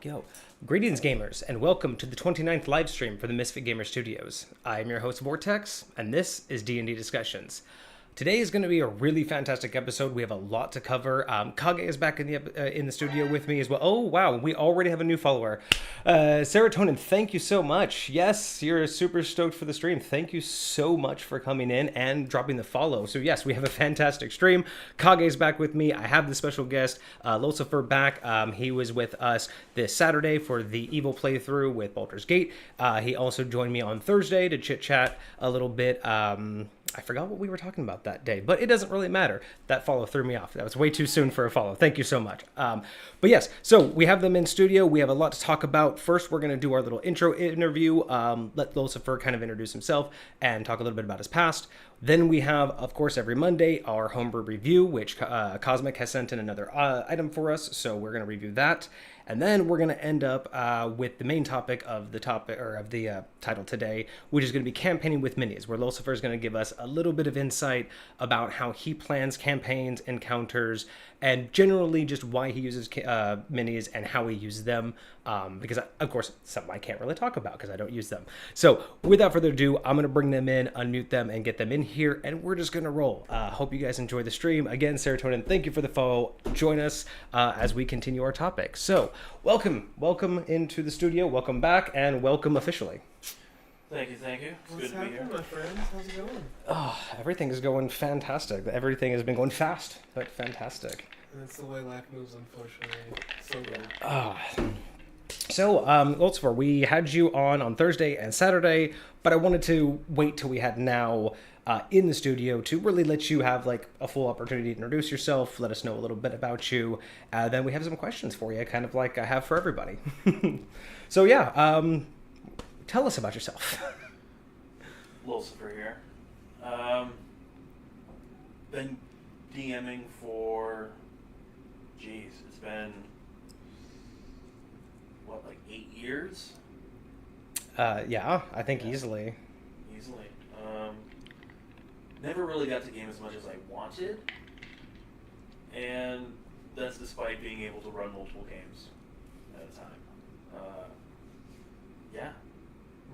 Yo. Greetings, gamers, and welcome to the 29th live stream for the MisfitGamersStudios. I am your host, Vortex, and this is D&D Discussions. Today is going to be a really fantastic episode. We have a lot to cover. Kage is back in the studio with me as well. Oh, wow. We already have a new follower. Serotonin, thank you so much. Yes, you're super stoked for the stream. Thank you so much for coming in and dropping the follow. So, yes, we have a fantastic stream. Kage is back with me. I have the special guest, Lolcypher, back. He was with us this Saturday for the Evil playthrough with Baldur's Gate. He also joined me on Thursday to chit-chat a little bit. I forgot what we were talking about that day, but it doesn't really matter. That follow threw me off. That was way too soon for a follow. Thank you so much. But yes, so we have them in studio. We have a lot to talk about. First, we're going to do our little intro interview. Let Lolcypher kind of introduce himself and talk a little bit about his past. Then we have, of course, every Monday, our homebrew review, which Cosmic has sent in another item for us, so we're going to review that. And then we're going to end up with the main topic of the title today, which is going to be campaigning with minis, where Lolcypher is going to give us a little bit of insight about how he plans campaigns, encounters, and generally just why he uses minis and how he uses them, because, of course, something I can't really talk about because I don't use them. So without further ado, I'm going to bring them in, unmute them, and get them in here, and we're just going to roll. Hope you guys enjoy the stream. Again, Serotonin, thank you for the follow. Join us as we continue our topic. So, welcome into the studio, welcome back, and welcome officially. Thank you. It's What's good to be here. my friends? How's it going? Oh, everything is going fantastic. Everything has been going fast, but fantastic. And that's the way life moves, unfortunately. So good. Lolcypher, we had you on Thursday and Saturday, but I wanted to wait till we had now in the studio to really let you have like a full opportunity to introduce yourself, let us know a little bit about you. Then we have some questions for you, kind of like I have for everybody. So yeah, tell us about yourself. Lolcypher here. Been DMing for, it's been, like 8 years? Yeah, I think easily. Never really got to game as much as I wanted, and that's despite being able to run multiple games at a time.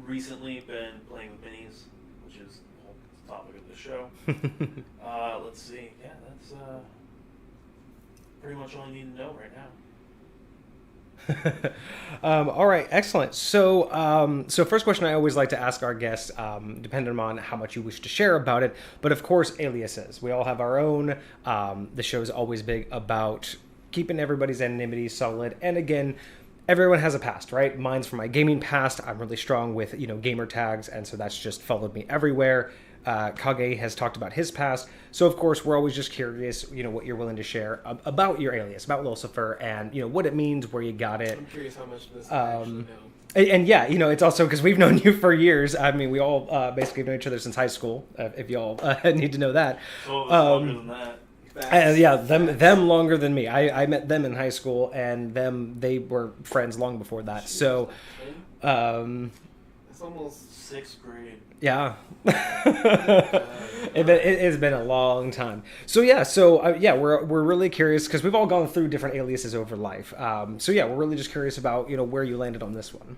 Recently been playing with minis, which is the whole topic of the show. Let's see. Yeah, that's pretty much all I need to know right now. All right, excellent. So first question I always like to ask our guests, depending on how much you wish to share about it, but of course, aliases. We all have our own. The show is always big about keeping everybody's anonymity solid. And again, everyone has a past, right? Mine's from my gaming past. I'm really strong with, gamer tags, and so that's just followed me everywhere. Kage has talked about his past. So, of course, we're always just curious, what you're willing to share about your alias, about Lolcypher, and, what it means, where you got it. I'm curious how much of this I actually know. And yeah, it's also because we've known you for years. I mean, we all basically know each other since high school, if y'all need to know that. Oh, that's longer than that. Yeah, them longer than me. I met them in high school, and they were friends long before that. So, it's almost 6th grade. Yeah. It's been a long time. So we're really curious because we've all gone through different aliases over life. We're really just curious about where you landed on this one.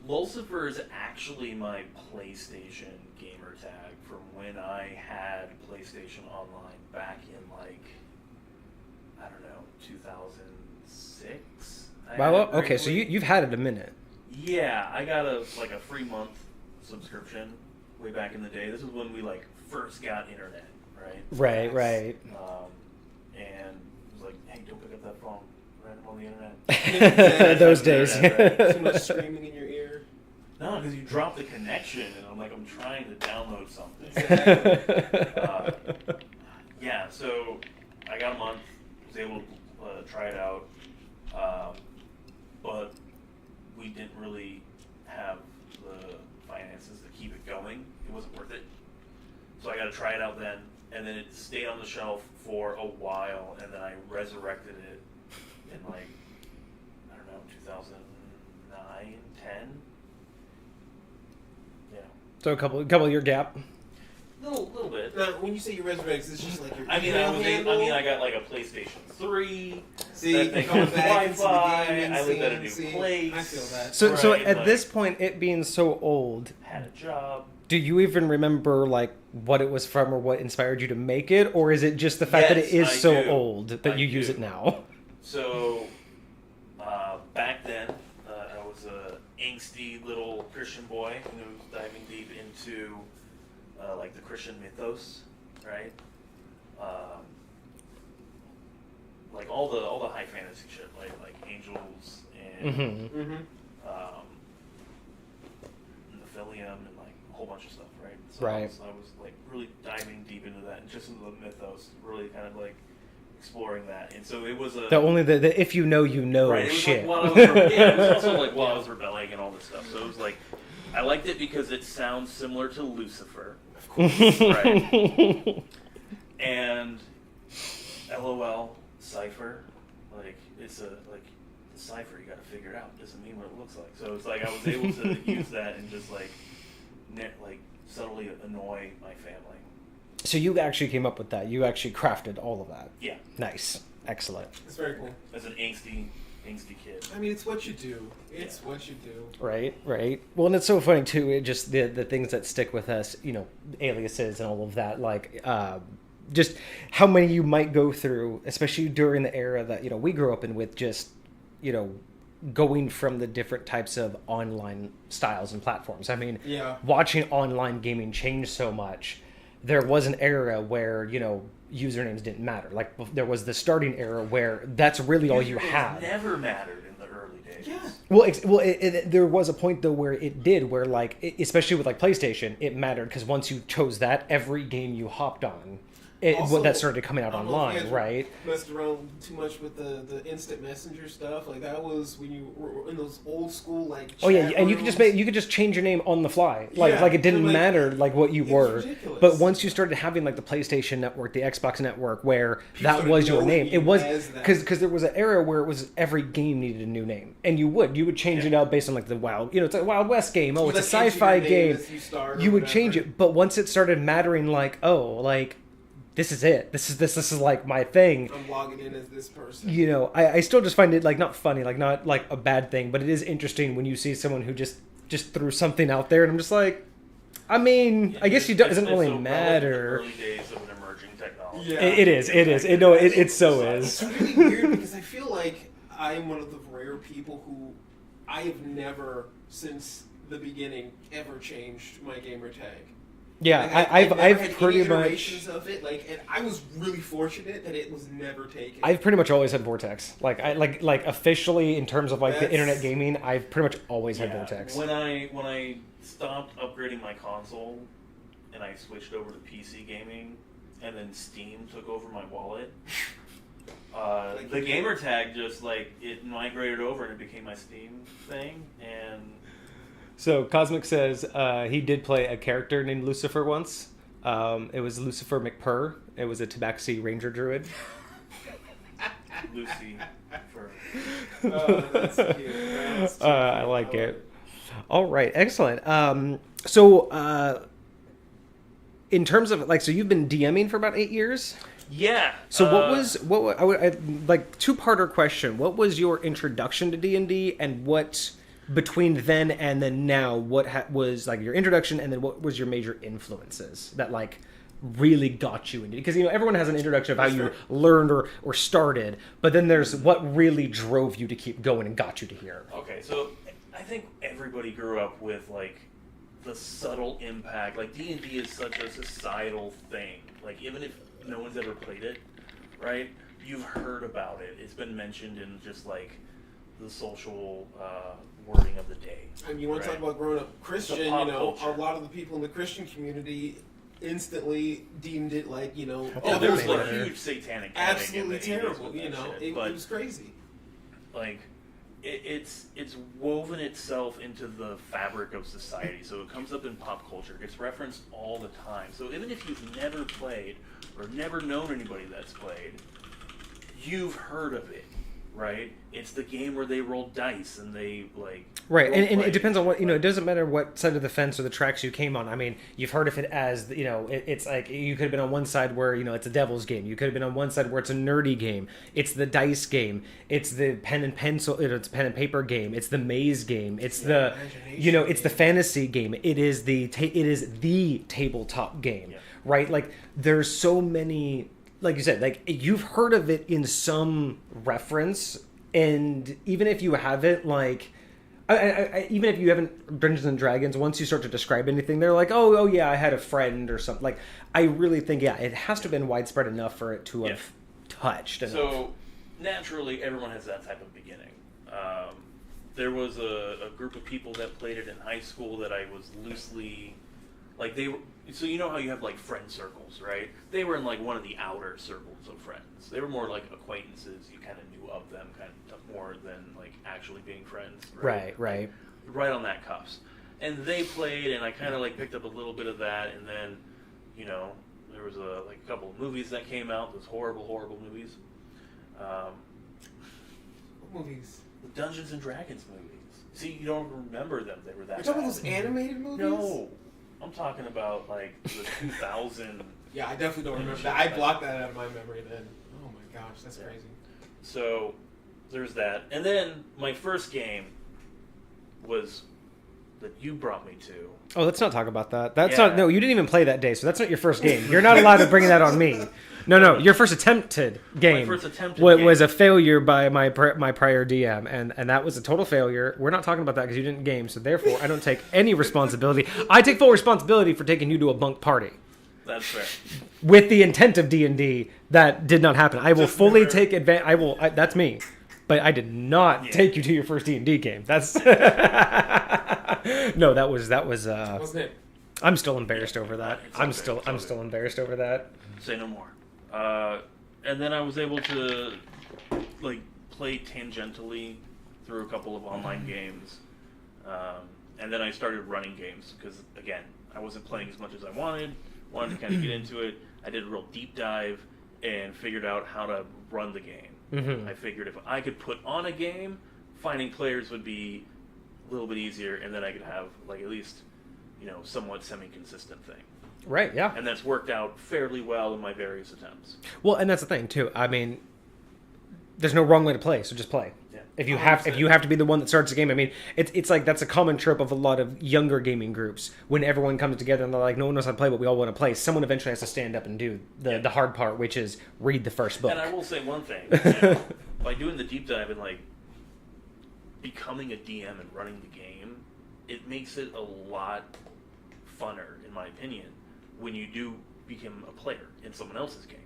Lolcypher is actually my PlayStation gamer tag from when I had PlayStation Online back in 2006. Wow. Okay, so you've had it a minute. Yeah, I got a free month subscription way back in the day. This is when we first got internet, right? Right. And it was like, hey, don't pick up that phone. Right on the internet. Those days. too much screaming in your ear. No, because you drop the connection, and I'm trying to download something. So I got a month, was able to try it out, but we didn't really have the finances to keep it going. It wasn't worth it. So I got to try it out then, and then it stayed on the shelf for a while, and then I resurrected it in 2009, 10. Yeah. So a couple year gap. Little bit. Now, when you say you resurrected, it's just like your I got like a PlayStation 3. See, that they going got back into the Wi-Fi. gaming I lived at a new scene. place. I feel that. So Right, at like- this point, it being so old, Had a job. do you even remember like what it was from or what inspired you to make it, or is it just the fact that it is Yes, I so do. old that I you use do. it now? So, back then, I was a angsty little Christian boy who was diving deep into like the Christian mythos, right? Like all the high fantasy shit, like angels and Mm-hmm. Mm-hmm. Nephilium and like a whole bunch of stuff, right? So Right. I was like really diving deep into that and just into the mythos, really kind of like exploring that. And so it was a The only the if you know you know right, it was shit. like while I was it was also like while I was rebelling and all this stuff. So it was like I liked it because it sounds similar to Lucifer, Of course. right? And LOL Cipher, like it's a like the cipher you got to figure it out. It doesn't mean what it looks like. So it's like I was able to use that and just like subtly annoy my family. So you actually came up with that. You actually crafted all of that. Yeah, Nice. Excellent. It's very cool. as an angsty kid. I mean, it's what you do. It's what you do. Right, right. Well, and it's so funny too. It just the things that stick with us, you know, aliases and all of that. Like, just how many you might go through, especially during the era that we grew up in, with just going from the different types of online styles and platforms. I mean, Yeah. watching online gaming change so much. There was an era where usernames didn't matter. Like there was the starting era where that's really all you Usernames had. Never mattered in the early days. Yeah. Well, there was a point though where it did, where especially with like PlayStation, it mattered because once you chose that, every game you hopped on, Also, that started coming out I don't know if online, you guys right? Messed around too much with the instant messenger stuff. Like that was when you were in those old school like. Oh yeah, chat and you could rooms. just change your name on the fly, like Yeah, it didn't and, like, matter like what you it was were. ridiculous. But once you started having like the PlayStation Network, the Xbox Network, where that started was your knowing name, you it was as that. because there was an era where it was every game needed a new name, and you would change it out based on like the Wild, it's a Wild West game. Oh, You it's a let enter sci-fi your name game. as you start or You would whatever. change it, but once it started mattering, like this is it. This is like my thing. I'm logging in as this person. I still just find it like not funny, like not like a bad thing, but it is interesting when you see someone who just threw something out there, and I'm just like, I mean, I guess it doesn't really so matter. Early days of an emerging technology. Yeah. It is. It so It's is. really weird because I feel like I am one of the rare people who I have never, since the beginning, ever changed my gamer tag. Yeah, Like, I've never had any pretty much iterations of it. Like, and I was really fortunate that it was never taken. I've pretty much always had Vortex. Like officially in terms of like the That's- internet gaming, I've pretty much always had Yeah, Vortex. when I stopped upgrading my console and I switched over to PC gaming, and then Steam took over my wallet, the gamer tag just it migrated over and it became my Steam thing. And So Cosmic says he did play a character named Lucifer once. It was Lucifer McPurr. It was a Tabaxi Ranger Druid. Lucy for That's cute. That's too I cute. like love it. All right, excellent. So in terms of so you've been DMing for about 8 years. yeah. So like two-parter question? What was your introduction to D&D, and what between then and then now? What was like your introduction, and then what was your major influences that really got you into? Because everyone has an introduction of how you learned or started, but then there's what really drove you to keep going and got you to here. Okay, so I think everybody grew up with the subtle impact. D&D is such a societal thing. Even if no one's ever played it, right? You've heard about it. It's been mentioned in just the social wording of the day. And you want to right? talk about growing up Christian, The pop culture. a lot of the people in the Christian community instantly deemed it Oh, there was Matter. huge satanic coding in absolutely the 80s terrible. with that shit, It but was crazy. it's woven itself into the fabric of society. So it comes up in pop culture. It's referenced all the time. So even if you've never played or never known anybody that's played, you've heard of it. right? It's the game where they roll dice and they Right, and role it play. depends on what, it doesn't matter what side of the fence or the tracks you came on. I mean, you've heard of it as, it's like you could have been on one side where, it's a devil's game. You could have been on one side where it's a nerdy game. It's the dice game. It's the pen and pencil, it's a pen and paper game. It's the maze game. It's the, it's the fantasy game. It is the tabletop game, right? Like, there's so many, like you said, like, you've heard of it in some reference, and even if you haven't, like, even if you haven't Dungeons and Dragons, once you start to describe anything, they're like, oh yeah, I had a friend or something. Like, I really think, it has to have been widespread enough for it to have touched enough. So, naturally, everyone has that type of beginning. There was a group of people that played it in high school that I was loosely, like, they were, so you know how you have, like, friend circles, right? They were in, like, one of the outer circles of friends. They were more like acquaintances. You kind of knew of them kind of more than, like, actually being friends. Right. Right on that cusp. And they played, and I kind of, like, picked up a little bit of that, and then, there was a couple of movies that came out, those horrible movies. What movies? The Dungeons and Dragons movies. See, you don't remember them. They were that You're talking bad. about those animated movies? No. I'm talking about, like, the 2000... Yeah, I definitely don't remember that. I blocked that out of my memory then. Oh my gosh, that's crazy. So, there's that. And then, my first game was that you brought me to. Oh, let's not talk about that. That's not. No, you didn't even play that day, so that's not your first game. You're not allowed to bring that on me. No, your first attempted game. My first attempted was game a failure by my prior DM, and that was a total failure. We're not talking about that because you didn't game, so therefore I don't take any responsibility. I take full responsibility for taking you to a bunk party. That's fair. With the intent of D&D, that did not happen. I will fully take advantage. That's me. But I did not take you to your first D&D game. That's no. That was. Wasn't it? I'm still embarrassed over that. I'm still okay. embarrassed over that. Say no more. And then I was able to, like, play tangentially through a couple of online games. And then I started running games because, again, I wasn't playing as much as I wanted to kind of get into it. I did a real deep dive and figured out how to run the game. Mm-hmm. I figured if I could put on a game, finding players would be a little bit easier, and then I could have, like, at least, somewhat semi-consistent thing. Right, yeah. And that's worked out fairly well in my various attempts. Well, and that's the thing too. I mean, there's no wrong way to play, so just play. Yeah. If you have to be the one that starts the game, I mean, it's like that's a common trope of a lot of younger gaming groups. When everyone comes together and they're like, no one knows how to play, but we all want to play. Someone eventually has to stand up and do the hard part, which is read the first book. And I will say one thing: by doing the deep dive and, like, becoming a DM and running the game, it makes it a lot funner, in my opinion, when you do become a player in someone else's game.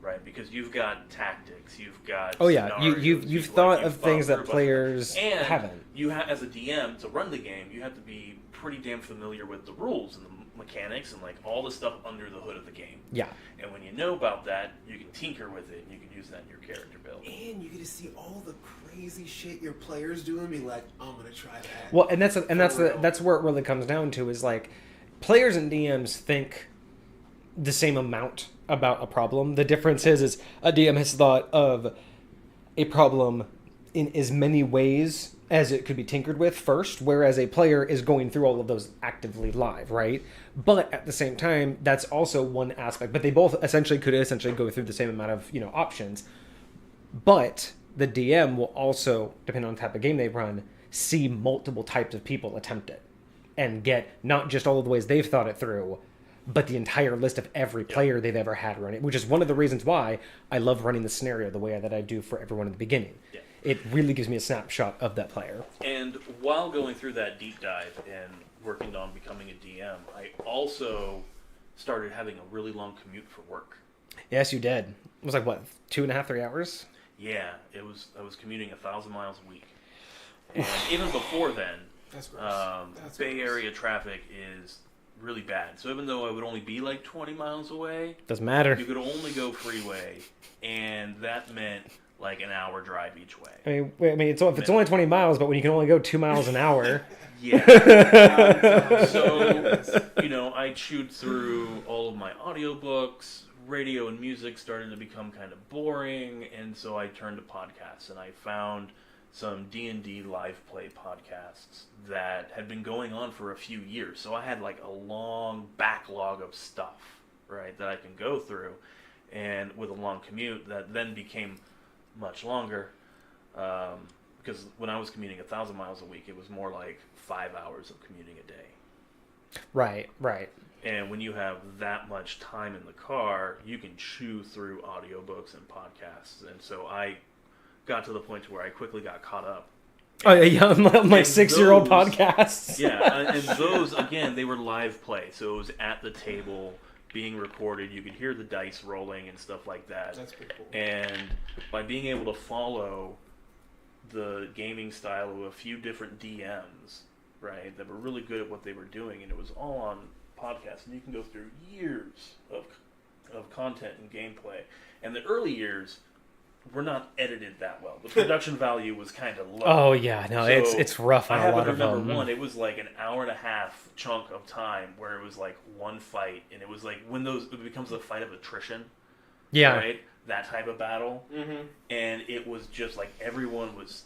Right, because you've got tactics, you've got you've thought of things that players haven't. You as a DM, to run the game, you have to be pretty damn familiar with the rules and the mechanics and, like, all the stuff under the hood of the game. Yeah. And when you know about that, you can tinker with it and you can use that in your character build. And you get to see all the crazy shit your players do and be like, I'm gonna try that. Well, and that's where it really comes down to is, like, players and DMs think the same amount about a problem. The difference is a DM has thought of a problem in as many ways as it could be tinkered with first, whereas a player is going through all of those actively live, right? But at the same time, that's also one aspect. But they both could go through the same amount of options. But the DM will also, depending on the type of game they run, see multiple types of people attempt it and get not just all of the ways they've thought it through, but the entire list of every player they've ever had run it, which is one of the reasons why I love running the scenario the way that I do for everyone at the beginning. Yeah. It really gives me a snapshot of that player. And while going through that deep dive and working on becoming a DM, I also started having a really long commute for work. Yes, you did. It was like, what, 2.5, 3 hours? Yeah, I was commuting 1,000 miles a week. And even before then, Bay Area traffic is really bad. So even though I would only be like 20 miles away, doesn't matter. You could only go freeway, and that meant like an hour drive each way. I mean, it's only 20 miles, but when you can only go 2 miles an hour. Yeah. So, I chewed through all of my audiobooks, radio and music started to become kind of boring, and so I turned to podcasts, and I found some D&D live play podcasts that had been going on for a few years. So I had like a long backlog of stuff, right, that I can go through, and with a long commute that then became much longer, because when I was commuting 1,000 miles a week, it was more like 5 hours of commuting a day. Right. And when you have that much time in the car, you can chew through audiobooks and podcasts. And so I got to the point where I quickly got caught up. Oh yeah, I'm like 6-year-old podcasts. Yeah, and those, again, they were live play. So it was at the table, being recorded. You could hear the dice rolling and stuff like that. That's pretty cool. And by being able to follow the gaming style of a few different DMs, right, that were really good at what they were doing, and it was all on podcasts, and you can go through years of content and gameplay. And the early years were not edited that well. The production value was kind of low. Oh yeah, no, So it's rough on a lot of them. I remember one. It was like an hour and a half chunk of time where it was like one fight, and it was like when it becomes a fight of attrition. Yeah. Right. That type of battle. Mm-hmm. And it was just like everyone was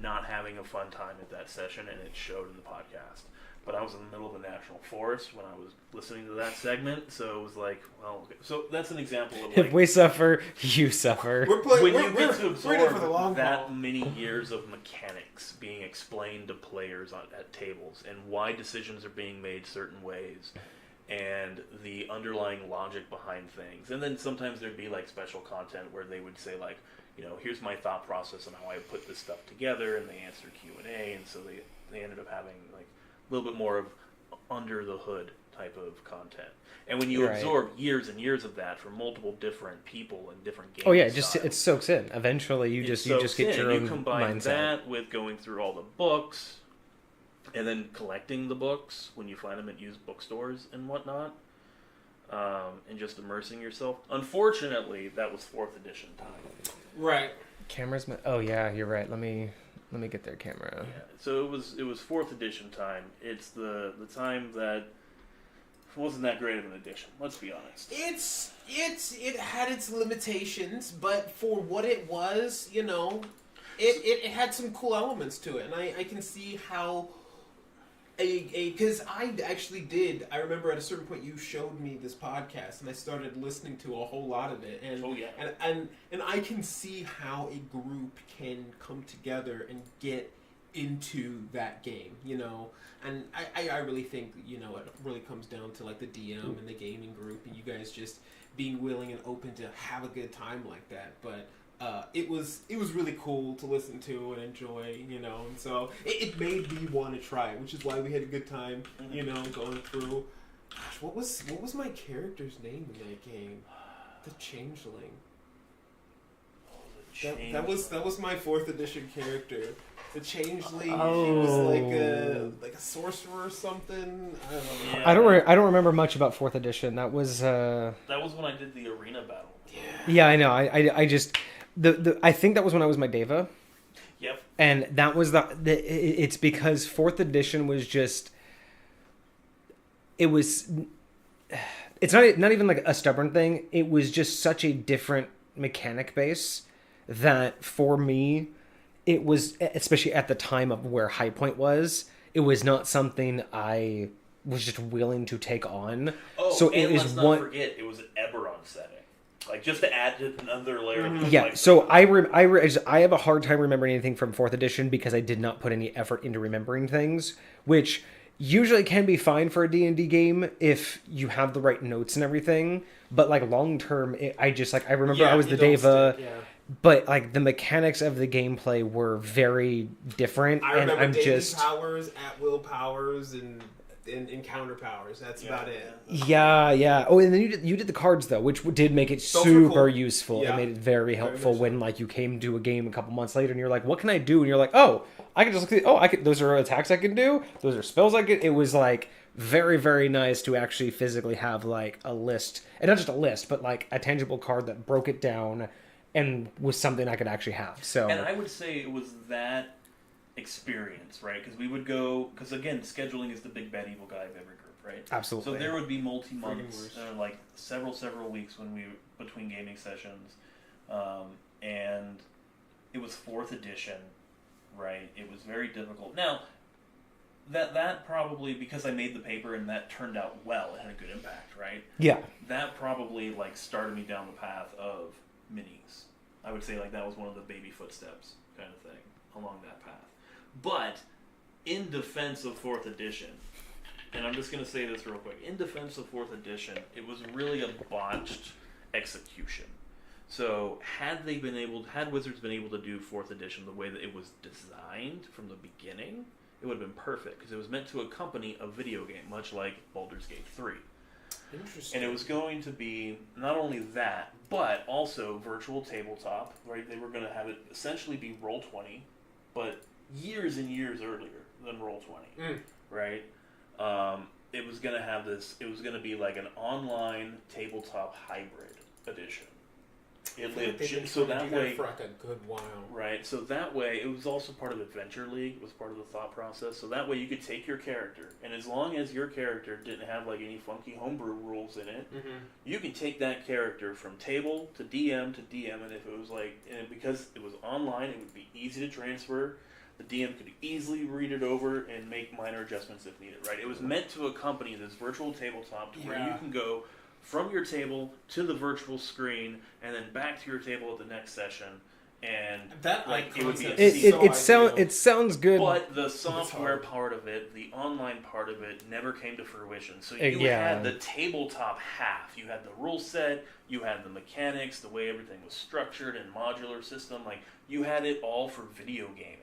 not having a fun time at that session, and it showed in the podcast. But I was in the middle of a national forest when I was listening to that segment, so it was like, well, okay. So that's an example of like, If we suffer, you suffer. when you get to we're for the long absorb that haul. many years of mechanics being explained to players at tables, and why decisions are being made certain ways, and the underlying logic behind things. And then sometimes there'd be like special content where they would say like, here's my thought process on how I put this stuff together, and they answered Q&A, and so they ended up having like a little bit more of under the hood type of content. And when you absorb years and years of that from multiple different people and different games, it soaks in. Eventually, you just get your own You combine mindset. that with going through all the books, and then collecting the books when you find them at used bookstores and whatnot, and just immersing yourself. Unfortunately, that was 4th edition time. Right. Cameras. Oh yeah, you're right. Let me get their camera. Yeah. So it was 4th edition time. It's the time that wasn't that great of an edition. Let's be honest. It had its limitations, but for what it was, it had some cool elements to it, and I can see how because I I remember at a certain point you showed me this podcast, and I started listening to a whole lot of it, and and I can see how a group can come together and get into that game, and I really think, it really comes down to like the DM and the gaming group, and you guys just being willing and open to have a good time like that. But it was really cool to listen to and enjoy, and so it made me want to try it, which is why we had a good time, going through. Gosh, what was my character's name in that game? The Changeling. That was my 4th edition character. The Changeling. He was like a sorcerer or something. I don't know. I don't remember much about 4th edition. That was when I did the arena battle. Yeah, I know. I just I think that was when I was my Deva. Yep. And that was it's because 4th edition was just it's not even like a stubborn thing. It was just such a different mechanic base that for me, it was, especially at the time of where High Point was, it was not something I was just willing to take on. Oh, so and let's not forget, it was an Eberron setting. Like, just to add another layer of yeah, so I have a hard time remembering anything from 4th edition because I did not put any effort into remembering things, which usually can be fine for a D&D game if you have the right notes and everything. But, like, long term, I remember I was the Deva. But like the mechanics of the gameplay were very different, I remember and powers, at-will powers, and encounter powers. That's about it. Yeah. Oh, and then you did the cards though, which did make it super useful. Yeah. It made it very helpful when like you came to a game a couple months later and you're like, what can I do? And you're like, oh, I can just look at those are attacks I can do. Those are spells I can. It was like very, very nice to actually physically have like a list, and not just a list, but like a tangible card that broke it down and was something I could actually have. So, and I would say it was that experience, right? Because we would go, because again, scheduling is the big bad evil guy of every group, right? Absolutely. So there would be Friggin' multi-months, worse. like several weeks when we between gaming sessions, and it was 4th edition, right? It was very difficult. Now, that probably, because I made the paper and that turned out well, it had a good impact, right? Yeah. That probably like started me down the path of minis. I would say like that was one of the baby footsteps kind of thing along that path. But in defense of 4th edition, and I'm just going to say this real quick, in defense of 4th edition, it was really a botched execution. So had Wizards been able to do 4th edition the way that it was designed from the beginning, it would have been perfect, because it was meant to accompany a video game, much like Baldur's Gate 3. Interesting. And it was going to be not only that, but also virtual tabletop, right? They were going to have it essentially be Roll20, but years and years earlier than Roll20, right? It was going to have this, it was going to be like an online tabletop hybrid edition. So that way, for like a good while. right? So that way, it was also part of Adventure League. It was part of the thought process. So that way, you could take your character, and as long as your character didn't have like any funky homebrew rules in it, you can take that character from table to DM to DM. And if it was like, and because it was online, it would be easy to transfer. The DM could easily read it over and make minor adjustments if needed. Right? It was meant to accompany this virtual tabletop to where you can go from your table to the virtual screen, and then back to your table at the next session, and that like it would be. It sounds good. But the software part of it, the online part of it, never came to fruition. So you had the tabletop half. You had the rule set. You had the mechanics, the way everything was structured, and modular system. Like you had it all for video gaming.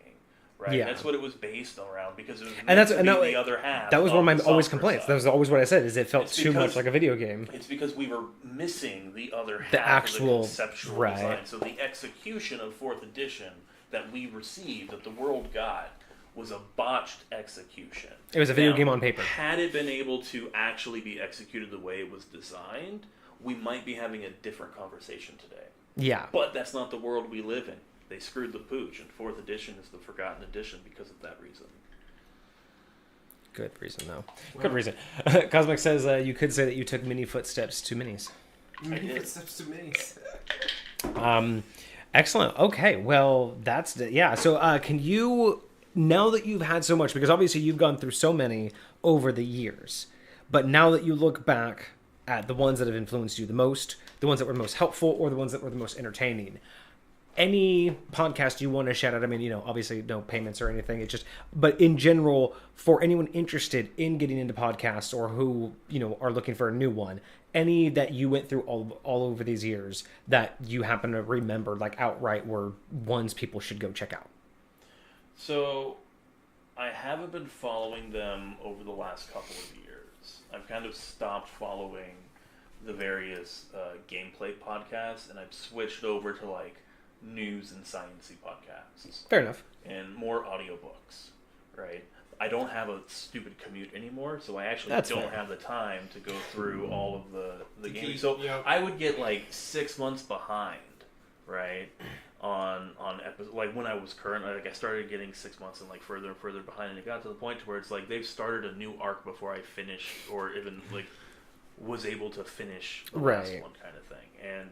Right? Yeah. That's what it was based around, because it was the other half. That was one of my always software complaints. side. That was always what I said. Is it felt too much like a video game. It's because we were missing the other half actual of the conceptual design. So the execution of 4th edition that we received, that the world got, was a botched execution. It was a video game on paper. Had it been able to actually be executed the way it was designed, we might be having a different conversation today. Yeah. But that's not the world we live in. They screwed the pooch, and 4th edition is the forgotten edition because of that reason. Good reason, though. Good reason. Cosmic says you could say that you took mini footsteps to minis. Mini footsteps to minis. Excellent. Okay, well, that's... So can you... Now that you've had so much, because obviously you've gone through so many over the years, but now that you look back at the ones that have influenced you the most, the ones that were most helpful, or the ones that were the most entertaining... Any podcast you want to shout out? I mean, obviously no payments or anything. It's just, but in general, for anyone interested in getting into podcasts or who, are looking for a new one, any that you went through all over these years that you happen to remember, like outright, were ones people should go check out. So, I haven't been following them over the last couple of years. I've kind of stopped following the various gameplay podcasts, and I've switched over to like news and sciencey podcasts. Fair enough. And more audiobooks, right? I don't have a stupid commute anymore, so I actually don't have the time to go through all of the games. So I would get like 6 months behind, right? On episode, like when I was current, like I started getting 6 months and like further and further behind, and it got to the point to where it's like they've started a new arc before I finished, or even like was able to finish the last one, kind of thing. And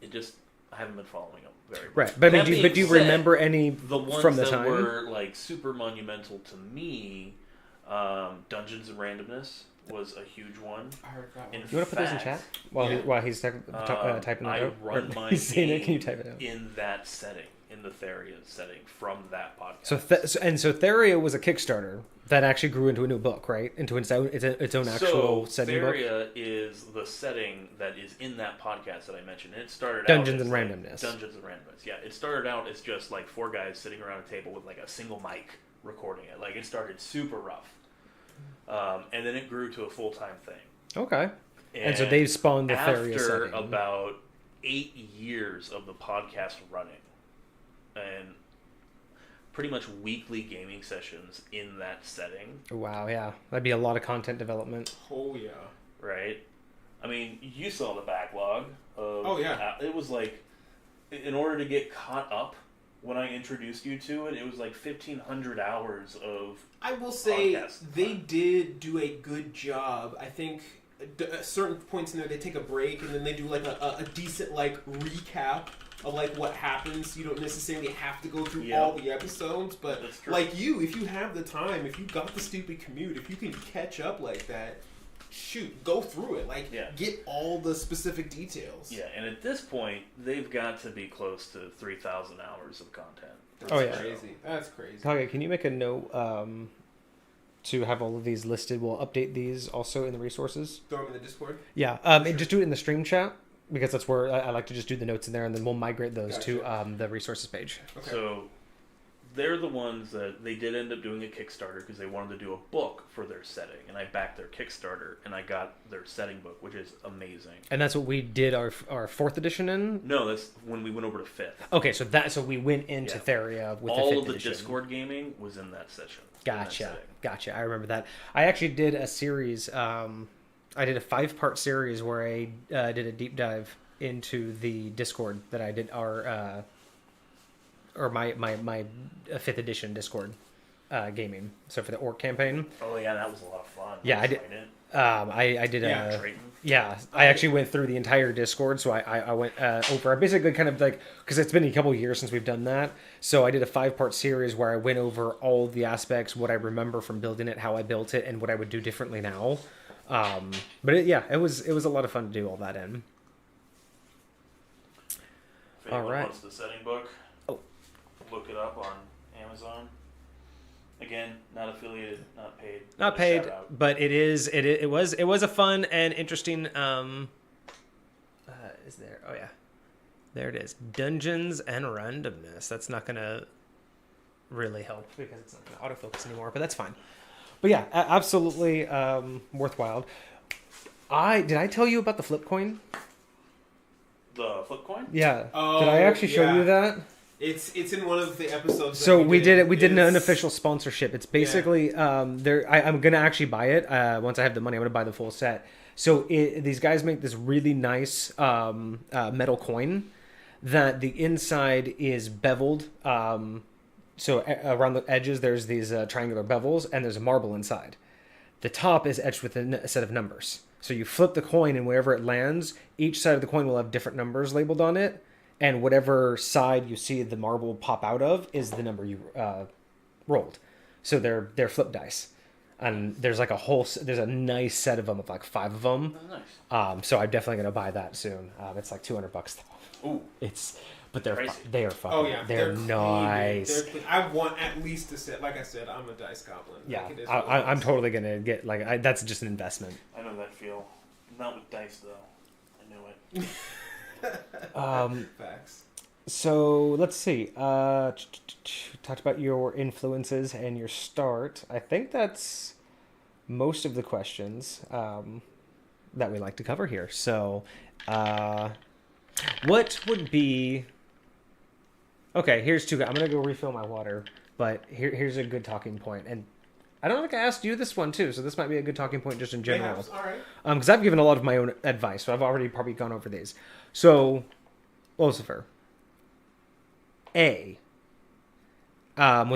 it just, I haven't been following them very much. Right, but do you remember any the ones from the that time? Were like super monumental to me? Dungeons and Randomness was a huge one. I heard that one. You want to put this in chat while he's typing it out? I run my he's saying it. game Can you type it out? in that setting, in the Theria setting, from that podcast. So Theria was a Kickstarter that actually grew into a new book, right? Into its own actual setting book. Theria is the setting that is in that podcast that I mentioned. And it started Dungeons out and as Randomness. Dungeons and Randomness. Yeah, it started out as just like 4 guys sitting around a table with like a single mic recording it. Like it started super rough. And then it grew to a full-time thing. Okay. And so they've spawned the Theria setting. After about 8 years of the podcast running, and pretty much weekly gaming sessions in that setting. Wow, yeah. That'd be a lot of content development. Oh, yeah. Right? I mean, you saw the backlog of... Oh, yeah. It was like, in order to get caught up when I introduced you to it, it was like 1,500 hours of. I will say podcast they time. did do a good job. I think at certain points in there they take a break and then they do like a decent like recap of like what happens. You don't necessarily have to go through all the episodes, but That's true. like if you have the time, if you got the stupid commute, if you can catch up like that, shoot, go through it. Like get all the specific details. Yeah, and at this point, they've got to be close to 3,000 hours of content. That's crazy. That's crazy. Kage, can you make a note to have all of these listed? We'll update these also in the resources. Throw them in the Discord? Yeah, and just do it in the stream chat, because that's where I like to just do the notes in there, and then we'll migrate those to the resources page. Okay. So they're the ones that they did end up doing a Kickstarter because they wanted to do a book for their setting, and I backed their Kickstarter, and I got their setting book, which is amazing. And that's what we did our 4th edition in? No, that's when we went over to 5th. Okay, so we went into Theria with all the 5th of the edition. Discord gaming was in that session. Gotcha. I remember that. I actually did a series. I did a 5-part series where I did a deep dive into the Discord that I did my 5th edition Discord gaming. So for the Orc campaign. Oh yeah, that was a lot of fun. Yeah, I did. I did a. Triton. Yeah, I actually went through the entire Discord, so I went over. I basically kind of like, because it's been a couple of years since we've done that, so I did a 5-part series where I went over all the aspects, what I remember from building it, how I built it, and what I would do differently now. But it was a lot of fun to do all that in. If anyone All right. wants the setting book, look it up on Amazon. Again, not affiliated, not paid. Not paid, but it was a fun and interesting. Is there? Oh yeah, there it is. Dungeons and randomness. That's not gonna really help because it's not gonna autofocus anymore. But that's fine. But yeah, absolutely worthwhile. Did I tell you about the flip coin? The flip coin? Yeah. Oh, did I actually show you that? It's in one of the episodes. So we did it. We did an unofficial sponsorship. It's basically I'm gonna actually buy it once I have the money. I'm gonna buy the full set. So these guys make this really nice metal coin that the inside is beveled. So around the edges there's these triangular bevels, and there's a marble inside. The top is etched with a set of numbers. So you flip the coin, and wherever it lands, each side of the coin will have different numbers labeled on it. And whatever side you see the marble pop out of is the number you rolled. So they're flip dice, and there's like there's a nice set of them, of like 5 of them. Oh, nice. So I'm definitely gonna buy that soon. It's like $200 though. Ooh. But they are fucking. Oh yeah, they're nice. I want at least a set. Like I said, I'm a dice goblin. Yeah, like it is I'm totally gonna get that's just an investment. I know that feel. Not with dice though. I know it. Facts. So let's see. Talked about your influences and your start. I think that's most of the questions that we like to cover here. So, what would be? Okay, here's 2. I'm gonna go refill my water, but here's a good talking point. And I don't think I asked you this one too, so this might be a good talking point just in general. All right. Because I've given a lot of my own advice, so I've already probably gone over these. So, Lolcypher. With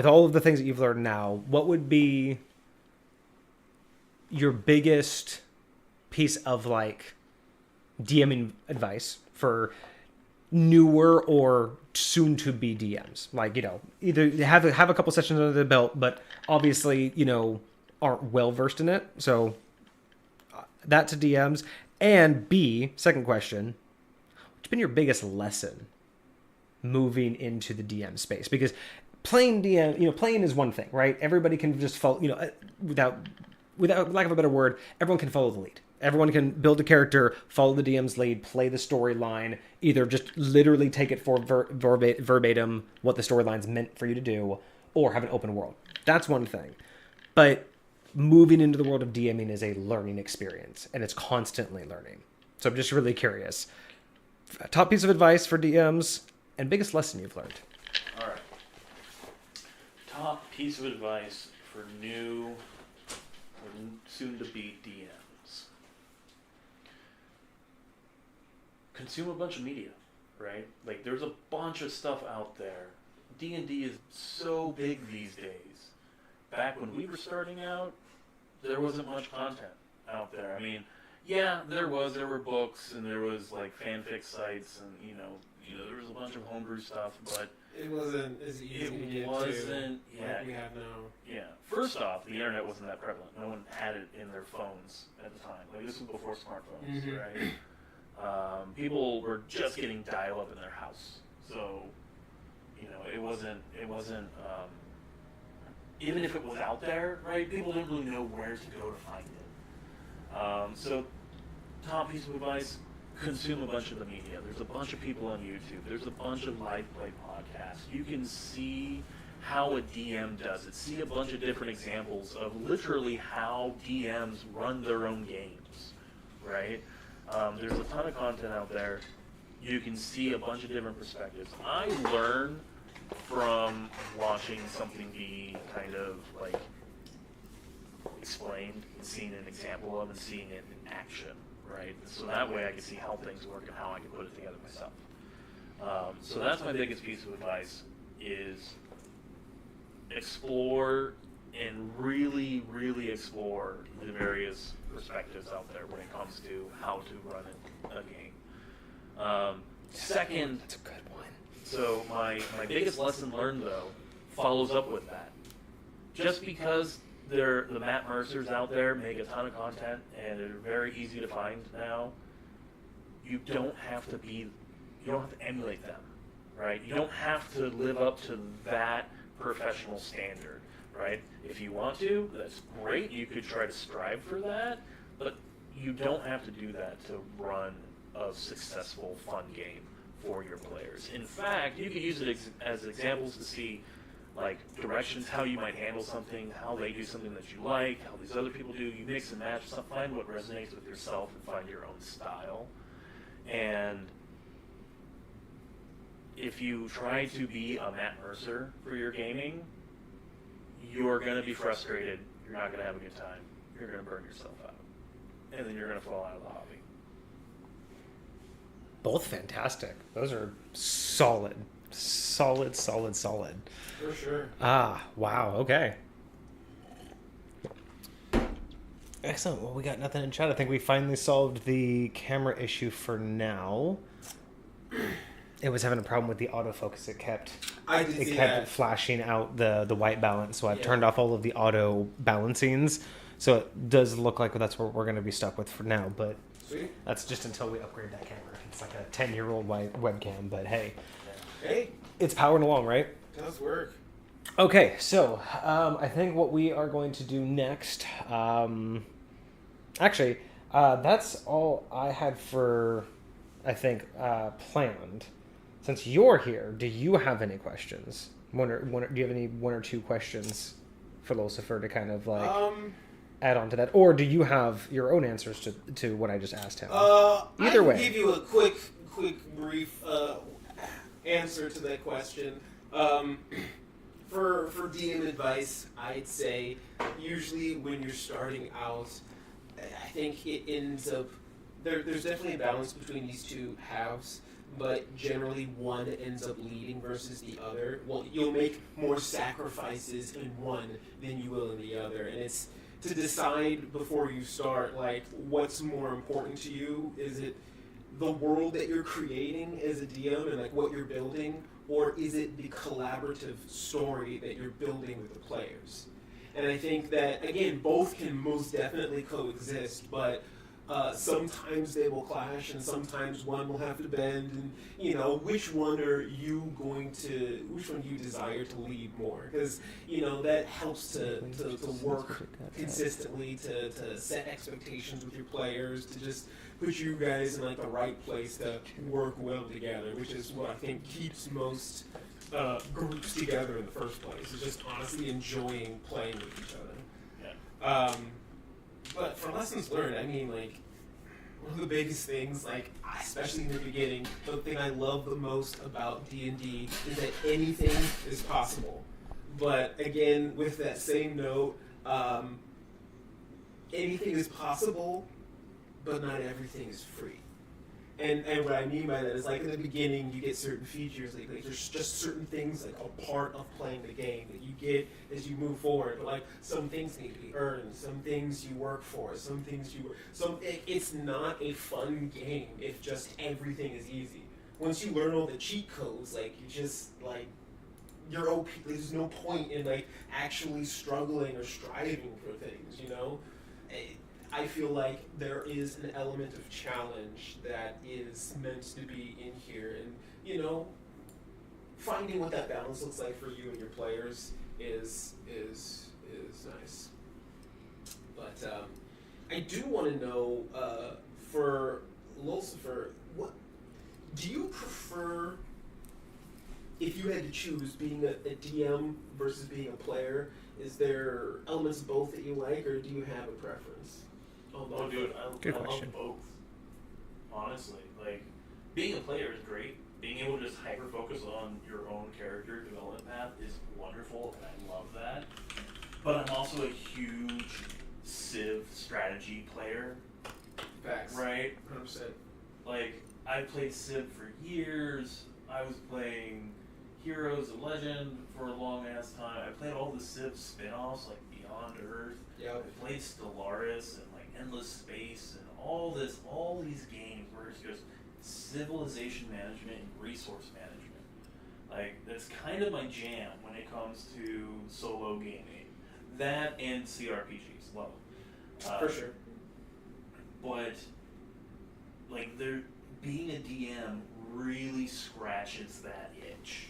all of the things that you've learned now, what would be your biggest piece of like DMing advice for newer or soon to be DMs? Like, either have a couple sessions under the belt, but obviously, aren't well versed in it. So that to DMs. And B, second question, what's been your biggest lesson moving into the DM space? Because playing DM, playing is one thing, right? Everybody can just follow, without lack of a better word, everyone can follow the lead. Everyone can build a character, follow the DM's lead, play the storyline, either just literally take it for verbatim what the storyline's meant for you to do, or have an open world. That's one thing. But moving into the world of DMing is a learning experience, and it's constantly learning. So I'm just really curious. Top piece of advice for DMs, and biggest lesson you've learned. All right. Top piece of advice for new or soon-to-be DMs. Consume a bunch of media, right? Like, there's a bunch of stuff out there D&D is so big these days. Back when we were starting out, there wasn't much content out there. I mean, yeah, there were books and there was like fanfic sites and there was a bunch of homebrew stuff, but it wasn't as easy to get to like we have now. Yeah. First off, the internet wasn't that prevalent. No one had it in their phones at the time. Like, this was before smartphones, right? People were just getting dial-up in their house, so it wasn't. Even if it was out there, right? People didn't really know where to go to find it. So, top piece of advice: consume a bunch of the media. There's a bunch of people on YouTube. There's a bunch of live play podcasts. You can see how a DM does it. See a bunch of different examples of literally how DMs run their own games, right? There's a ton of content out there. You can see a bunch of different perspectives. I learn from watching something be kind of like explained and seeing an example of and seeing it in action, right? So that way I can see how things work and how I can put it together myself. So that's my biggest piece of advice is explore and really, really explore the various perspectives out there when it comes to how to run a game. Second, that's a good one. So my biggest lesson learned, though, follows up with that. Just because the Matt Mercers out there make a ton of content and they're very easy to find now, you don't have to emulate them, right? You don't have to live up to that professional standard, right? If you want to, that's great. You could try to strive for that, but you don't have to do that to run a successful, fun game for your players. In fact, you could use it as examples to see like directions, how you might handle something, how they do something that you like, how these other people do. You mix and match, find what resonates with yourself and find your own style. And if you try to be a Matt Mercer for your gaming, you're going to be frustrated. You're not going to have a good time. You're going to burn yourself out. And then you're going to fall out of the hobby. Both fantastic. Those are solid. For sure. Ah, wow. Okay. Excellent. Well, we got nothing in chat. I think we finally solved the camera issue for now. It was having a problem with the autofocus. It kept flashing out the white balance. So I've turned off all of the auto balancings. So it does look like that's what we're going to be stuck with for now. But sweet. That's just until we upgrade that camera. It's like a 10-year-old webcam. But hey, it's powering along, right? It does work. Okay, so I think what we are going to do next, that's all I had for, I think, planned. Since you're here, do you have any questions? Do you have any one or two questions for Lolcypher to kind of like add on to that, or do you have your own answers to what I just asked him? Either way, I can give you a quick, brief answer to that question. For DM advice, I'd say usually when you're starting out, I think it ends up there's definitely a balance between these two halves, but generally one ends up leading versus the other. Well, you'll make more sacrifices in one than you will in the other, and it's to decide before you start, like, what's more important to you. Is it the world that you're creating as a DM and like what you're building, or is it the collaborative story that you're building with the players? And I think that, again, both can most definitely coexist, but sometimes they will clash and sometimes one will have to bend, and which one you desire to lead more, because that helps to work consistently, to set expectations with your players, to just put you guys in like the right place to work well together, which is what I think keeps most groups together in the first place, is just honestly enjoying playing with each other. Yeah. But for lessons learned, I mean, like, one of the biggest things, like, especially in the beginning, the thing I love the most about D&D is that anything is possible. But again, with that same note, anything is possible, but not everything is free. And what I mean by that is, like, in the beginning, you get certain features, like there's just certain things, like, a part of playing the game that you get as you move forward. But, like, some things need to be earned, some things you work for, some things it's not a fun game if just everything is easy. Once you learn all the cheat codes, like, you just, like, you're OP. There's no point in, like, actually struggling or striving for things, you know? I feel like there is an element of challenge that is meant to be in here, and, you know, finding what that balance looks like for you and your players is nice. But I do want to know, for Lolcypher, what do you prefer? If you had to choose being a DM versus being a player, is there elements of both that you like, or do you have a preference? Oh, dude, I love both. Honestly, like, being a player is great. Being able to just hyper focus on your own character development path is wonderful, and I love that. But I'm also a huge Civ strategy player. Facts. Right? 100%. Like, I played Civ for years. I was playing Heroes of Legend for a long ass time. I played all the Civ spin-offs, like Beyond Earth. Yep. I played Stellaris and, like, Endless Space and all these games where it's just civilization management and resource management. Like, that's kind of my jam when it comes to solo gaming. That and CRPGs, love them. For sure. But, like, being a DM really scratches that itch,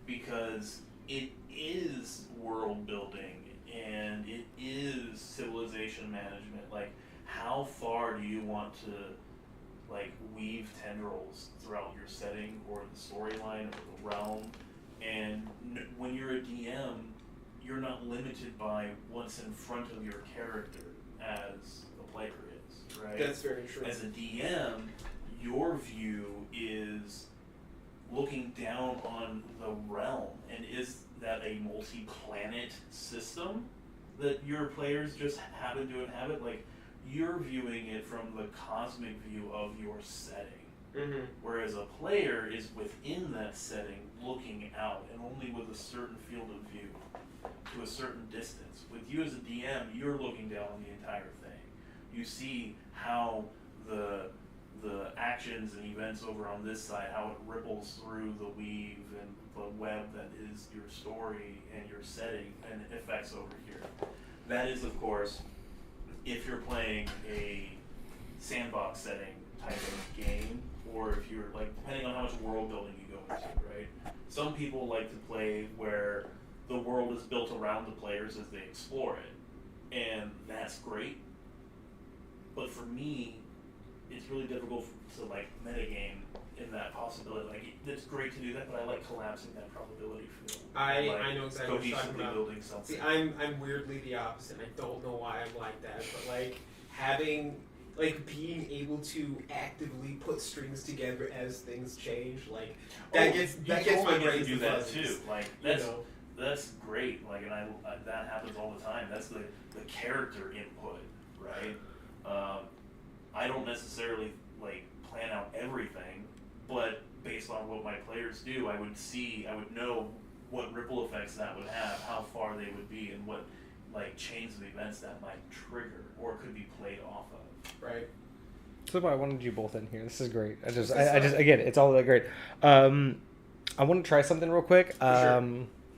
because it is world building and it is civilization management. Like, how far do you want to, like, weave tendrils throughout your setting or the storyline or the realm? And when you're a DM, you're not limited by what's in front of your character as the player is, right? That's very true. As a DM, your view is looking down on the realm, and is that a multi-planet system that your players just happen to inhabit? Like, you're viewing it from the cosmic view of your setting. Mm-hmm. Whereas a player is within that setting, looking out, and only with a certain field of view to a certain distance. With you as a DM, you're looking down on the entire thing. You see how the actions and events over on this side, how it ripples through the weave and the web that is your story and your setting, and effects over here. That is, of course, if you're playing a sandbox setting type of game, or if you're, like, depending on how much world building you go into, right? Some people like to play where the world is built around the players as they explore it, and that's great. But for me, it's really difficult to, like, metagame in that possibility. Like, it's great to do that, but I like collapsing that probability field. I know exactly what you're talking cohesively about. building something. See, I'm weirdly the opposite, and I don't know why I'm like that, but, like, having, like, being able to actively put strings together as things change, like, that gets my brain to do that fuzzies, too. Like, that's great. Like, and that happens all the time. That's the character input, right? I don't necessarily, like, plan out everything, but based on what my players do, I would know what ripple effects that would have, how far they would be, and what, like, chains of events that might trigger or could be played off of. Right. So why I wanted you both in here. This is great. I just again, it's all that great. I want to try something real quick. Sure.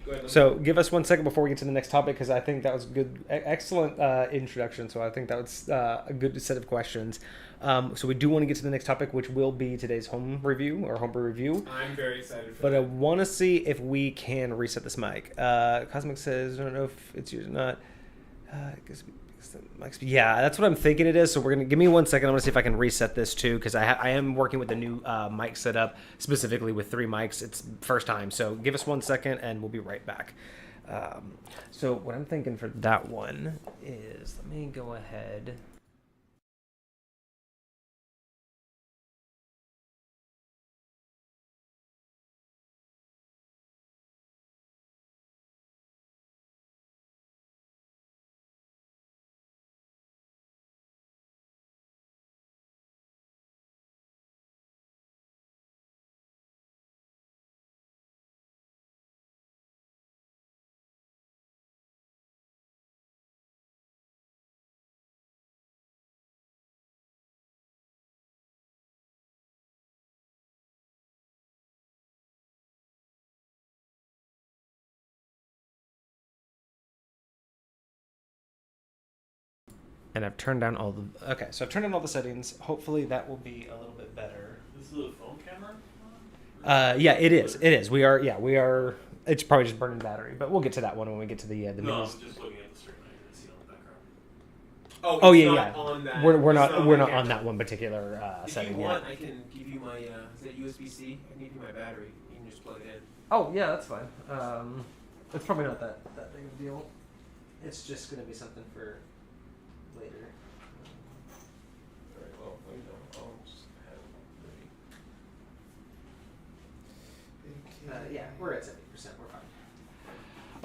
Go ahead, So give us 1 second before we get to the next topic, because I think that was good, excellent introduction. So I think that was a good set of questions. So we do want to get to the next topic, which will be today's home review or homebrew review. I'm very excited for But that. I want to see if we can reset this mic. Cosmic says, I don't know if it's yours or not. Yeah, that's what I'm thinking it is. So we're gonna give me 1 second. I'm gonna see if I can reset this too, because I am working with a new mic setup, specifically with 3 mics. It's first time, so give us 1 second and we'll be right back. So what I'm thinking for that one is, let me go ahead. And I've turned down all the... Okay, so I've turned down all the settings. Hopefully that will be a little bit better. This is a phone camera? Yeah, it is. It is. We are... It's probably just burning battery, but we'll get to that one when we get to the No, minis. I was just looking at the screen. I didn't see it on the background. Oh, Yeah, it's yeah. not on that. We're it's not the on camera. that one particular If setting you yet. want, I can give you my. Is that USB-C? I can give you my battery. You can just plug it in. Oh yeah, that's fine. It's probably not that big of a deal. It's just gonna be something for later. All right. Well, I'll just have it ready. Yeah, we're at 70%. We're fine.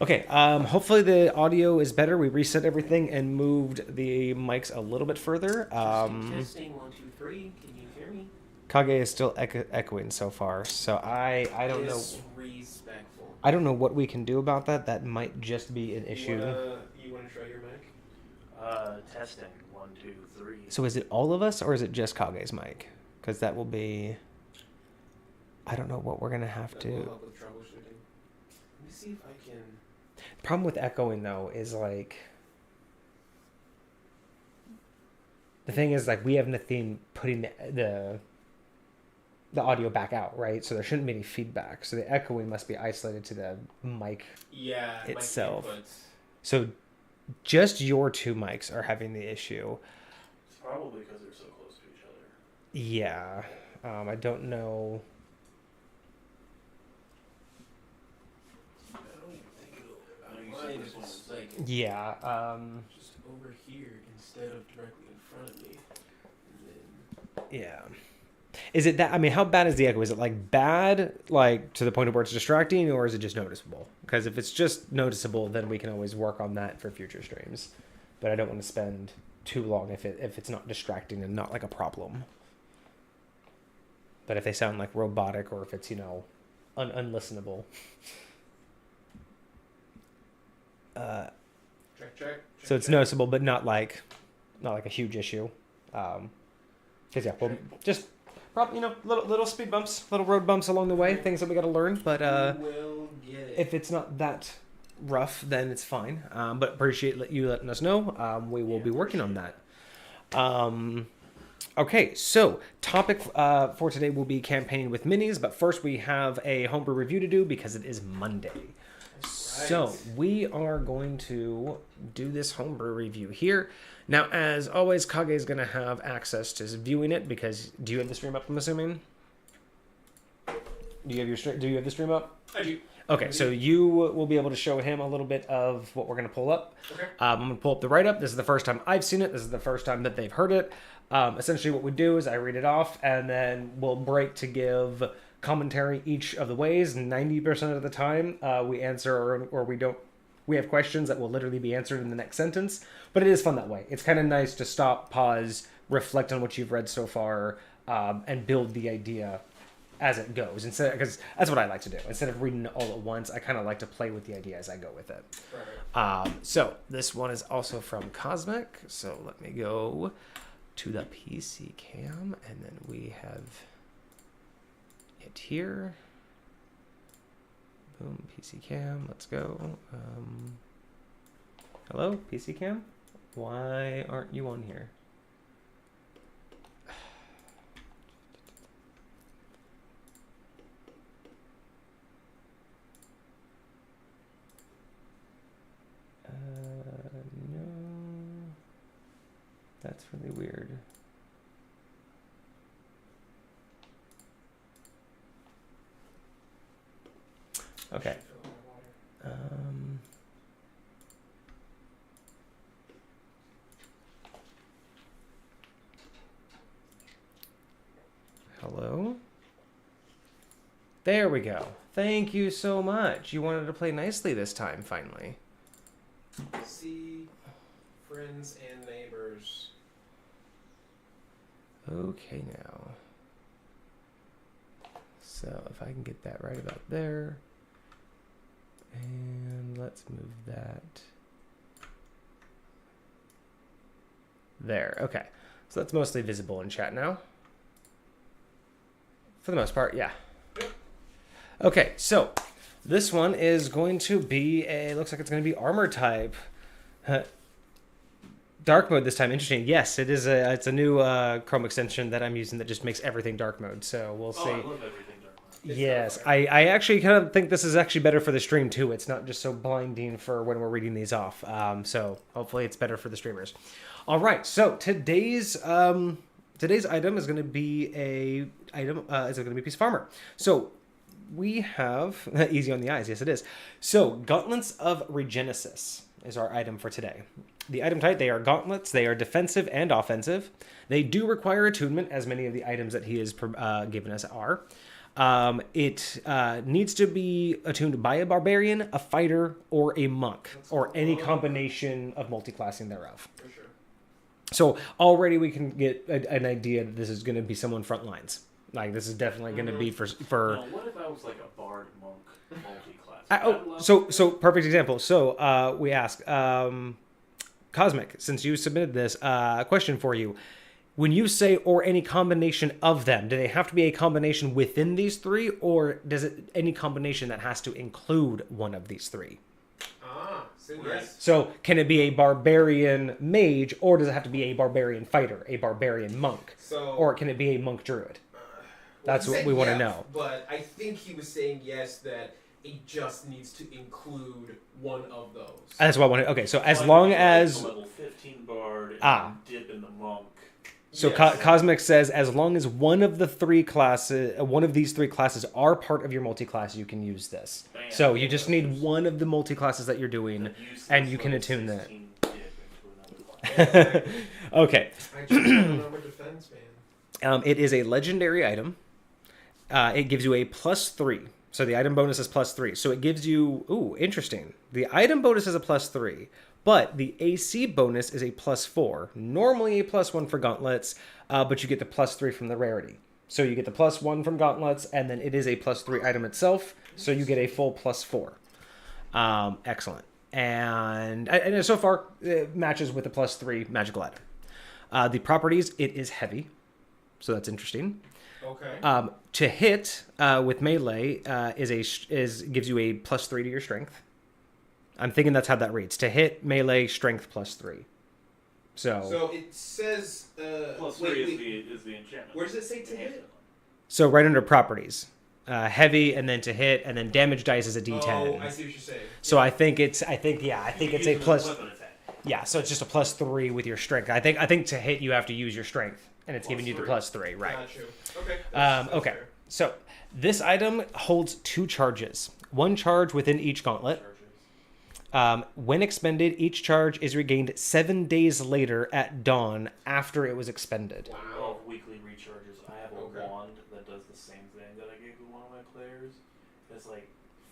Okay. Hopefully the audio is better. We reset everything and moved the mics a little bit further. Testing 1, 2, 3. Can you hear me? Kage is still echoing so far, so I don't know. Disrespectful. I don't know what we can do about that. That might just be an issue. You want to try your mic? Testing. 1, 2, 3. So is it all of us or is it just Kage's mic? Because that will be. I don't know what we're gonna have That will to. help with troubleshooting. Let me see if I can. The problem with echoing though is like. The thing is like we have nothing putting the audio back out, right? So there shouldn't be any feedback. So the echoing must be isolated to the mic Yeah. itself. My inputs. So just your two mics are having the issue. It's probably because they're so close to each other. Yeah. I don't know. I don't even think it'll. I know you Mine said is this one just was- like Yeah. just over here instead of directly in front of me. And then Yeah. Is it that? I mean, how bad is the echo? Is it like bad, like to the point of where it's distracting, or is it just noticeable? Because if it's just noticeable, then we can always work on that for future streams. But I don't want to spend too long if it's not distracting and not like a problem. But if they sound like robotic or if it's unlistenable. check. So it's noticeable, but not like a huge issue. Because yeah, well, just probably little speed bumps, little road bumps along the way, things that we got to learn. But You will get it. if it's not that rough, then it's fine. But appreciate you letting us know. We will be working on that. Okay, so topic for today will be campaigning with minis, but first we have a homebrew review to do because it is Monday. So we are going to do this homebrew review here. Now, as always, Kage is going to have access to viewing it because do you have the stream up? I'm assuming. Do you have the stream up? I do. Okay, so you will be able to show him a little bit of what we're going to pull up. Okay. I'm going to pull up the write-up. This is the first time I've seen it. This is the first time that they've heard it. Essentially what we do is I read it off, and then we'll break to give commentary each of the ways. 90% of the time, we answer or we don't. We have questions that will literally be answered in the next sentence, but it is fun that way. It's kind of nice to stop, pause, reflect on what you've read so far, and build the idea as it goes. Because that's what I like to do. Instead of reading it all at once, I kind of like to play with the idea as I go with it. Right. So this one is also from Cosmic. So let me go to the PC cam, and then we have it here. Boom, PC cam, let's go. Hello, PC cam? Why aren't you on here? No. That's really weird. Okay. Hello? There we go. Thank you so much. You wanted to play nicely this time, finally. See friends and neighbors. Okay, now. So if I can get that right about there. And let's move that. There, okay. So that's mostly visible in chat now. For the most part, yeah. Okay, so this one is going to be looks like it's going to be armor type. Dark mode this time. Interesting. Yes, it's a new Chrome extension that I'm using that just makes everything dark mode. So we'll see. Oh, I love everything dark mode. Yes, I actually kind of think this is actually better for the stream too. It's not just so blinding for when we're reading these off. So hopefully it's better for the streamers. All right. So today's item is going to be is going to be a piece of armor. So we have easy on the eyes. Yes, it is. So Gauntlets of Regenesis is our item for today. The item type, they are gauntlets. They are defensive and offensive. They do require attunement, as many of the items that he has given us are. It needs to be attuned by a barbarian, a fighter, or a monk, or any combination of multi-classing thereof. For sure. So already we can get an idea that this is going to be someone front lines. Like, this is definitely going to be for. Now, what if I was like a bard monk multi-class? So perfect example. So we ask Cosmic, since you submitted this, question for you. When you say or any combination of them, do they have to be a combination within these three, or does it any combination that has to include one of these three? So yes. So can it be a barbarian mage, or does it have to be a barbarian fighter, a barbarian monk, or can it be a monk druid? That's what we want to know. But I think he was saying yes, that it just needs to include one of those. That's what I want to. Okay, so as long as level 15 bard and dip in the monk. So yes. Cosmic says as long as one of these three classes are part of your multi-class, you can use this. Bam. So you just need one of the multi-classes that you're doing, and you can attune that. Okay. I just don't know defense, man. It is a legendary item. It gives you a +3. So the item bonus is +3. So it gives you... Ooh, interesting. The item bonus is a +3, but the AC bonus is a +4. Normally a +1 for gauntlets, but you get the +3 from the rarity. So you get the +1 from gauntlets, and then it is a +3 item itself, so you get a full +4. Excellent. And so far, it matches with the +3 magical item. The properties, it is heavy, so that's interesting. Okay. To hit with melee gives you a +3 to your strength. I'm thinking that's how that reads. To hit melee, strength +3. So it says +3 is the enchantment. Where does it say to hit? So right under properties, heavy, and then to hit, and then damage dice is a D10. Oh, I see what you're saying. So I think it's a plus. Yeah, so it's just a +3 with your strength. I think to hit you have to use your strength, and it's giving you the +3, right? Got you. Okay. Okay. Fair. So this item holds 2 charges. 1 charge within each gauntlet. When expended, each charge is regained 7 days later at dawn after it was expended. Wow. Weekly recharges. I have a wand that does the same thing that I gave to one of my players. It's like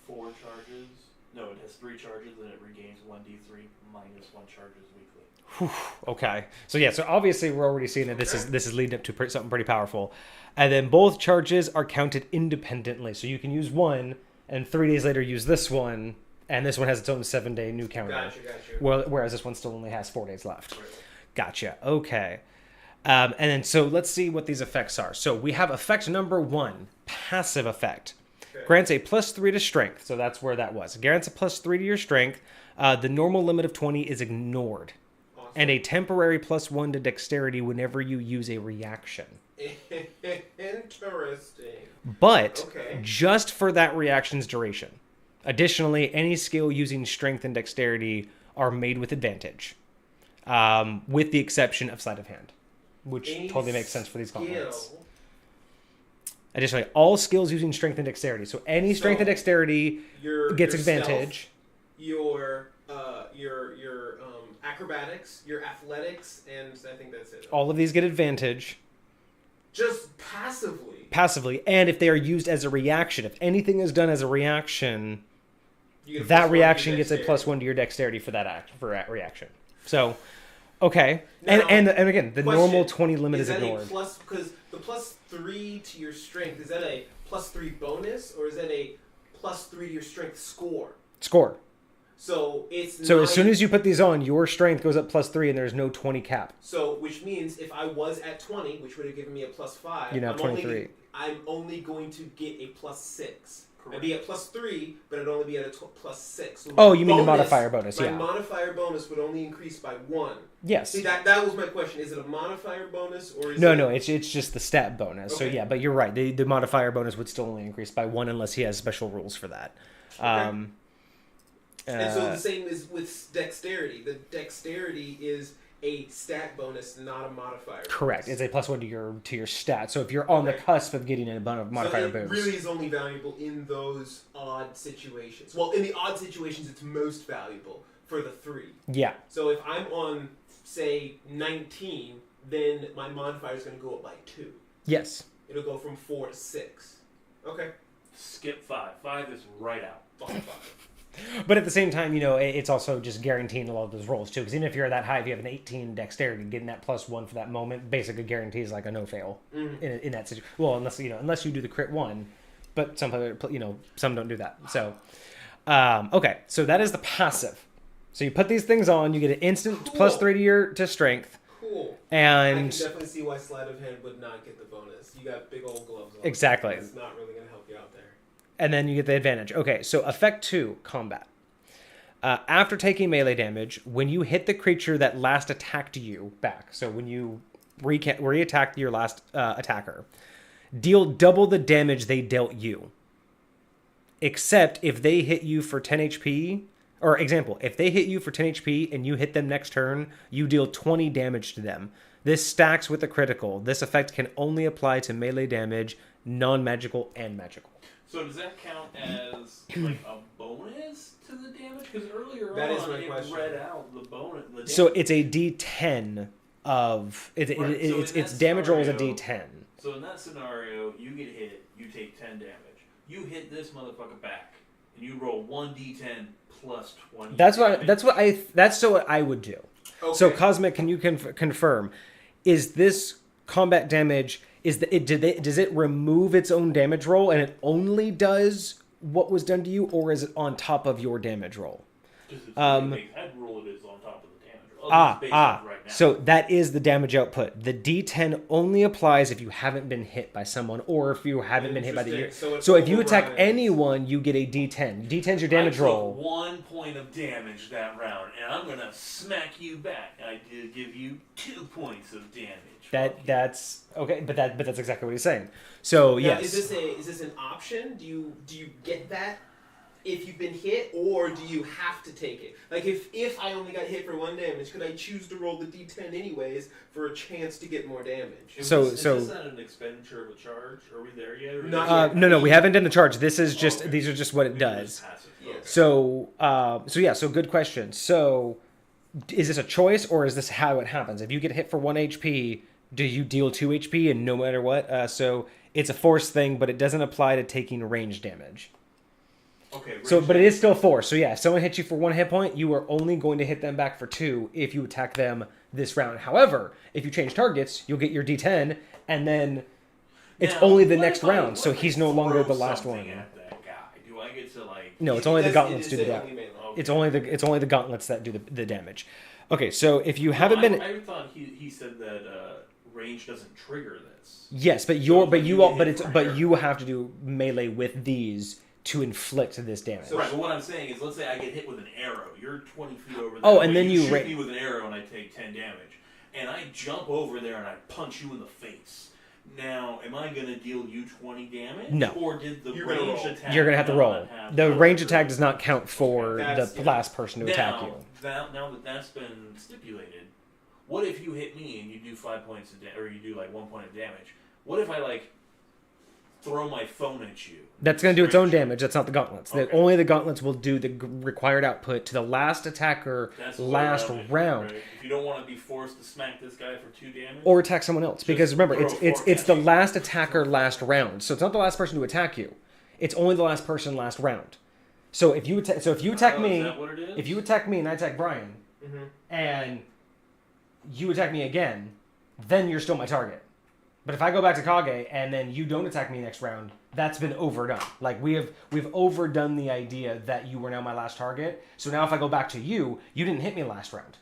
4 charges. No, it has 3 charges and it regains 1d3 minus 1 charges weekly. Whew, okay. So yeah, so obviously we're already seeing that this is leading up to something pretty powerful. And then both charges are counted independently. So you can use one and 3 days later use this one, and this one has its own 7-day new counter. Gotcha. Well, whereas this one still only has 4 days left. Right. Gotcha. Okay. And then so let's see what these effects are. So we have effect number 1, passive effect. Okay. Grants a +3 to strength. So that's where that was. Grants a +3 to your strength. The normal limit of 20 is ignored. Awesome. And a temporary +1 to dexterity whenever you use a reaction. Interesting. But just for that reaction's duration. Additionally, any skill using strength and dexterity are made with advantage. With the exception of sleight of hand. Which totally makes sense for these gauntlets. Additionally, all skills using strength and dexterity. So any strength and dexterity gets advantage. Stealth, your acrobatics, your athletics, and I think that's it. All of these get advantage. Just passively. Passively, and if they are used as a reaction, if anything is done as a reaction, that reaction gets a +1 to your dexterity for that reaction. So, okay, now, and again, the normal 20 limit is ignored. Because the +3 to your strength, is that a +3 bonus, or is that a +3 to your strength score? Score. So it's as soon as you put these on, your strength goes up +3, and there's no 20 cap. So which means if I was at 20, which would have given me a +5, you now have 23. I'm only going to get a +6, I'd be at +3, but I'd only be at a +6. So Oh, you mean the modifier bonus? My Yeah. modifier bonus would only increase by 1. Yes. See, that was my question. Is it a modifier bonus or is No, it... no, it's just the stat bonus. So Okay. yeah, but you're right. The modifier bonus would still only increase by 1 unless he has special rules for that. And so the same is with dexterity. The dexterity is a stat bonus, not a modifier. Correct. Bonus. It's a +1 to your stat. So if you're on the cusp of getting a modifier so it boost, really is only valuable in those odd situations. Well, in the odd situations, it's most valuable for the 3. yeah, So if I'm on, say, 19, then my modifier is going to go up by 2. yes. It'll go from 4 to 6. Okay. Skip 5. 5 is right out. Fuck 5. But at the same time, it's also just guaranteeing a lot of those rolls too. Because even if you're that high, if you have an 18 dexterity, getting that +1 for that moment basically guarantees like a no fail in that situation. Well, unless you do the crit 1, but some don't do that. So, okay, so that is the passive. So you put these things on, you get an instant +3 to strength. Cool. And I can definitely see why Sleight of Hand would not get the bonus. You got big old gloves on. Exactly. It's not really going to help you out there. And then you get the advantage. Okay, so effect 2, combat. After taking melee damage, when you hit the creature that last attacked you back, so when you re-attack your last attacker, deal double the damage they dealt you. Except if they hit you for 10 HP, or example, if they hit you for 10 HP and you hit them next turn, you deal 20 damage to them. This stacks with the critical. This effect can only apply to melee damage, non-magical, and magical. So does that count as like a bonus to the damage? Because earlier That on is my it question. read out the bonus. The So damage. it's a D10 of Right, so its in that damage roll is a scenario- D10. So in that scenario, you get hit, you take 10 damage. You hit this motherfucker back, and you roll 1d10 plus 20. That's damage. what I would do. Okay. So Cosmic, can you confirm? Is this combat damage? Does it remove its own damage roll and it only does what was done to you, or is it on top of your damage roll? Just it's I'd roll it as on top of the damage roll. It's based on right now. So that is the damage output. The D10 only applies if you haven't been hit by someone, or if you haven't been hit by the year. Interesting. So if it you attack overrides. anyone, you get a D10. D10's your damage I took roll. 1 point of damage that round, and I'm gonna smack you back. I did give you 2 points of damage. Fuck you. That's okay, but that's exactly what he's saying. So Now, yes, is this an option? Do you get that if you've been hit, or do you have to take it? Like if I only got hit for 1 damage, could I choose to roll the D10 anyways for a chance to get more damage? Is So- this, so- is this not an expenditure of a charge? Are we there yet? Or Not is yet. no, we haven't done the charge. This is just okay. these are just what it it does. passive? Yes. Okay. So good question. So is this a choice, or is this how it happens? If you get hit for 1 HP, do you deal 2 HP and no matter what? So it's a force thing, but it doesn't apply to taking range damage. Okay. So, range but it damage. is still force. So yeah, if someone hits you for 1 hit point, you are only going to hit them back for 2 if you attack them this round. However, if you change targets, you'll get your D10, and then it's Now, only the what next if I- round. So what if he's I no longer throw the last something one. at that guy? Do I get to like? No, it's only the gauntlets do the damage. damage. It's only the gauntlets that do the damage. Okay, so if you haven't been I thought he said that range doesn't trigger this. yes, but So you have to do melee with these to inflict this damage. Right, but what I'm saying is, let's say I get hit with an arrow. You're 20 feet over there. Oh, and then you shoot me with an arrow and I take 10 damage. And I jump over there and I punch you in the face. Now, am I going to deal you 20 damage? No. Or did the You're gonna range roll. attack You're gonna have to not roll. have The to range roll? attack does not count for That's- the yeah. last person to attack you. Now that that's been stipulated, what if you hit me and you do 5 points of damage, or you do like 1 point of damage? What if I like throw my phone at you? That's going to do its own Scratch you? damage. That's not the gauntlets. Okay. Only the gauntlets will do the required output to the last attacker That's last what I mean, round. right? If you don't want to be forced to smack this guy for 2 damage, Or attack someone else. Because Just remember, throw it's a it's fork it's at the you. last attacker last round. So it's not the last person to attack you. It's only the last person last round. So if you attack is me, that what it is? if you attack me and I attack Brian, Mhm. and you attack me again, then you're still my target. But if I go back to Kage and then you don't attack me next round, that's been overdone. Like we've overdone the idea that you were now my last target. So now if I go back to you, you didn't hit me last round.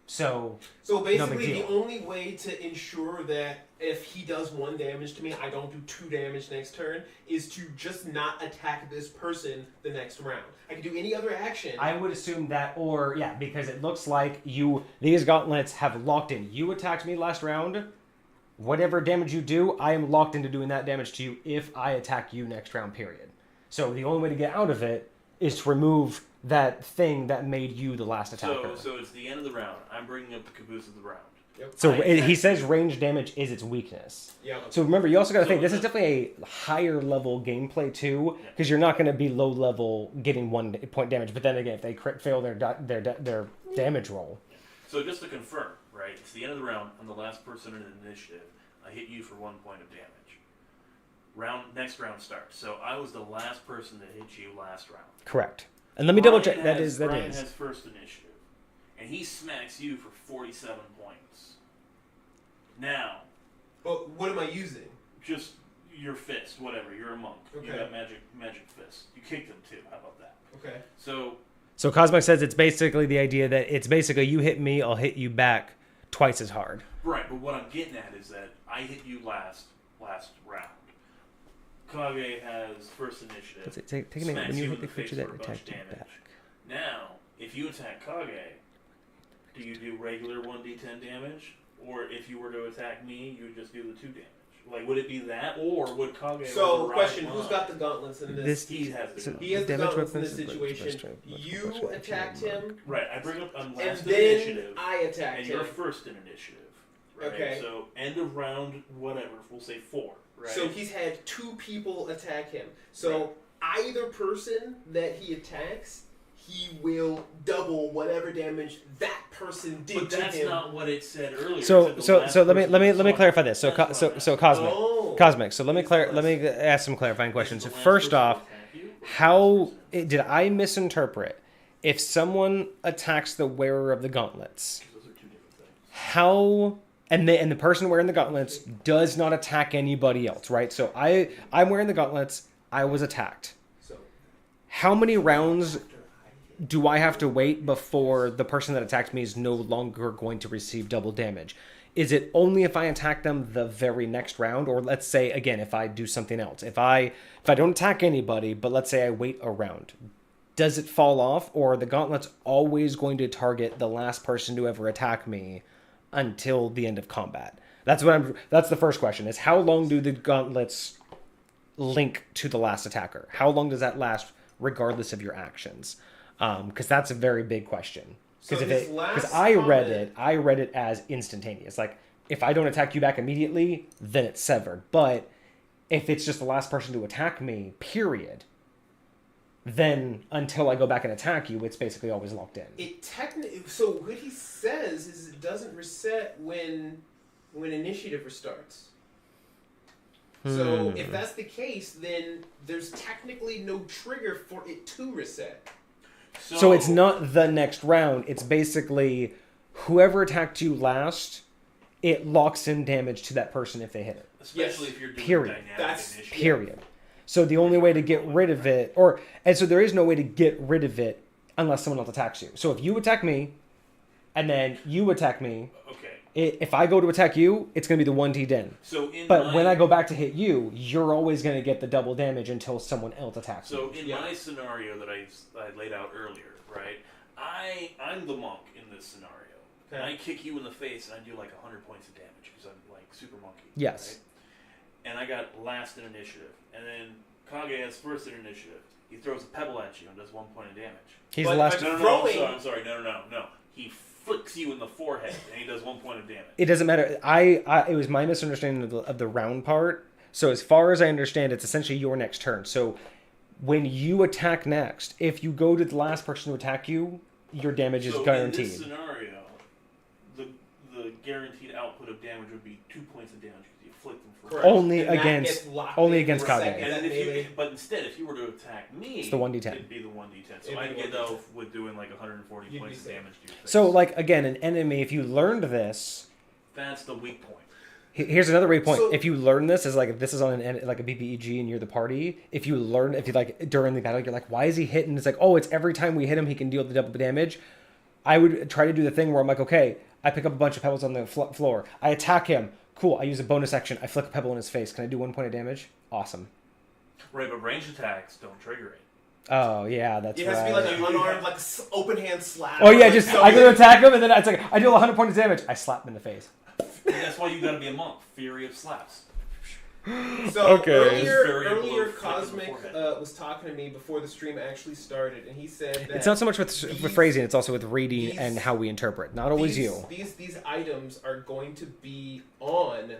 So basically, deal. the only way to ensure that if he does 1 damage to me, I don't do 2 damage next turn, is to just not attack this person the next round. I can do any other action. I would assume that, or yeah, because it looks like these gauntlets have locked in. You attacked me last round. Whatever damage you do, I am locked into doing that damage to you if I attack you next round, period. So the only way to get out of it is to remove that thing that made you the last attacker. So it's the end of the round. I'm bringing up the caboose of the round. Yep. So he says range damage is its weakness. Yep. So remember, you also got to think, this is definitely a higher level gameplay too, because you're not going to be low level getting 1 point damage. But then again, if they fail their damage roll. So just to confirm, right? It's the end of the round. I'm the last person in the initiative. I hit you for 1 point of damage. Next round starts. So I was the last person to hit you last round. Correct. And let me double check. Brian That is. has first initiative, and he smacks you for 47 points. Now, But what am I using? just your fist, whatever. You're a monk. Okay. You got magic fist. You kicked him too. How about that? Okay. So Cosmic says it's basically the idea that it's basically you hit me, I'll hit you back twice as hard. Right, but what I'm getting at is that I hit you last round. Kage has first initiative. Take a minute. Smacks When you you hit in the the creature face that for a bunch attacked of you damage. back. Now, if you attack Kage, do you do regular 1d10 damage? Or if you were to attack me, you would just do the 2 damage? Like, would it be that? Or would Kage So, override question: mine? Who's got the gauntlets in this? He has the so- He has the damage gauntlets in weapons this is situation. You question. attacked him, Right, I bring up I'm and last in then initiative, I attacked and him. you're first in initiative. Right? Okay. So, end of round, whatever, we'll say 4. Right? So he's had 2 people attack him. So either person that he attacks, he will double whatever damage that person did But to that's him. not what it said earlier. So It said the last let me person clarify this. So That's what I'm asking. Cosmic. Oh. Cosmic. So let me ask some clarifying questions. Is the last First person off, to attack you, or the how last person? did I misinterpret? If someone attacks the wearer of the gauntlets, Those are 2 different things. how and the person wearing the gauntlets does not attack anybody else, right? So I'm wearing the gauntlets. I was attacked. So How many rounds after I hit do I have to wait before the person that attacked me is no longer going to receive double damage? Is it only if I attack them the very next round, or let's say again if I do something else? If I don't attack anybody, but let's say I wait a round, does it fall off, or are the gauntlets always going to target the last person to ever attack me until the end of combat? That's the first question, is how long do the gauntlets link to the last attacker? How long does that last regardless of your actions? Because that's a very big question. So Because his last I read comment- it as instantaneous. Like if I don't attack you back immediately, then it's severed. But if it's just the last person to attack me, period, then until I go back and attack you, it's basically always locked in. So what he says is it doesn't reset when initiative restarts. So if that's the case, then there's technically no trigger for it to reset. So it's not the next round. It's basically whoever attacked you last, it locks in damage to that person if they hit it. Especially if you're doing Period. dynamic That's- initiative. Period. So the only way to get rid of it, so there is no way to get rid of it unless someone else attacks you. So if you attack me, and then you attack me, Okay. if I go to attack you, it's going to be the 1d10. So in But my, when I go back to hit you, you're always going to get the double damage until someone else attacks you. So in Yeah. my scenario that I laid out earlier, right? I'm the monk in this scenario. And Okay. I kick you in the face and I do like 100 points of damage because I'm like super monkey. Yes. Right? And I got last in initiative. And then Kage has first in initiative. He throws a pebble at you and does 1 point of damage. He's But the last. I'm No, throwing- I'm sorry. No. He flicks you in the forehead and he does 1 point of damage. It doesn't matter. It was my misunderstanding of the round part. So as far as I understand, it's essentially your next turn. So when you attack next, if you go to the last person to attack you, your damage is So guaranteed. in this scenario, the guaranteed output of damage would be 2 points of damage because you flick them for Correct. Only And that against- gets locked only in against for a Kage. second, And that then melee. but instead, if you were to attack me, It's the 1d10. It'd be the 1d10. So It'd be I'd the get 1d10. off with doing like 140 You'd points be of safe. damage to your face. So like again, an enemy, if you learned this, that's the weak point. here's another way point. So- If you learn this as like if this is on like a BBEG and you're the party, if you like during the battle, you're like, why is he hitting? It's like, oh, it's every time we hit him, he can deal the double damage. I would try to do the thing where I'm like, okay, I pick up a bunch of pebbles on the floor. I attack him. Cool. I use a bonus action. I flick a pebble in his face. Can I do 1 point of damage? Awesome. Right, but ranged attacks don't trigger it. Oh, yeah, that's right. It has to be like an unarmed, like open hand slap. Oh, yeah, just I go to attack him, and then it's like, I deal 100 points of damage. I slap him in the face. And that's why you gotta be a monk. Fury of slaps. So Okay. earlier Cosmic was talking to me before the stream actually started, and he said that It's not so much with phrasing, it's also with reading and how we interpret. Not always you. These items are going to be on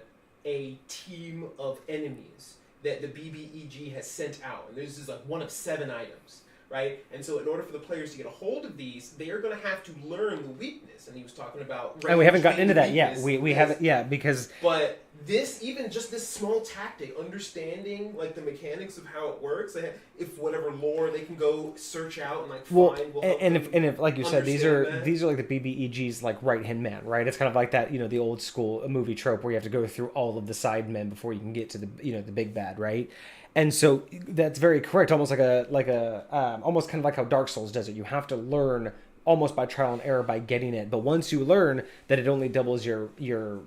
a team of enemies that the BBEG has sent out, and this is like one of 7 items, right? And so in order for the players to get a hold of these, they are going to have to learn the weakness. And he was talking about... And we haven't gotten into that yet. We haven't, because... But this, even just this small tactic, understanding like the mechanics of how it works, if whatever lore they can go search out and like find... And if like you said, these are like the BBEG's like right-hand man, right? It's kind of like that, the old school movie trope where you have to go through all of the side men before you can get to the, the big bad, right? And so that's very correct. Almost almost kind of like how Dark Souls does it. You have to learn almost by trial and error by getting it. But once you learn that it only doubles your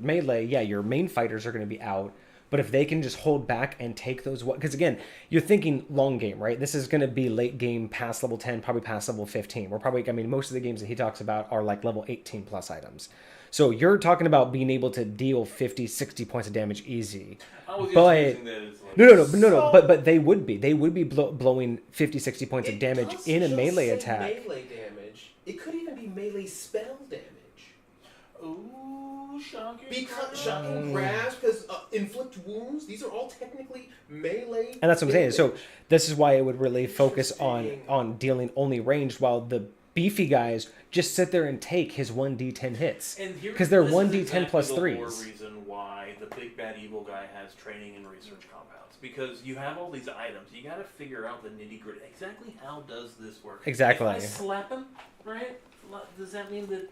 melee, yeah, your main fighters are going to be out. But if they can just hold back and take those, because again, you're thinking long game, right? This is going to be late game, past level 10, probably past level 15. Most of the games that he talks about are like level 18 plus items. So you're talking about being able to deal 50, 60 points of damage easy. But no. But they would be blowing 50, 60 points of damage in a melee attack. Melee damage. It could even be melee spell damage. Ooh, shocking. Because shocking grasp, because inflict wounds. These are all technically melee. And that's what I'm saying. So this is why it would really focus on dealing only ranged, while the beefy guys just sit there and take his 1d10 hits, because they're 1d10 plus 3s. More reason why the big bad evil guy has training and research compounds, because you have all these items, you got to figure out the nitty gritty. Exactly how does this work? Exactly. If I slap him, right? Does that mean that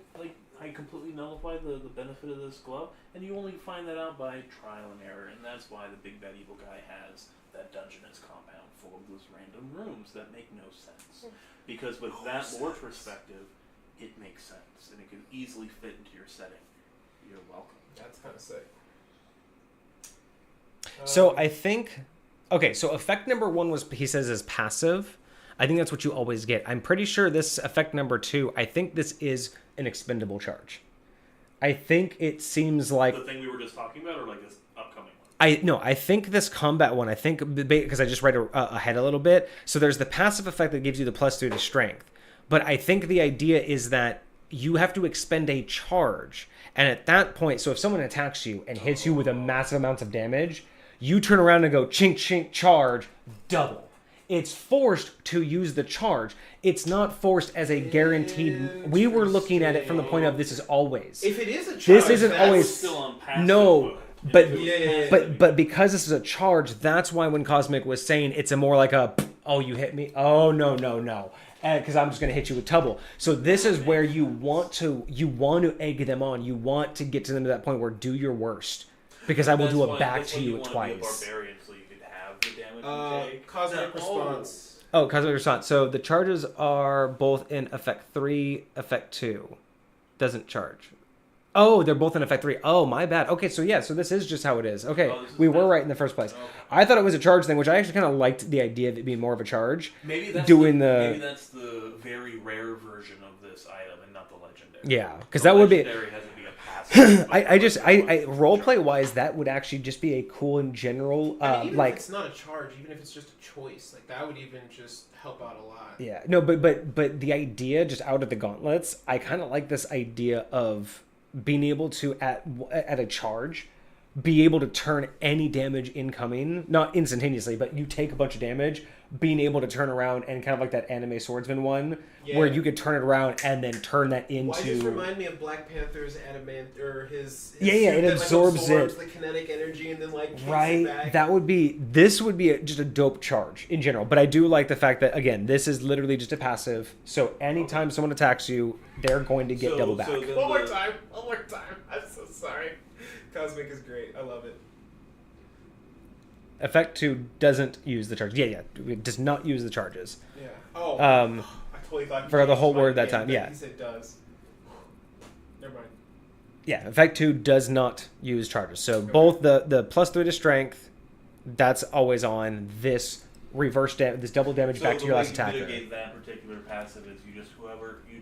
I completely nullify the benefit of this glove? And you only find that out by trial and error, and that's why the big bad evil guy has that dungeonous compound full of those random rooms that make no sense. Because with that lore perspective, it makes sense, and it can easily fit into your setting. You're welcome. That's kind of sick. So I think, so effect number 1 he says is passive. I think that's what you always get. I'm pretty sure this effect number 2, I think this is an expendable charge. I think it seems like... The thing we were just talking about, or like this upcoming one? I think this combat one, because I just read ahead a little bit. So there's the passive effect that gives you the +3 to strength. But I think the idea is that you have to expend a charge. And at that point, so if someone attacks you and hits you with a massive amounts of damage, you turn around and go chink, chink, charge, double. It's forced to use the charge. It's not forced as a guaranteed. We were looking at it from the point of this is always. If it is a charge, this isn't always. Still on passive. No. But because this is a charge, that's why when Cosmic was saying it's a more like a, oh, you hit me, oh no, because I'm just going to hit you with double. So this is where you want to egg them on. You want to get to them to that point where do your worst, because I will do it back to you twice. Barbarian, so you could have the damage you take. Cosmic response. Oh, cosmic response. So the charges are both in effect 3, effect 2. Doesn't charge. Oh, they're both in effect 3. Oh, my bad. Okay, so yeah, so this is just how it is. Okay, we were right in the first place. Okay. I thought it was a charge thing, which I actually kind of liked the idea of it being more of a charge. Maybe that's the very rare version of this item and not the legendary. Yeah, because that would be... Has to be a passive. I roleplay wise, that would actually just be a cool in general. Even if it's not a charge, even if it's just a choice, like that would even just help out a lot. Yeah, no, but the idea just out of the gauntlets, I kind of like this idea of being able to at a charge be able to turn any damage incoming, not instantaneously, but you take a bunch of damage, being able to turn around and kind of like that anime swordsman one, where you could turn it around and then turn that into... Why does this remind me of Black Panther's adamant, or his it absorbs it. The kinetic energy and then like kicks right, it back. This would be just a dope charge in general, but I do like the fact that, again, this is literally just a passive, so anytime someone attacks you, they're going to get double back. One more time, I'm so sorry. Cosmic is great. I love it. Effect 2 doesn't use the charge. Yeah. It does not use the charges. Yeah. Oh. I totally thought... Forgot the whole word that time. Yeah. He said does. Yeah, effect 2 does not use charges. So both the +3 to strength, that's always on. This reverse damage, this double damage back to your last attacker. So the way you mitigate that particular passive is you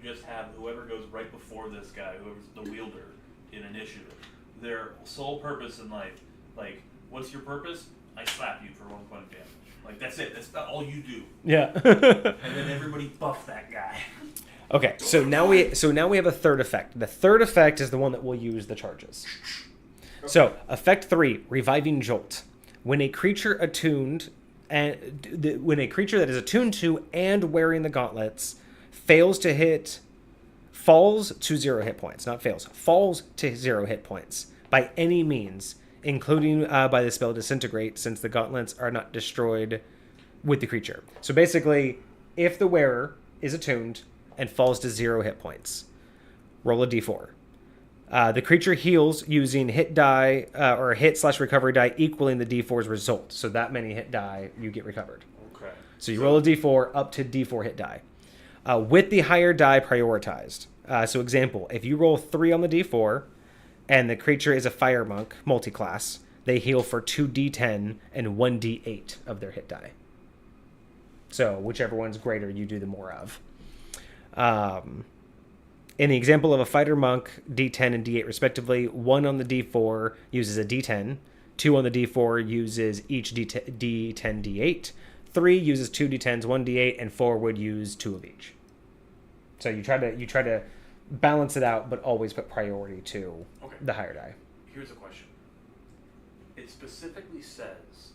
just have whoever goes right before this guy, whoever's the wielder in initiative. Their sole purpose in life, like, what's your purpose? I slap you for 1 point of damage. Like, that's it. That's not all you do. Yeah. And then everybody buff that guy. Okay, so now we have a third effect. The third effect is the one that will use the charges. Okay. So, effect 3, Reviving Jolt. When a creature attuned when a creature that is attuned to and wearing the gauntlets falls to 0 hit points, not fails, falls to 0 hit points by any means, including by the spell Disintegrate, since the gauntlets are not destroyed with the creature. So basically, if the wearer is attuned and falls to 0 hit points, roll a d4. The creature heals using hit die or hit/recovery die equaling the d4's result. So that many hit die, you get recovered. Okay. So you roll a d4 up to d4 hit die. With the higher die prioritized. So example, if you roll 3 on the d4 and the creature is a fire monk, multi-class, they heal for 2d10 and 1d8 of their hit die. So whichever one's greater, you do the more of. In the example of a fighter monk, d10 and d8 respectively, 1 on the d4 uses a d10, 2 on the d4 uses each d10, d8, 3 uses 2 d10s, 1 d8, and 4 would use 2 of each. So you try to balance it out, but always put priority to the higher die. Here's a question. It specifically says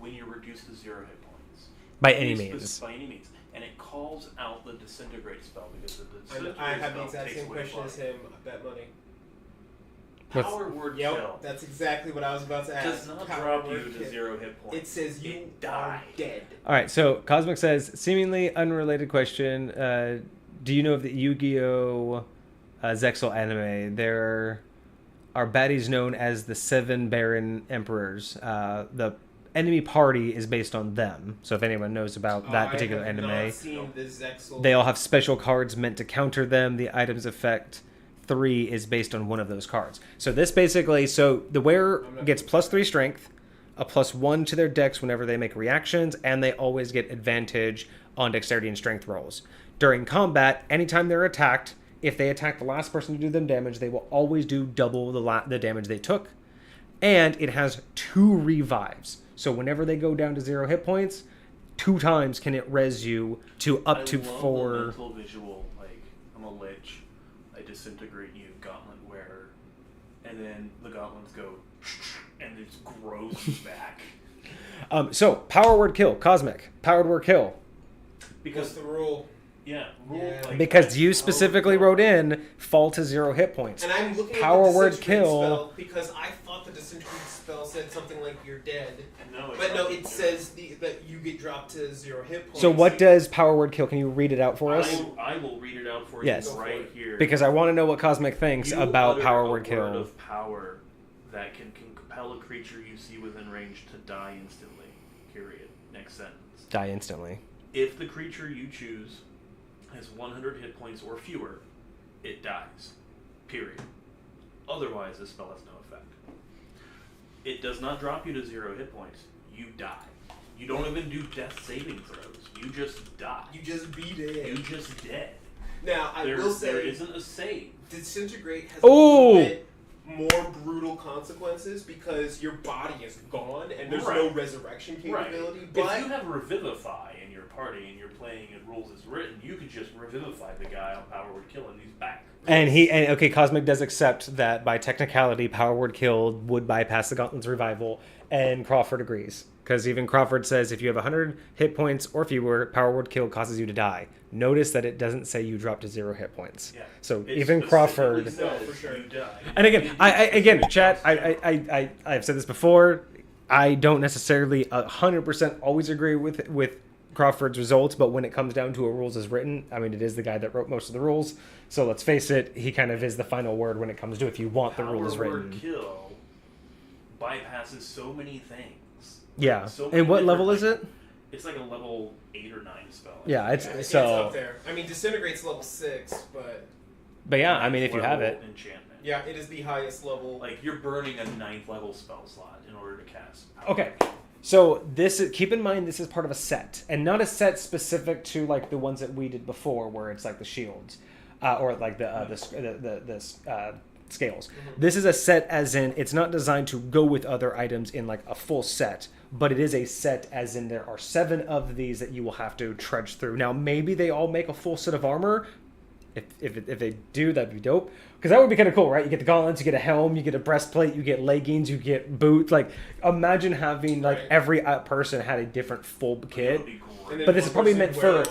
when you're reduced to 0 hit points. By any means. By any means. And it calls out the Disintegrate spell because the Disintegrate I have the spell exact takes same away question body. as him. Bet money. Power Word Kill That's exactly what I was about to ask. does not drop you to 0 hit points. It says you die. are dead. All right, so Cosmic says, seemingly unrelated question. Do you know of the Yu-Gi-Oh! Zexal anime? There are baddies known as the 7 Baron Emperors. The enemy party is based on them. So if anyone knows about that particular I have anime, not seen the Zexal. they all have special cards meant to counter them. The item's effect 3 is based on one of those cards. So this basically, so the wearer gets +3 strength, a +1 to their dex whenever they make reactions, and they always get advantage on dexterity and strength rolls. During combat, anytime they're attacked, if they attack the last person to do them damage, they will always do double the damage they took. And it has 2 revives. So whenever they go down to 0 hit points, 2 times can it res you to up to 4. The mental visual, like, I'm a lich, I disintegrate you, gauntlet wearer, and then the gauntlets go, and it just grows you back. So, power word kill, Cosmic. Powered word kill. What's the rule? Yeah, Yeah. Because you specifically wrote in fall to 0 hit points. And I'm looking Power at the word Disintegrate kill. spell because I thought the Disintegrate spell said something like you're dead. No, But no, it says that you get dropped to 0 hit points. So what does power word kill? Can you read it out for us? I will read it out for Yes. you right here. Because I want to know what Cosmic thinks You about utter power a word kill. Word of power that can compel a creature you see within range to die instantly. Period. Next sentence. Die instantly. If the creature you choose has 100 hit points or fewer, it dies. Period. Otherwise, the spell has no effect. It does not drop you to 0 hit points. You die. You don't even do death saving throws. You just die. You just be dead. You just dead. Now, I will say, there isn't a save. Disintegrate has Ooh. a little bit more brutal consequences because your body is gone and there's no resurrection capability. Right. But if you have Revivify in your party and you're playing it rules as written, you could just revivify the guy on power word kill and he's back. And okay, Cosmic does accept that by technicality, power word kill would bypass the Gauntlet's revival, and Crawford agrees. Because even Crawford says if you have 100 hit points or fewer, power word kill causes you to die. Notice that it doesn't say you drop to 0 hit points. Yeah. So It even specifically Crawford. says No, for sure. you die. And again, chat. I've said this before. I don't necessarily 100% always agree with Crawford's results, but when it comes down to a rules as written, I mean, it is the guy that wrote most of the rules. So let's face it, he kind of is the final word when it comes to if you want the rule as Power word written. kill bypasses so many things. Yeah. So many And what different, level is like, it? It's like a level 8 or 9 spell. Yeah, it's it's so. up there. I mean, Disintegrate's level 6, but But yeah, I mean, if you have Level it. enchantment. Yeah, it is the highest level. Like, you're burning a 9th level spell slot in order to cast power. Okay. So keep in mind this is part of a set, and not a set specific to like the ones that we did before, where it's like the shields, or like the scales. Mm-hmm. This is a set as in it's not designed to go with other items in like a full set, but it is a set as in there are 7 of these that you will have to trudge through. Now maybe they all make a full set of armor. If they do, that'd be dope. Because that would be kind of cool, right? You get the gauntlets, you get a helm, you get a breastplate, you get leggings, you get boots. Like, imagine having like every person had a different full kit. Cool. But this is probably meant for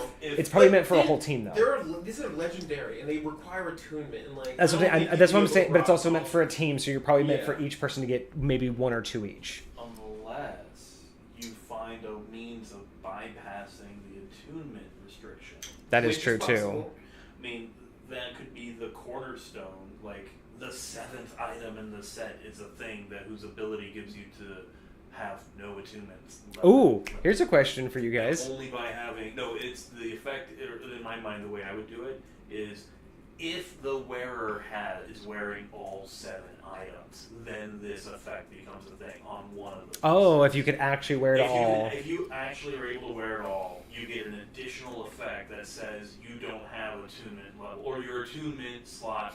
a whole team, though. These are legendary, and they require attunement. And like that's what I'm saying. But it's also meant for a team, so you're probably meant for each person to get maybe 1 or 2 each. Unless you find a means of bypassing the attunement restriction. That is true too. I mean, that could be the cornerstone. Like, the 7th item in the set is a thing whose ability gives you to have no attunements. Ooh, here's a question for you guys. Only by having... No, it's the effect... In my mind, the way I would do it is if the wearer is wearing all 7 items, then this effect becomes a thing on one of them. Oh, if you could actually wear it all. If you actually are able to wear it all, you get an additional effect that says you don't have attunement level, or your attunement slot,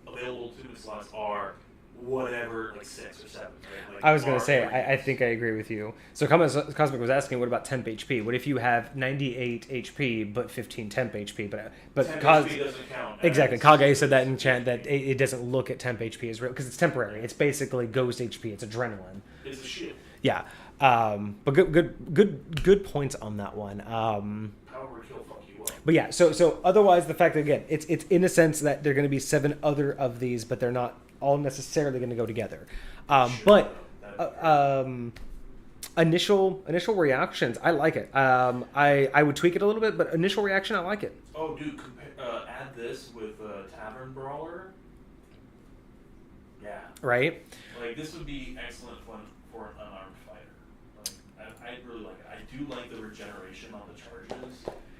available attunement slots are whatever, like 6 or 7. Right? Like I was going to say, I think I agree with you. So Cosmic was asking, what about temp HP? What if you have 98 HP but 15 temp HP? But temp HP doesn't count. Exactly. Kage said that in chat that it doesn't look at temp HP as real because it's temporary. It's basically ghost HP. It's adrenaline. It's a shield. Yeah. But good points on that one. However, kill fuck you up. But yeah, so otherwise the fact that again, it's in a sense that there are going to be 7 other of these, but they're not all necessarily going to go together. Initial reactions, I like it. I would tweak it a little bit, but initial reaction, I like it. Oh, dude, add this with Tavern Brawler. Yeah. Right? Like, this would be excellent fun for an unarmed fighter. Like, I really like it. I do like the regeneration on the charges.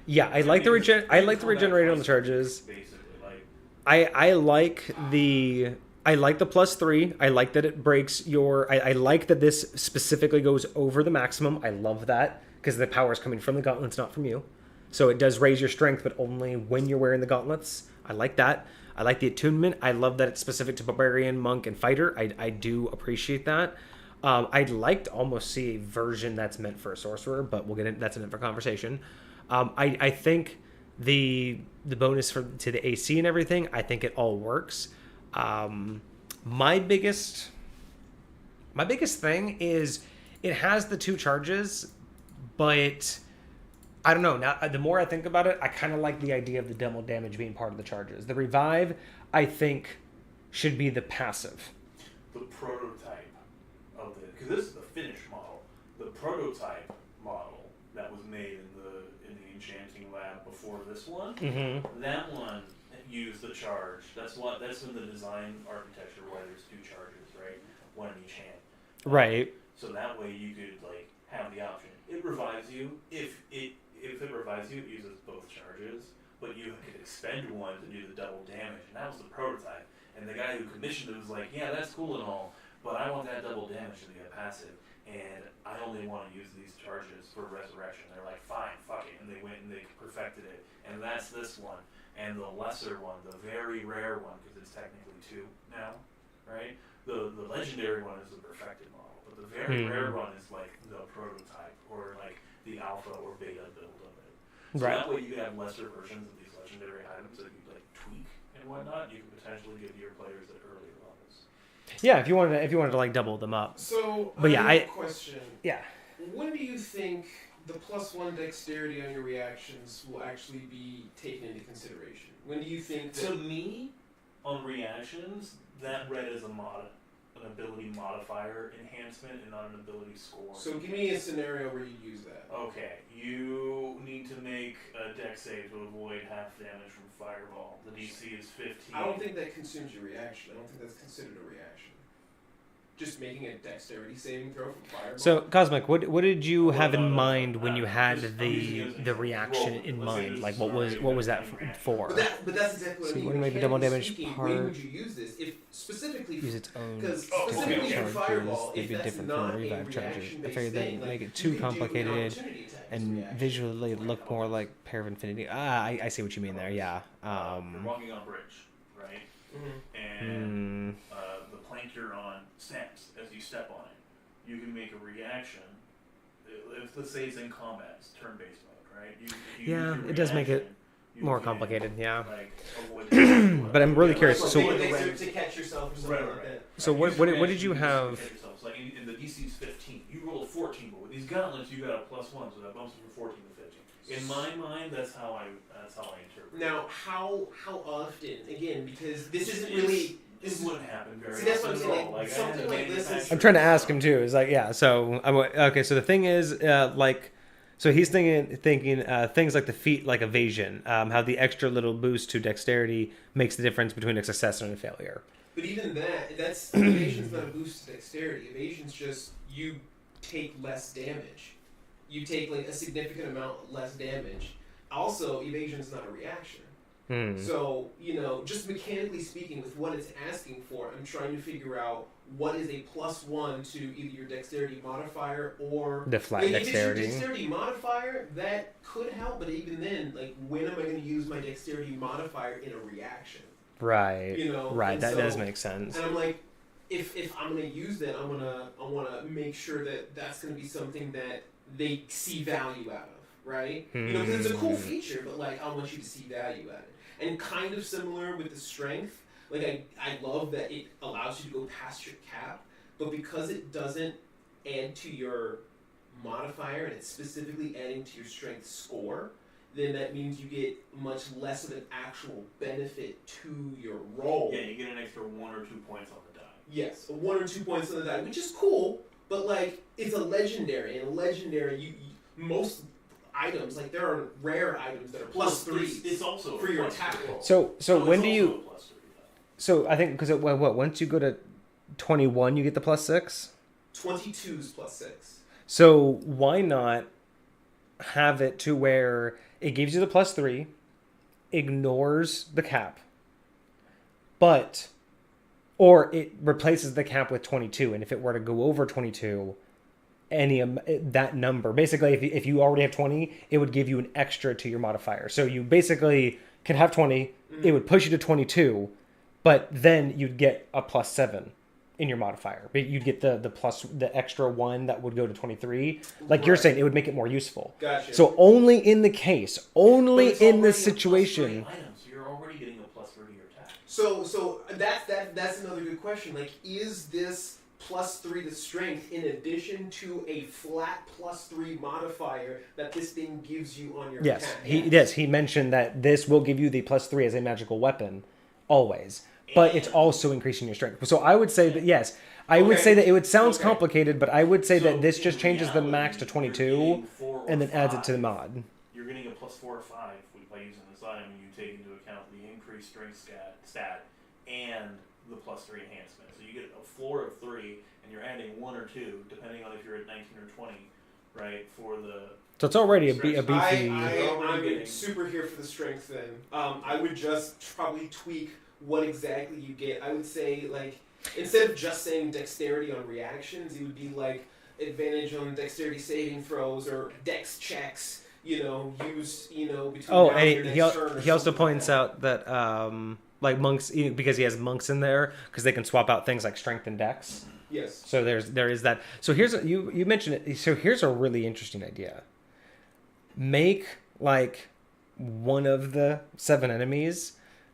Yeah, I like the regeneration on the charges. Basically, like I like the +3. I like that it breaks your. I like that this specifically goes over the maximum. I love that because the power is coming from the gauntlets, not from you. So it does raise your strength, but only when you're wearing the gauntlets. I like that. I like the attunement. I love that it's specific to barbarian, monk, and fighter. I do appreciate that. I'd like to almost see a version that's meant for a sorcerer, but we'll get in. That's a different conversation. I think the bonus to the AC and everything. I think it all works. My biggest thing is it has the 2 charges, but I don't know. Now, the more I think about it, I kind of like the idea of the double damage being part of the charges. The revive, I think, should be the passive. The prototype of the, because this is the finished model. The prototype model that was made in the enchanting lab before this one. Mm-hmm. That one used the charge. That's in the design architecture where there's 2 charges, right? One in each hand. Right. So that way you could like have the option. It revives you. If it revives you, it uses both charges, but you could expend one to do the double damage, and that was the prototype. And the guy who commissioned it was like, yeah, that's cool and all, but I want that double damage to be a passive, and I only want to use these charges for resurrection. They're like, fine, fuck it, and they went and they perfected it, and that's this one. And the lesser one, the very rare one, because it's technically 2 now, right? The legendary one is the perfected model, but the very rare one is like the prototype, or like the alpha or beta build of it. So right. That way you have lesser versions of these legendary items that you like tweak and whatnot. You can potentially give your players at earlier levels. Yeah, if you wanted to like double them up. So, but yeah, I have a question. Yeah. When do you think the +1 dexterity on your reactions will actually be taken into consideration? When do you think that... To me, on reactions, that read as an ability modifier enhancement and not an ability score. So give me a scenario where you use that. Okay, you need to make a dex save to avoid half damage from fireball. The DC is 15. I don't think that consumes your reaction. I don't think that's considered a reaction. just making a dexterity saving throw from fireball. So, Cosmic, what did you Well, have in no, mind no, when you I'm had using the it as an example. reaction Roll. in Let's say mind? this Like, is what was already that a reaction. for? But that's exactly what So I mean. you wanna make a double Mechanically damage speaking, part- when would you use this? If specifically Use its own because Oh, specifically okay. for fireball, They'd if be that's different not from a revive charges. I reaction-based figured they'd thing, make like, it too you could do an complicated opportunity attack as a and reaction. visually look more like Pair of Infinity. I see what you mean there. Yeah. You're walking on a bridge, right? And the plank you're on snaps as you step on it. You can make a reaction. If let's say it's in combat, it's turn-based mode, right? You Yeah, use your it does make it reaction, you more can, complicated. Yeah. Like, avoid But I'm really Yeah, curious. like, So- like, Like, like, to catch yourself or something Right. like that. So Use what your did reaction you to have? protect yourself. So like in the DC's 15, you roll a 14, but with these gauntlets you got a +1, so that bumps you from 14 to 15. In my mind, that's how I interpret. Now, how often? Again, because this isn't It's- really. This wouldn't happen very See, that's what I'm often saying, at all. like, I had something to like this is- manufacture I'm trying to ask some- him too. Is like, yeah. So okay. So the thing is, so he's thinking things like the feat, like evasion, how the extra little boost to dexterity makes the difference between a success and a failure. But even that's evasion's not a boost to dexterity. Evasion's just you take less damage. You take like a significant amount less damage. Also, evasion's not a reaction. So, just mechanically speaking, with what it's asking for, I'm trying to figure out what is a +1 to either your dexterity modifier or The flat like, dexterity. If it's your dexterity modifier, that could help, but even then, like, when am I going to use my dexterity modifier in a reaction? Right. Right. and That so- does make sense. And I'm like, if I'm gonna use that, I wanna make sure that that's gonna be something that they see value out of, right? Because it's a cool feature, but like I want you to see value out of it. And kind of similar with the strength, like I love that it allows you to go past your cap, but because it doesn't add to your modifier and it's specifically adding to your strength score, then that means you get much less of an actual benefit to your roll. Yeah, you get an extra 1 or 2 points on the die. Yes, 1 or 2 points on the die, which is cool, but like it's a legendary, and a legendary, you most items, like there are rare items that are +3s. It's also for a your +3. attack roll. So it's when do also you? a +3, though. So I think because once you go to 21, you get the +6. 22's +6. So why not have it to where it gives you the +3, ignores the cap, or it replaces the cap with 22, and if it were to go over 22, that number, basically, if you already have 20, it would give you an extra to your modifier. So you basically can have 20, it would push you to 22, but then you'd get a +7 in your modifier. But you'd get the extra 1 that would go to 23. Like you're Right. saying, it would make it more useful. Gotcha. So only in the case, only But it's in this already a situation. +3 item, so you're already getting a +3 to your attack. So that's another good question. Like, is this +3 to strength in addition to a flat +3 modifier that this thing gives you on your Yes, attack? he mentioned that this will give you the +3 as a magical weapon, always. But it's also increasing your strength. So I would say that yes, I would Okay. say that it sounds Okay. complicated, but I would say So that this in just changes the reality, max to you're 22 getting 4 or and then adds it to the 5. mod. You're getting a +4 or 5 by using this item, and you take into account the increased strength stat and the +3 enhancement. So you get a floor of 3, and you're adding 1 or 2, depending on if you're at 19 or 20, right? For the So it's already a beefy. I'm super here for the strength then. I would just probably tweak what exactly you get. I would say, like, instead of just saying dexterity on reactions, it would be like advantage on dexterity saving throws or dex checks, use, between Oh, now and your and next turn or he also something like points that. out that like monks, because he has monks in there, because they can swap out things like strength and dex. Yes. So there is that. So you mentioned it. So here's a really interesting idea. Make like one of the 7 enemies,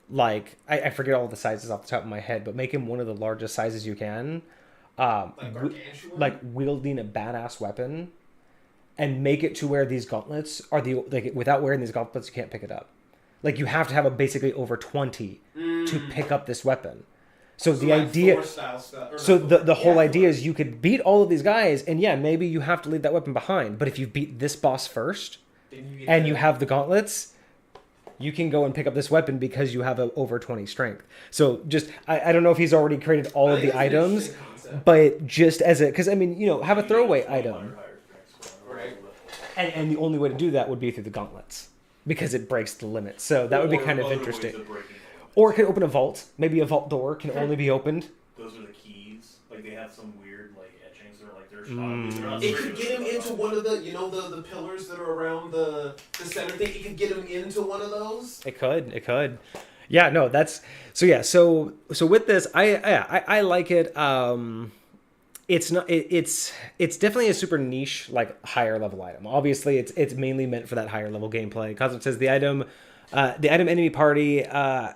like I forget all the sizes off the top of my head, but make him one of the largest sizes you can. Gargantuan? Like wielding a badass weapon, and make it to where these gauntlets are without wearing these gauntlets you can't pick it up. Like you have to have a basically over 20 to pick up this weapon. So the like idea, Thor style stuff, or so not the whole Thor. idea is you could beat all of these guys, and yeah, maybe you have to leave that weapon behind. But if you beat this boss first, Then you get and that. you have the gauntlets, you can go and pick up this weapon because you have a over 20 strength. So just I don't know if he's already created all I of think the that's an items, interesting concept. but just as a, because I mean, have a throwaway item, Right. and the only way to do that would be through the gauntlets because it breaks the limit. So that would be kind of interesting. Or it could open a vault. Maybe a vault door can only be opened. Those are the keys. Like they have some weird etchings or they're shot. It could get him into one of the the pillars that are around the center thing. It could get him into one of those. It could. Yeah, no, that's so. Yeah, so with this, I like it. It's not. It's definitely a super niche, higher level item. Obviously, it's mainly meant for that higher level gameplay. Cosmo says the item enemy party are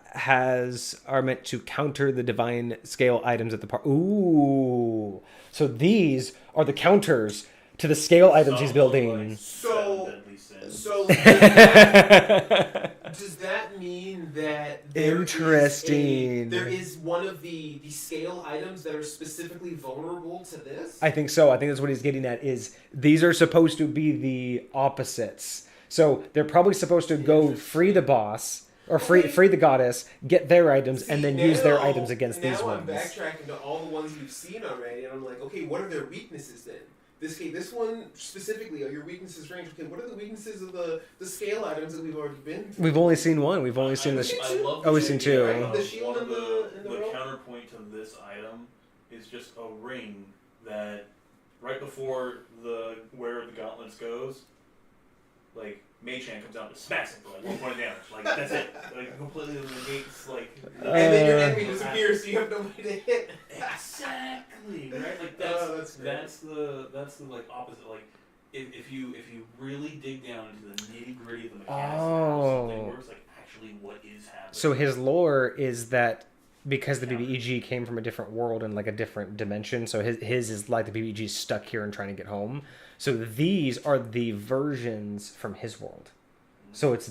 meant to counter the divine scale items at the party. Ooh, so these are the counters to the scale items he's building. So does that mean that there is one of the scale items that are specifically vulnerable to this? I think so. I think that's what he's getting at. Is these are supposed to be the opposites. So they're probably supposed to go free the boss or free the goddess, get their items, and then use their items against these ones. Now I'm backtracking to all the ones we've seen already, and I'm like, okay, what are their weaknesses then? This one specifically, are your weaknesses ranged? Okay, what are the weaknesses of the scale items that we've already been through? We've only seen one. We've only seen this. Oh, we've seen two. The shield and the counterpoint to this item is just a ring that right before where the gauntlets goes, Mei-Chan comes out and smacks it for 1 point of damage. That's it. Completely negates and then your enemy disappears, so you have no way to hit. Exactly. Right? That's the opposite. If you really dig down into the nitty gritty of the mechanics of how something works, actually what is happening. So his lore is that because the BBEG came from a different world and a different dimension, so his is like the BBEG is stuck here and trying to get home. So these are the versions from his world. So it's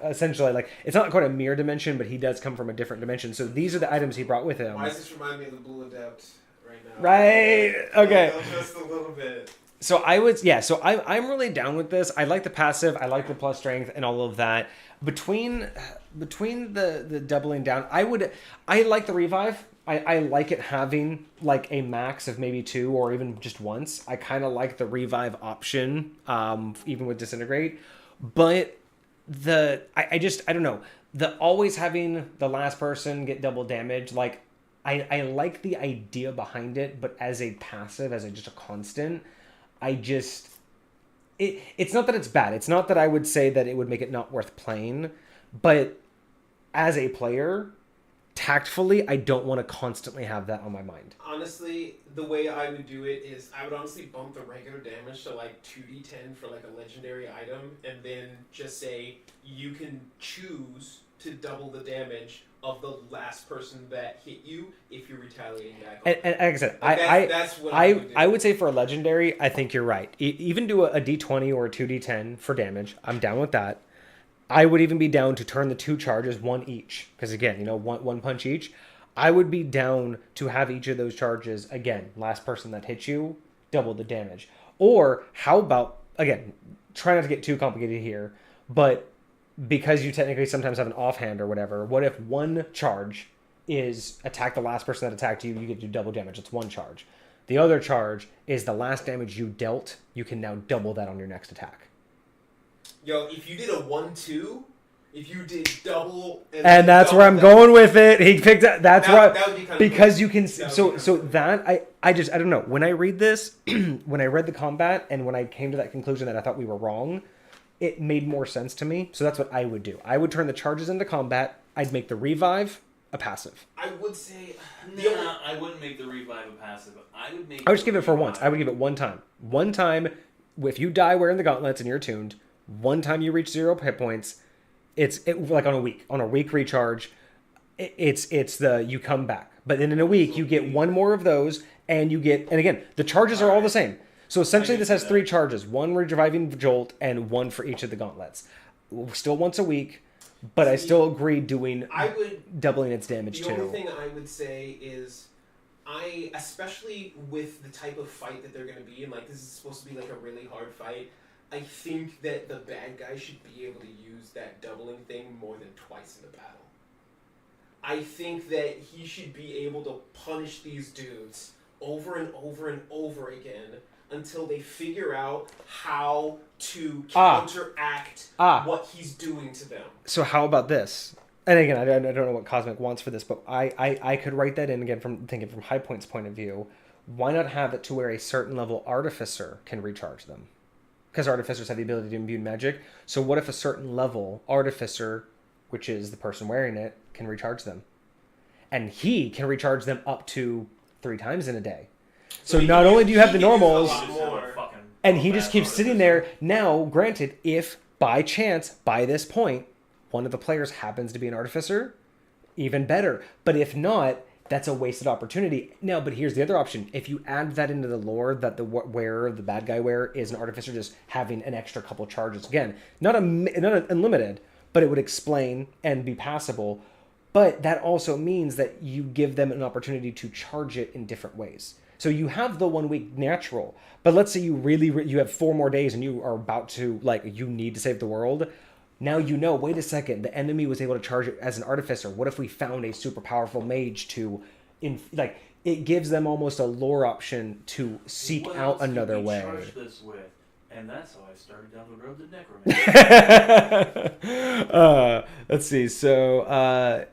essentially it's not quite a mirror dimension, but he does come from a different dimension. So these are the items he brought with him. Why does this remind me of the Blue Adept right now? Right. Okay. Just a little bit. So I'm really down with this. I like the passive. I like the plus strength and all of that. Between the doubling down, I like the revive. I like it having a max of maybe 2 or even just once. I kind of like the revive option, even with disintegrate. But I don't know, the always having the last person get double damage. I like the idea behind it, but as a passive, as just a constant, it's not that it's bad. It's not that I would say that it would make it not worth playing, but as a player, tactfully, I don't want to constantly have that on my mind. Honestly, the way I would do it is I would honestly bump the regular damage to 2d10 for a legendary item, and then just say you can choose to double the damage of the last person that hit you if you're retaliating back. And like I said, that's what I would say for a legendary, I think you're right. Even do a d20 or a 2d10 for damage. I'm down with that. I would even be down to turn the 2 charges 1 each. Because again, one punch each. I would be down to have each of those charges, again, last person that hits you, double the damage. Or how about, again, try not to get too complicated here, but because you technically sometimes have an offhand or whatever, what if one charge is attack the last person that attacked you, you get to do double damage. It's 1 charge. The other charge is the last damage you dealt, you can now double that on your next attack. Yo, if you did a 1-2, if you did double, and that's where I'm going with it. He picked up. That would be kind because of you can. So that I don't know. When I read this, when I read the combat, and when I came to that conclusion that I thought we were wrong, it made more sense to me. So that's what I would do. I would turn the charges into combat. I'd make the revive a passive. I would say I wouldn't make the revive a passive. I would just give it for once. I would give it 1 time. 1 time, if you die wearing the gauntlets and you're attuned, 1 time you reach 0 hit points. It's on a week recharge. You come back, but then in a week you get 1 more of those, and again the charges are all the same. So essentially this has 3 charges: 1 reviving jolt and 1 for each of the gauntlets. Still once a week, but I still agree doubling its damage too. The only thing I would say is especially with the type of fight that they're going to be in, this is supposed to be a really hard fight. I think that the bad guy should be able to use that doubling thing more than twice in the battle. I think that he should be able to punish these dudes over and over and over again until they figure out how to counteract what he's doing to them. So how about this? And again, I don't know what Cosmic wants for this, but I could write that in again from thinking from High Point's point of view. Why not have it to where a certain level Artificer can recharge them? Because Artificers have the ability to imbue magic. So what if a certain level Artificer, which is the person wearing it, can recharge them? And he can recharge them up to 3 times in a day. So not only do you have the normals, and he just keeps sitting there. Now, granted, if by chance, by this point, one of the players happens to be an Artificer, even better. But if not, that's a wasted opportunity. Now, but here's the other option. If you add that into the lore that the wearer, the bad guy wearer, is an Artificer just having an extra couple charges. Again, not unlimited, but it would explain and be passable. But that also means that you give them an opportunity to charge it in different ways. So you have the 1 week natural, but let's say you you have 4 more days and you are about to, you need to save the world. Now wait a second, the enemy was able to charge it as an Artificer. What if we found a super powerful mage to, it gives them almost a lore option to seek out another way. Charge this with? And that's how I started down the road to necromancy. Let's see. So,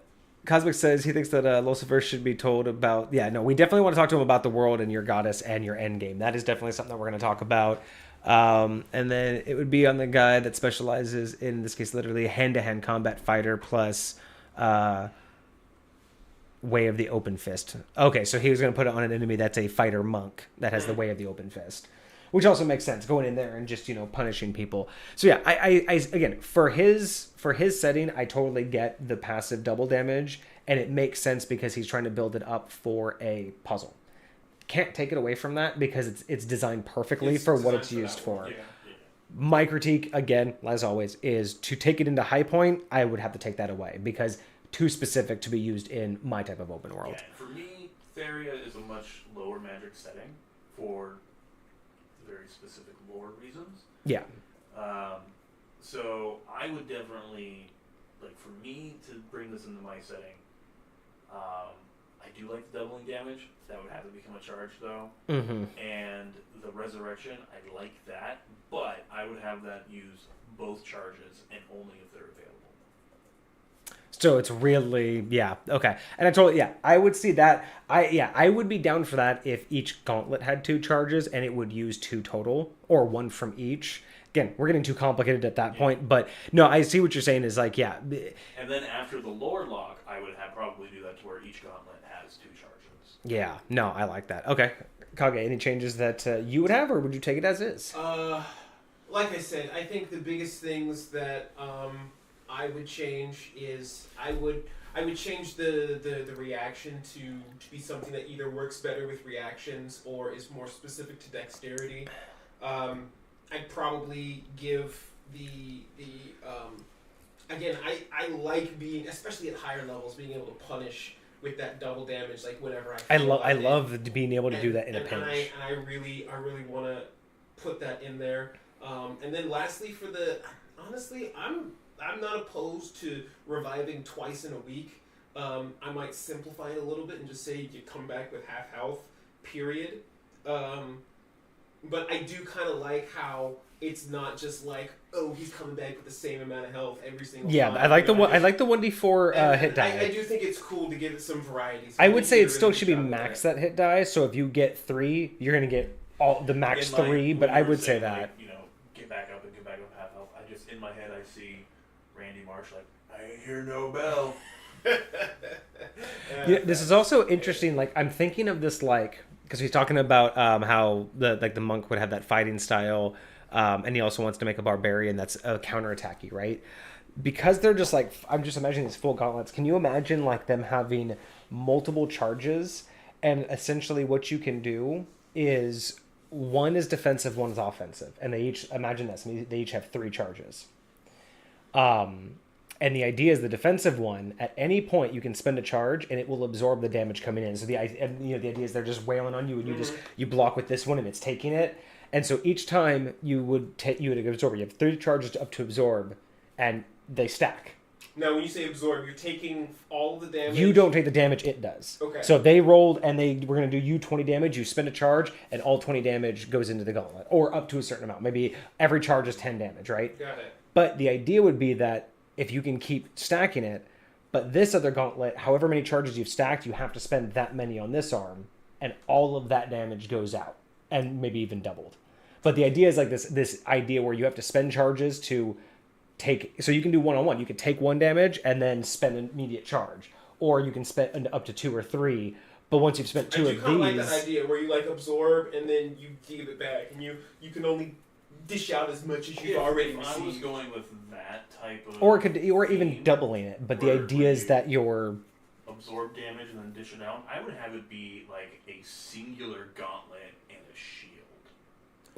Cosmic says he thinks that Lolcypher should be told about... Yeah, no, we definitely want to talk to him about the world and your goddess and your endgame. That is definitely something that we're going to talk about. And then it would be on the guy that specializes in this case, literally hand-to-hand combat fighter plus Way of the Open Fist. Okay, so he was going to put it on an enemy that's a fighter monk that has the Way of the Open Fist. Which also makes sense, going in there and just, punishing people. So yeah, I again, for his setting, I totally get the passive double damage, and it makes sense because he's trying to build it up for a puzzle. Can't take it away from that because it's designed perfectly for what it's used for. Yeah. My critique, again, as always, is to take it into High Point, I would have to take that away because too specific to be used in my type of open world. Yeah, for me, Theria is a much lower magic setting for very specific lore reasons. Yeah. So I would definitely, for me to bring this into my setting, I do like the doubling damage. That would have to become a charge, though. Mm-hmm. And the resurrection, I like that, but I would have that use both charges and only if they're available. So it's really, yeah, okay. And I totally, yeah, I would see that. I would be down for that if each gauntlet had 2 charges and it would use 2 total or 1 from each. Again, we're getting too complicated at that point, but no, I see what you're saying is yeah. And then after the lore lock, I would probably do that to where each gauntlet has 2 charges. Yeah, no, I like that. Okay. Kage, any changes that you would have, or would you take it as is? Like I said, I think the biggest things that I would change is I would change the reaction to be something that either works better with reactions or is more specific to dexterity. I'd probably give the again, I like being, especially at higher levels, being able to punish with that double damage, whenever I love being able to do that in a pinch. And I really want to put that in there. And then lastly, honestly, I'm not opposed to reviving twice in a week. I might simplify it a little bit and just say you come back with half health, period. But I do kind of like how it's not just he's coming back with the same amount of health every single time. Yeah, I like the 1d4 hit die. I do think it's cool to give it some variety. So I would say it still should be max that hit die. So if you get 3, you're gonna get all the max 3. But I would say that get back up and get back up half health. I just in my head I see Randy Marsh I ain't hear no bell. This is also interesting. I'm thinking of this because he's talking about how the monk would have that fighting style, and he also wants to make a barbarian that's counterattacky, right? Because they're just I'm just imagining these full gauntlets. Can you imagine them having multiple charges, and essentially what you can do is one is defensive, one is offensive, and they each they each have 3 charges. And the idea is the defensive one, at any point you can spend a charge and it will absorb the damage coming in. So the idea is they're just wailing on you and you block with this one and it's taking it. And so each time you would absorb. You have 3 charges up to absorb and they stack. Now, when you say absorb, you're taking all of the damage. You don't take the damage, it does. Okay. So if they rolled and they were going to do you 20 damage, you spend a charge, and all 20 damage goes into the gauntlet. Or up to a certain amount. Maybe every charge is 10 damage, right? Got it. But the idea would be that if you can keep stacking it, but this other gauntlet, however many charges you've stacked, you have to spend that many on this arm, and all of that damage goes out, and maybe even doubled. But the idea is like this idea where you have to spend charges to take, so you can do one-on-one. You can take 1 damage and then spend an immediate charge, or you can spend up to 2 or 3. But once you've spent 2 of these, I kind of like that idea where you like absorb and then you give it back, and you can only dish out as much as you've already received. I was going with that type of, or even doubling it. But the idea is that you're absorb damage and then dish it out. I would have it be like a singular gauntlet and a shield.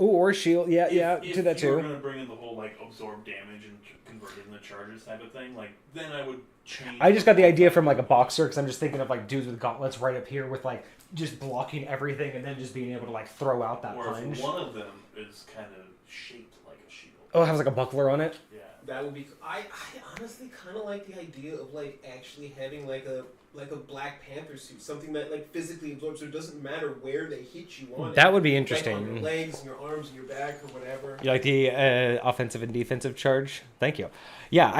Ooh, or a shield, yeah, If do that too. If you were going to bring in the whole like absorb damage and convert it into charges type of thing, like then I would change. I just got the idea from like a boxer because I'm just thinking of like dudes with gauntlets right up here with like just blocking everything and then just being able to like throw out that or punch. If one of them is kind of shaped like a shield. Oh, it has like a buckler on it. Yeah, that would be. I honestly kind of like the idea of like actually having like a Black Panther suit, something that like physically absorbs, so it doesn't matter where they hit you on. That it. would be Like interesting. on your legs and your arms and your back or whatever. You like the offensive and defensive charge? Thank you. Yeah,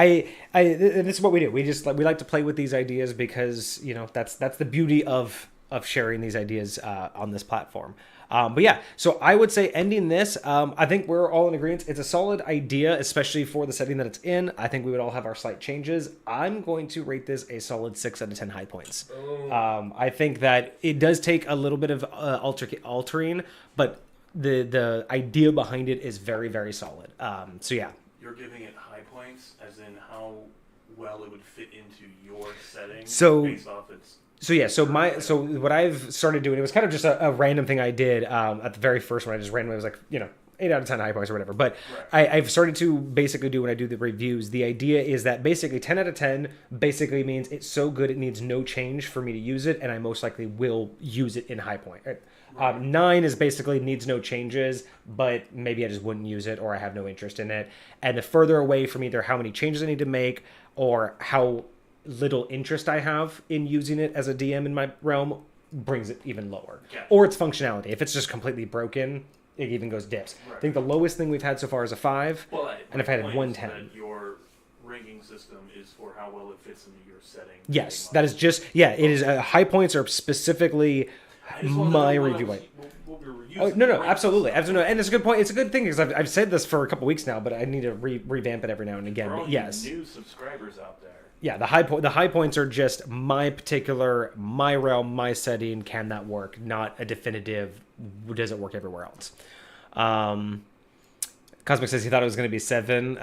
this is what we do. We like to play with these ideas because that's the beauty of sharing these ideas on this platform. But yeah, so I would say ending this, I think we're all in agreement. It's a solid idea, especially for the setting that it's in. I think we would all have our slight changes. I'm going to rate this a solid 6 out of 10 high points. I think that it does take a little bit of altering, but the idea behind it is very, very solid. So yeah. You're giving it high points, as in how well it would fit into your setting, based off its. So what I've started doing, it was kind of just a random thing I did at the very first one. I just randomly was like, 8 out of 10 high points or whatever. But right. I've started to basically do when I do the reviews. The idea is that basically 10 out of 10 basically means it's so good it needs no change for me to use it, and I most likely will use it in high point. Right. 9 is basically needs no changes, but maybe I just wouldn't use it or I have no interest in it. And the further away from either how many changes I need to make or how little interest I have in using it as a DM in my realm brings it even lower. Yeah. Or its functionality. If it's just completely broken, it even goes dips. Right. I think the lowest thing we've had so far is a 5, and I've had 110. Your ranking system is for how well it fits into your setting. Yes, that is just, it is, high points are specifically my review. No, absolutely. And it's a good point. It's a good thing because I've said this for a couple weeks now, but I need to revamp it every now and again. For all yes. New subscribers out there. Yeah, the high points are just my realm, my setting. Can that work? Not a definitive. Does it work everywhere else? Cosmic says he thought it was going to be 7.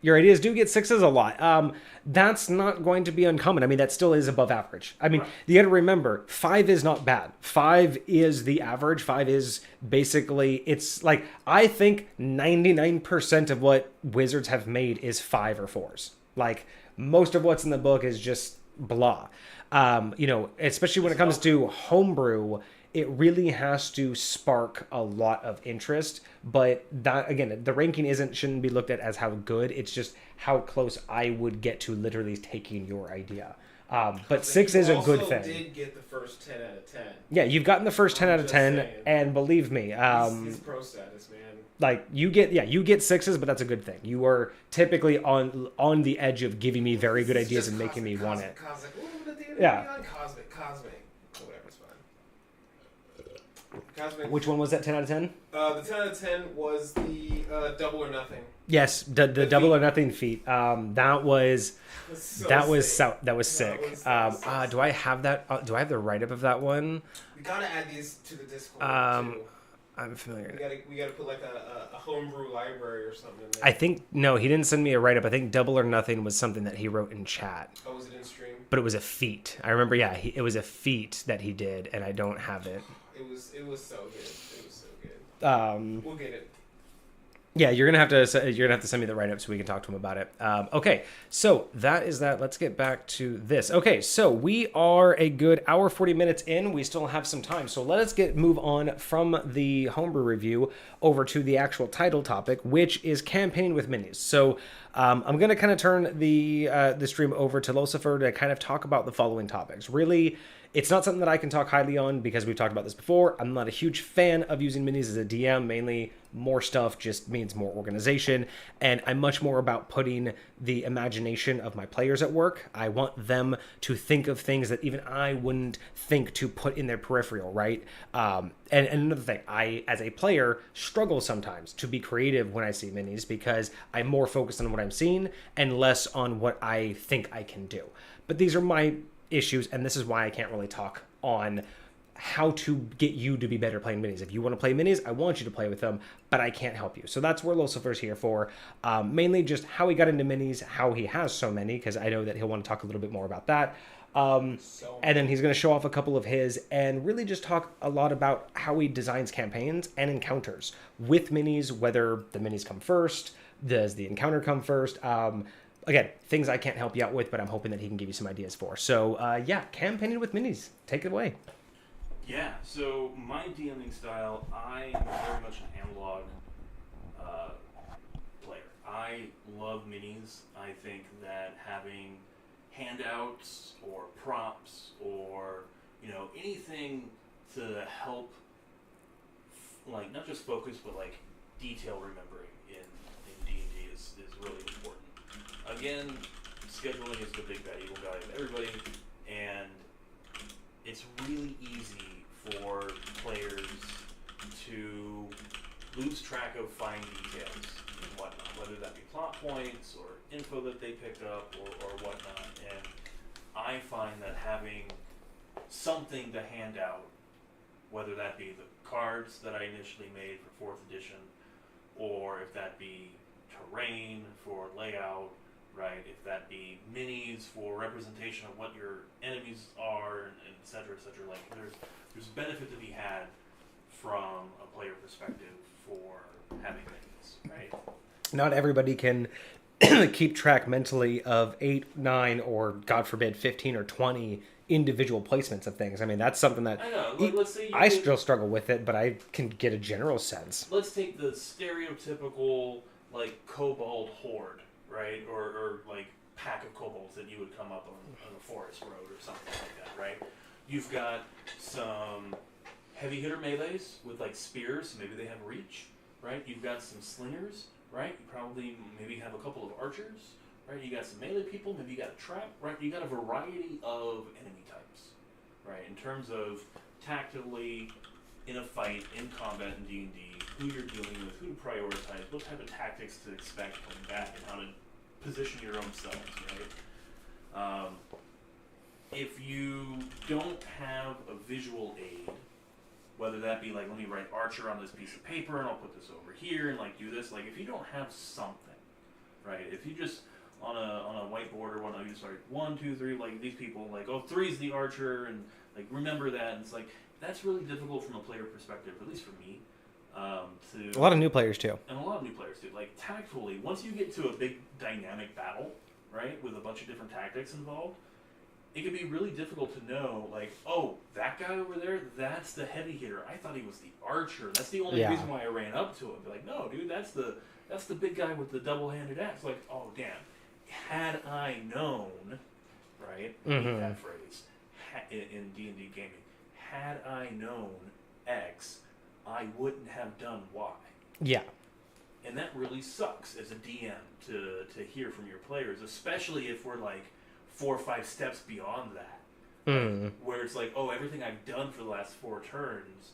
Your ideas do get 6s a lot. That's not going to be uncommon. I mean, that still is above average. I mean, you got to remember, 5 is not bad. 5 is the average. 5 is basically, it's like, I think 99% of what Wizards have made is 5 or 4s. Like, most of what's in the book is just blah. Especially when it comes to homebrew, it really has to spark a lot of interest. But that, again, the ranking shouldn't be looked at as how good. It's just how close I would get to literally taking your idea. But 6 is a good thing. You did get the first 10 out of 10. Yeah, you've gotten the first 10 out of 10, saying. And believe me, his pro status, man. Like you get 6s, but that's a good thing. You are typically on the edge of giving me very good ideas and making me want it. Cosmic. Cosmic. Whatever, it's fine. Cosmic. Which one was that? 10 out of 10? The 10 out of 10 was the double or nothing. Yes, the double or nothing feat. That was sick. Do I have that? Do I have the write up of that one? We gotta add these to the Discord too. I'm familiar. We gotta put like a homebrew library or something in there. I think no, he didn't send me a write up. I think double or nothing was something that he wrote in chat. Oh, was it in stream? But it was a feat. I remember. Yeah, it was a feat that he did, and I don't have it. It was so good. We'll get it. Yeah, you're gonna have to send me the write up so we can talk to him about it. Okay, so that is that. Let's get back to this. Okay, so we are a good hour 40 minutes in. We still have some time, so let us move on from the homebrew review over to the actual title topic, which is campaigning with minis. So I'm gonna kind of turn the stream over to Lolcypher to kind of talk about the following topics. Really, it's not something that I can talk highly on because we've talked about this before. I'm not a huge fan of using minis as a DM. Mainly, more stuff just means more organization, and I'm much more about putting the imagination of my players at work. I want them to think of things that even I wouldn't think to put in their peripheral, right? And another thing, I, as a player, struggle sometimes to be creative when I see minis because I'm more focused on what I'm seeing and less on what I think I can do. But these are my issues, and this is why I can't really talk on how to get you to be better playing minis. If you want to play minis, I want you to play with them, but I can't help you. So that's where Lolcypher's here for. Mainly just how he got into minis, how he has so many, because I know that he'll want to talk a little bit more about that. And then he's going to show off a couple of his and really just talk a lot about how he designs campaigns and encounters with minis, whether the minis come first, does the encounter come first, again, things I can't help you out with, but I'm hoping that he can give you some ideas for. So, yeah, campaigning with minis. Take it away. Yeah, so my DMing style, I am very much an analog player. I love minis. I think that having handouts or props or, anything to help, like, not just focus, but, like, detail remembering in D&D is really important. Again, scheduling is the big bad evil guy of everybody, and it's really easy for players to lose track of fine details and whatnot, whether that be plot points or info that they picked up or whatnot. And I find that having something to hand out, whether that be the cards that I initially made for 4th edition, or if that be terrain for layout, right? If that be minis for representation of what your enemies are, and et cetera, et cetera. Like, there's benefit to be had from a player perspective for having minis, right? Not everybody can keep track mentally of 8, 9, or God forbid 15 or 20 individual placements of things. I mean, that's something that I know. Like, let's say I still struggle with it, but I can get a general sense. Let's take the stereotypical, like, kobold horde, right? Or like pack of kobolds that you would come up on a forest road or something like that, right? You've got some heavy hitter melees with like spears, so maybe they have reach, right? You've got some slingers, right? You probably maybe have a couple of archers, right? You got some melee people, maybe you got a trap, right? You got a variety of enemy types, right? In terms of tactically in a fight, in combat in D&D, who you're dealing with, who to prioritize, what type of tactics to expect coming back, and how to position your own selves, right? If you don't have a visual aid, whether that be like, let me write Archer on this piece of paper and I'll put this over here and like do this, like if you don't have something, right? If you just on a whiteboard or whatnot, you just write 1, 2, 3, like these people, like, oh, 3 is the Archer, and like remember that, and it's like that's really difficult from a player perspective, at least for me. A lot of new players too. And a lot of new players too. Like tactfully, once you get to a big dynamic battle, right, with a bunch of different tactics involved, it can be really difficult to know, like, oh, that guy over there, that's the heavy hitter. I thought he was the archer. That's the only reason why I ran up to him. Be like, no, dude, that's the big guy with the double-handed axe. Like, oh, damn. Had I known, right? Mm-hmm. That phrase in D&D gaming. Had I known X, I wouldn't have done Y. Yeah. And that really sucks as a DM to hear from your players, especially if we're like 4 or 5 steps beyond that. Where it's like, oh, everything I've done for the last 4 turns,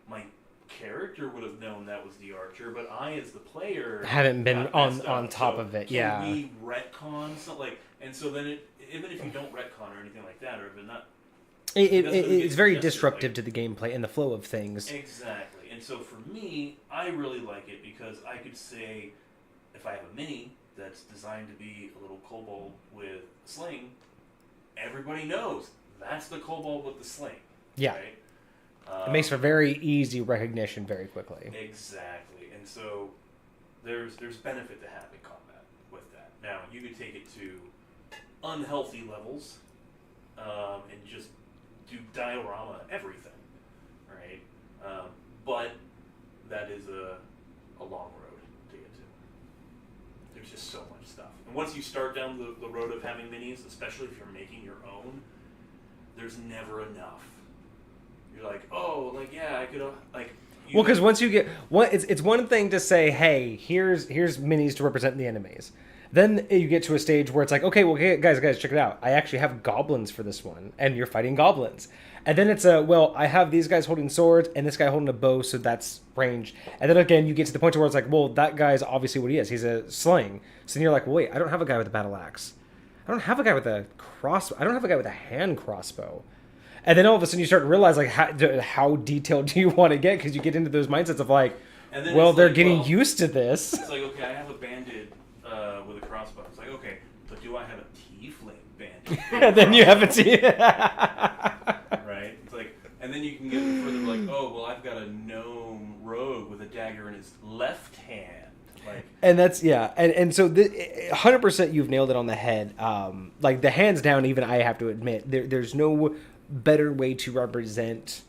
my character would have known that was the archer, but I, as the player, haven't been on top of it. Can we retcon something? Like, and so then even if you don't retcon or anything like that, or if it not, it's very disruptive to the gameplay and the flow of things. Exactly. And so for me, I really like it because I could say, if I have a mini that's designed to be a little kobold with a sling, everybody knows that's the kobold with the sling. Yeah. Right? It makes for very easy recognition very quickly. Exactly. And so there's benefit to having combat with that. Now, you could take it to unhealthy levels and just do diorama everything, right? But that is a long road to get to. There's just so much stuff. And once you start down the road of having minis, especially if you're making your own, there's never enough. You're like, oh, like, yeah, I could, like... Well, because once you get... It's one thing to say, hey, here's minis to represent the enemies. Then you get to a stage where it's like, okay, well, guys, check it out. I actually have goblins for this one, and you're fighting goblins. And then it's well, I have these guys holding swords, and this guy holding a bow, so that's range. And then again, you get to the point where it's like, well, that guy's obviously what he is. He's a sling. So then you're like, well, wait, I don't have a guy with a battle axe. I don't have a guy with a crossbow. I don't have a guy with a hand crossbow. And then all of a sudden you start to realize, like, how detailed do you want to get? Because you get into those mindsets of, like, well, they're getting used to this. It's like, okay, I have a bandit with a crossbow. It's like, okay, but do I have a tiefling bandit? And then you have a Right? It's like, and then you can get further, like, oh, well, I've got a gnome rogue with a dagger in his left hand. Like, and that's, yeah. And so 100% you've nailed it on the head. Like, the hands down, even I have to admit, there's no better way to represent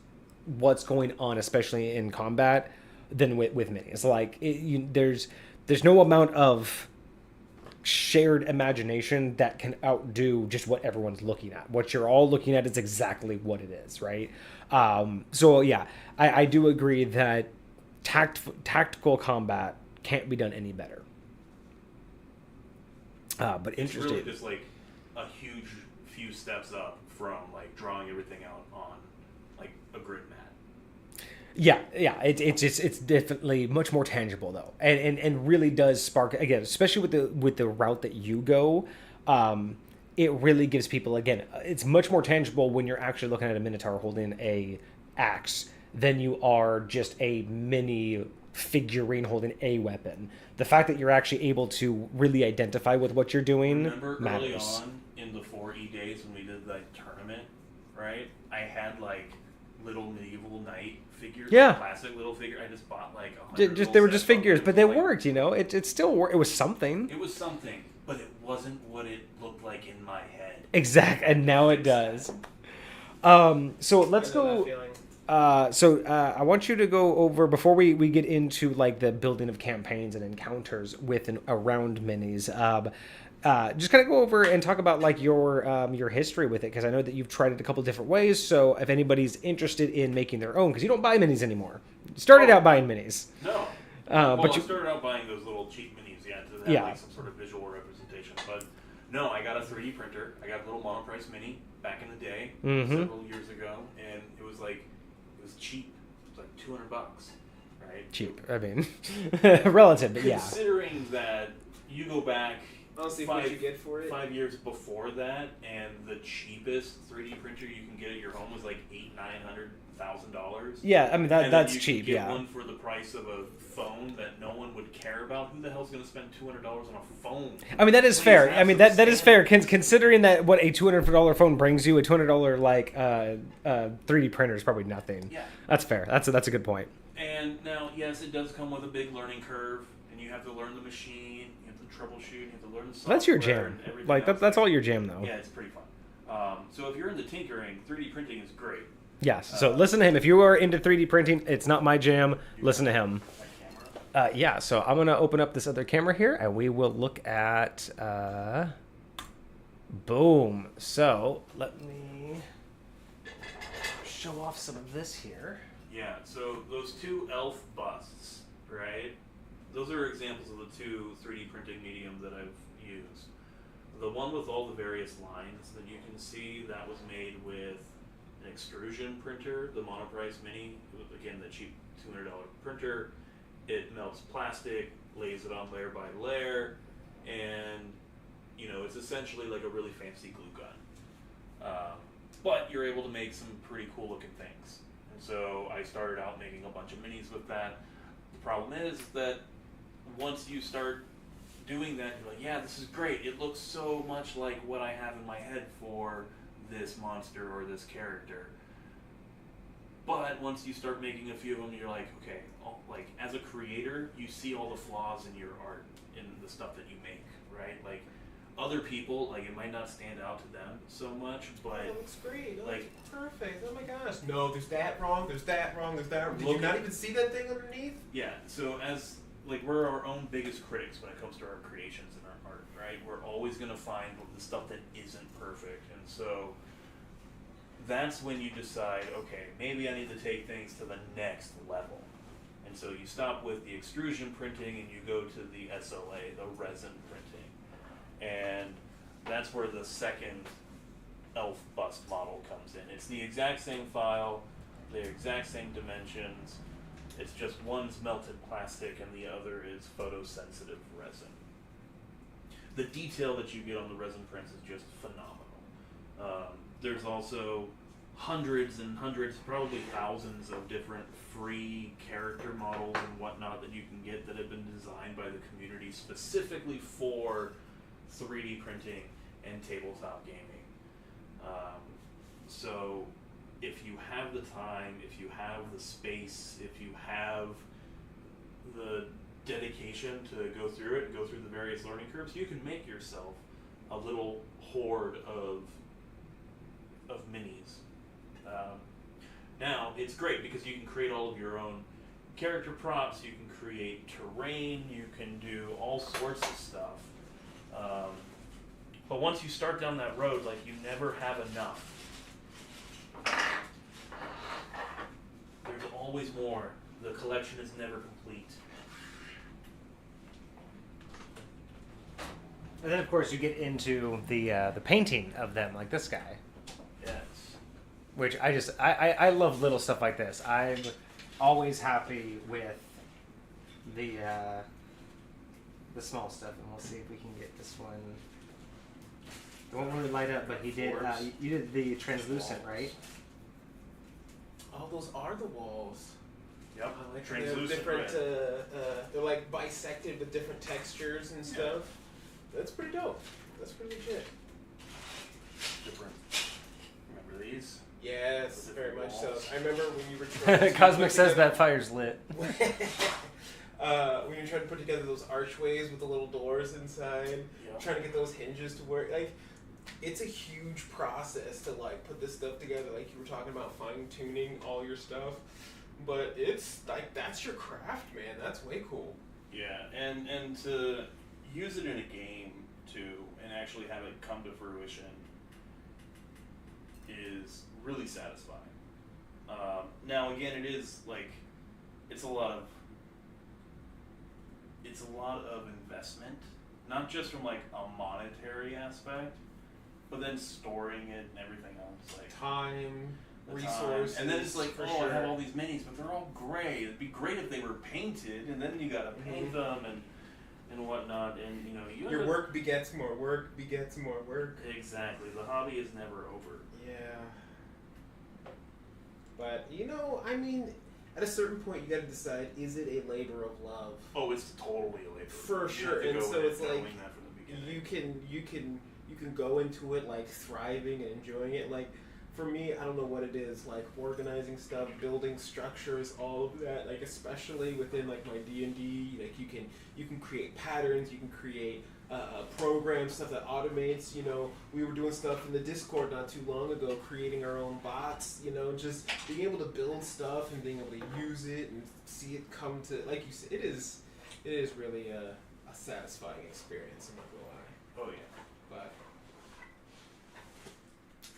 what's going on, especially in combat, than with minis. Like, there's no amount of shared imagination that can outdo just what everyone's looking at. What you're all looking at is exactly what it is, right? So yeah, I do agree that tactical combat can't be done any better. But it's interesting. really just like a huge few steps up from like drawing everything out on like a grid mat. Yeah, it's definitely much more tangible though, and really does spark, again, especially with the route that you go. It really gives people, again, it's much more tangible when you're actually looking at a minotaur holding a axe than you are just a mini figurine holding a weapon. The fact that you're actually able to really identify with what you're doing matters. Early on in the 4E days when we did that tournament, right? I had like little medieval knight figures, yeah, like classic little figure. I just bought like 100. They were just figures, but they worked. You know, it still worked. It was something. It was something, but it wasn't what it looked like in my head. Exact, and now it does. So let's go. I want you to go over, before we get into like the building of campaigns and encounters with and around minis. Just kind of go over and talk about like your history with it, because I know that you've tried it a couple different ways. So if anybody's interested in making their own, because you don't buy minis anymore, you started out buying minis. No. But I started out buying those little cheap minis, to have like some sort of visual representation. But no, I got a 3D printer. I got a little monoprice mini back in the day, several years ago, and it was cheap. It was like $200, right? Cheap. I mean, relative, but yeah. Considering that you go back. Honestly, what you get for it? 5 years before that, and the cheapest 3D printer you can get at your home was like $800,000-$900,000. Yeah, I mean that's you cheap. Get yeah, one for the price of a phone that no one would care about. Who the hell's going to spend $200 on a phone? I mean that is fair. I mean that is fair. Considering that what a $200 phone brings you, a $200 like 3D printer is probably nothing. Yeah, that's fair. That's a good point. And now, yes, it does come with a big learning curve, and you have to learn the machine. Troubleshoot, you have to learn the software. That's your jam. Like that's all your jam though. Yeah, it's pretty fun. So if you're into tinkering, 3D printing is great. Yes. So listen to him. If you are into 3D printing, it's not my jam. Listen to him. Yeah. So I'm gonna open up this other camera here, and we will look at. Boom. So let me show off some of this here. Yeah. So those two elf busts, right? Those are examples of the two 3D printing mediums that I've used. The one with all the various lines that you can see, that was made with an extrusion printer, the monoprice mini, again the cheap $200 printer. It melts plastic, lays it on layer by layer, and it's essentially like a really fancy glue gun. But you're able to make some pretty cool looking things. And so I started out making a bunch of minis with that. The problem is that once you start doing that, you're like, yeah, this is great. It looks so much like what I have in my head for this monster or this character. But once you start making a few of them, you're like, okay, like as a creator, you see all the flaws in your art, in the stuff that you make, right? Like other people, like it might not stand out to them so much, but that looks great. Oh, like perfect. Oh my gosh. No, there's that wrong. There's that wrong. There's that wrong. Did you not even see that thing underneath? Yeah. So as like we're our own biggest critics when it comes to our creations and our art, right? We're always gonna find the stuff that isn't perfect, and so that's when you decide, okay, maybe I need to take things to the next level. And so you stop with the extrusion printing and you go to the SLA, the resin printing. And that's where the second elf bust model comes in. It's the exact same file, the exact same dimensions. It's just one's melted plastic and the other is photosensitive resin. The detail that you get on the resin prints is just phenomenal. There's also hundreds and hundreds, probably thousands of different free character models and whatnot that you can get that have been designed by the community specifically for 3D printing and tabletop gaming. So if you have the time, if you have the space, if you have the dedication to go through it and go through the various learning curves, you can make yourself a little horde of minis. Now, it's great because you can create all of your own character props, you can create terrain, you can do all sorts of stuff. But once you start down that road, like, you never have enough. There's always more. The collection is never complete. And then, of course, you get into the painting of them, like this guy. Yes. Which I love little stuff like this. I'm always happy with the small stuff, and we'll see if we can get this one. It won't really light up, but he did. You did the translucent, right? Oh, those are the walls. Yep. I like Translucent different. red. They're like bisected with different textures and stuff. That's pretty dope. That's pretty legit. Different. Remember these? Yes, very much so. walls. I remember when you were trying to Cosmic put says together- that fire's lit. when you're trying to put together those archways with the little doors inside, Yep. trying to get those hinges to work, like, it's a huge process to like put this stuff together. Like you were talking about fine tuning all your stuff, but it's like that's your craft, man. That's way cool. Yeah, and to use it in a game too, and actually have it come to fruition is really satisfying. Now again, it is like it's a lot of investment, not just from like a monetary aspect, but then storing it and everything else, like Time, the resources, time. And then it's like, for I sure. have all these minis, but they're all gray. It'd be great if they were painted, and then you gotta paint them and whatnot, and you know Your work begets more work, begets more work. Exactly. The hobby is never over. Yeah. But, you know, I mean, at a certain point you gotta decide, is it a labor of love? Oh, it's totally a labor. For You sure, have to and go so in it's like, knowing that from the beginning. you can go into it like thriving and enjoying it. Like for me, I don't know what it is, like organizing stuff, building structures, all of that. Like especially within like my D&D, like you can create patterns, you can create programs, stuff that automates. You know, we were doing stuff in the Discord not too long ago, creating our own bots. You know, just being able to build stuff and being able to use it and see it come to, like you said, it is really a satisfying experience. I'm not gonna lie. Oh yeah. But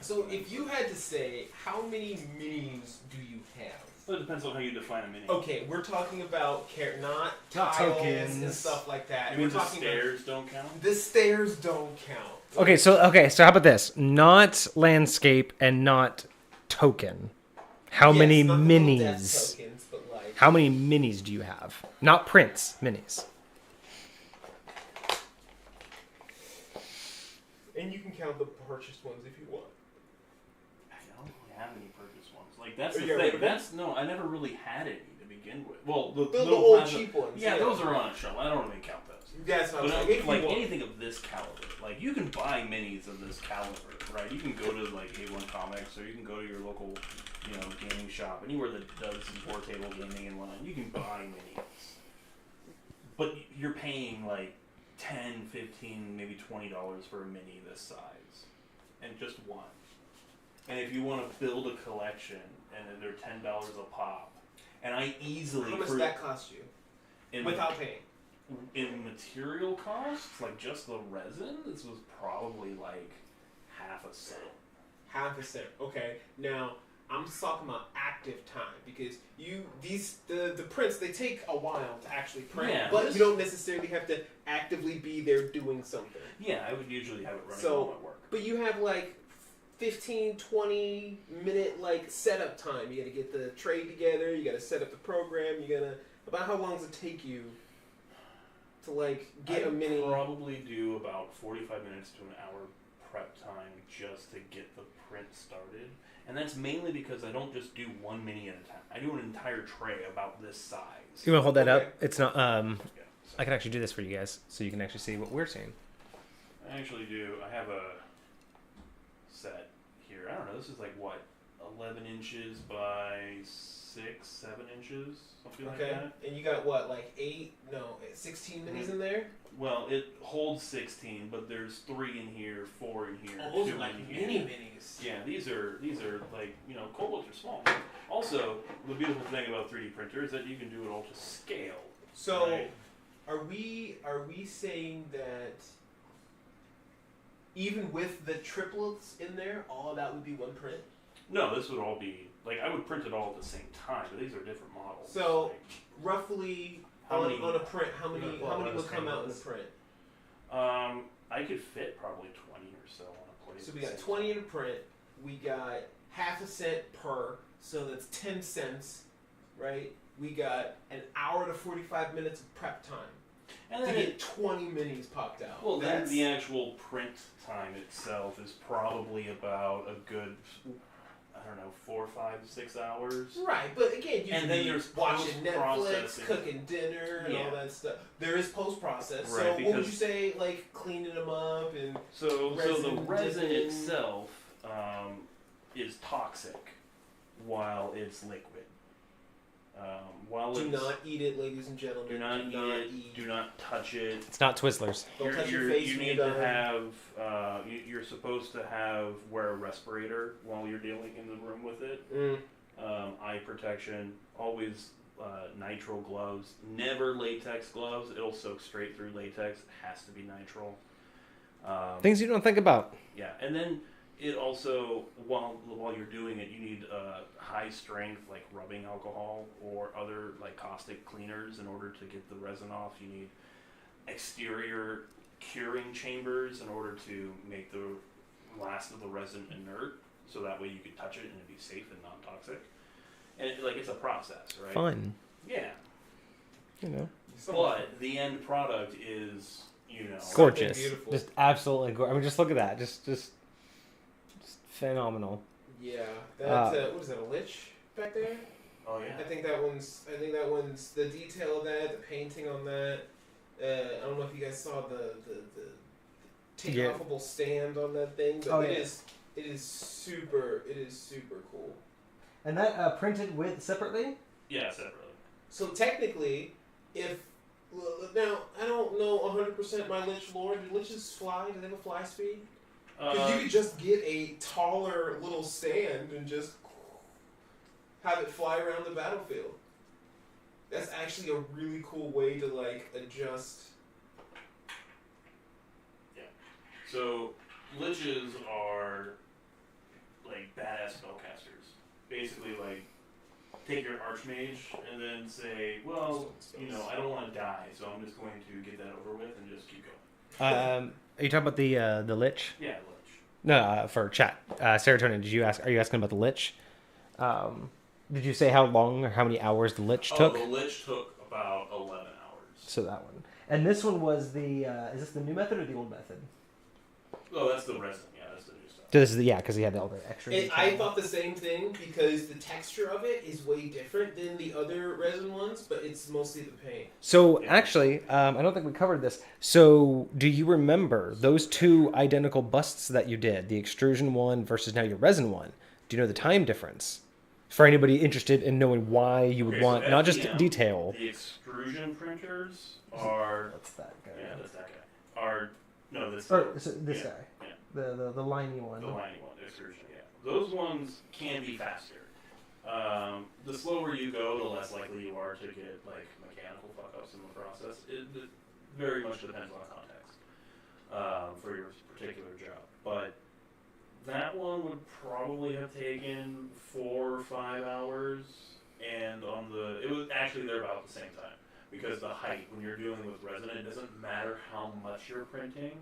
so, if you had to say, how many minis do you have? Well, it depends on how you define a mini. Okay, we're talking about not Not tiles tokens. and stuff like that. You mean We're the talking stairs don't count? about the stairs don't count. Okay, so how about this? Not landscape and not token. How Yes, many not the little death minis? tokens, but like How many minis do you have? Not prints, minis. and you can count the purchased ones if you want. I don't really have any purchase ones. Like that's Oh, the you got rid thing. of them? That's no, I never really had any to begin with. Well, the The little old plasma- cheap ones. Yeah, those are on a shelf. I don't really count those. That's what I But was like. If you like want. anything of this caliber, like you can buy minis of this caliber, right? You can go to like A1 Comics, or you can go to your local gaming shop, anywhere that does board table gaming in London, you can buy minis. But you're paying like $10, $15, maybe $20 for a mini this size. And just one. And if you want to build a collection, and they're $10 a pop, and I easily... How much does that cost you? Without paying? In material costs, like just the resin, this was probably like half a cent. Half a cent. Okay. Now, I'm just talking about active time, because the prints, they take a while to actually print, but you don't necessarily have to actively be there doing something. Yeah, I would usually have it running while I work. But you have like 15, 20 minute like setup time. You gotta get the tray together, you gotta set up the program, about how long does it take you to like get a mini? Probably do about 45 minutes to an hour prep time just to get the print started. And that's mainly because I don't just do one mini at a time. I do an entire tray about this size. You want to hold that up? It's not. I can actually do this for you guys, so you can actually see what we're seeing. I actually do. I have a set here. I don't know. This is like what, 11 inches by 6, 7 inches, something like that. And you got what, like 16 minis in there? Well, it holds 16, but there's 3 in here, 4 in here, those 2 are like in here. mini minis. Yeah, these are like, cold are small. Also, the beautiful thing about 3D printer is that you can do it all to scale. So, right? are we saying that even with the triplets in there, all of that would be one print? No, this would all be, like, I would print it all at the same time, but these are different models. So, like, roughly on a print, how many would come out in a print? I could fit probably 20 or so on a plate. So we got 20 in a print. We got half a cent per, so that's 10 cents, right? We got an hour to 45 minutes of prep time. And then to get 20 minis popped out. Well, then the actual print time itself is probably about a good, I don't know, 4, 5, 6 hours. Right, but again, you can be watching Netflix, cooking dinner, and all that stuff. There is post-process. Right, so what would you say, like cleaning them up and so the resin itself is toxic while it's liquid. Do not eat it, ladies and gentlemen. Do not eat it. Do not touch it. It's not Twizzlers. Don't touch your face. You need to have. You're supposed to wear a respirator while you're dealing in the room with it. Eye protection. Always nitrile gloves. Never latex gloves. It'll soak straight through latex. It has to be nitrile. Things you don't think about. Yeah, and then it also, while you're doing it, you need high strength like rubbing alcohol or other like caustic cleaners in order to get the resin off. You need exterior curing chambers in order to make the last of the resin inert, so that way you can touch it and it'd be safe and non-toxic. And it's a process, right? Fun. Yeah. But the end product is, gorgeous. Beautiful. Just absolutely gorgeous. I mean, just look at that. Just phenomenal. Yeah, what is that? A lich back there? Oh yeah. I think that one's the detail of that, the painting on that. I don't know if you guys saw the take-offable stand on that thing, but it is super cool. And that printed separately? Yeah, separately. So technically, now I don't know 100% my lich lore. Do liches fly? Do they have a fly speed? Because you could just get a taller little stand and just have it fly around the battlefield. That's actually a really cool way to adjust. Yeah. So liches are badass spellcasters. Basically, take your archmage and then say, well, I don't want to die, so I'm just going to get that over with and just keep going. Are you talking about the lich? Yeah, lich. No, for chat. Serotonin, are you asking about the lich? Did you say how long or how many hours the lich took? The lich took about 11 hours. So that one. And this one was is this the new method or the old method? Oh, that's the resin. Yeah, that's the new stuff. So this is because he had all the extra. I thought the same thing because the texture of it is way different than the other resin ones, but it's mostly the paint. So actually, I don't think we covered this. So do you remember those two identical busts that you did, the extrusion one versus now your resin one? Do you know the time difference? For anybody interested in knowing why you would Okay, want so not just FDM, detail. The extrusion printers are. What's that guy? Yeah, that's that guy. Are no, this. Or is it this yeah, guy? Yeah. The liney one. The liney one, the extrusion. Yeah, those ones can be faster. The slower you go, the less likely you are to get like mechanical fuck ups in the process. It very much depends on context for your particular job, but that one would probably have taken 4 or 5 hours, and it was actually there about the same time because the height when you're dealing with resin, it doesn't matter how much you're printing.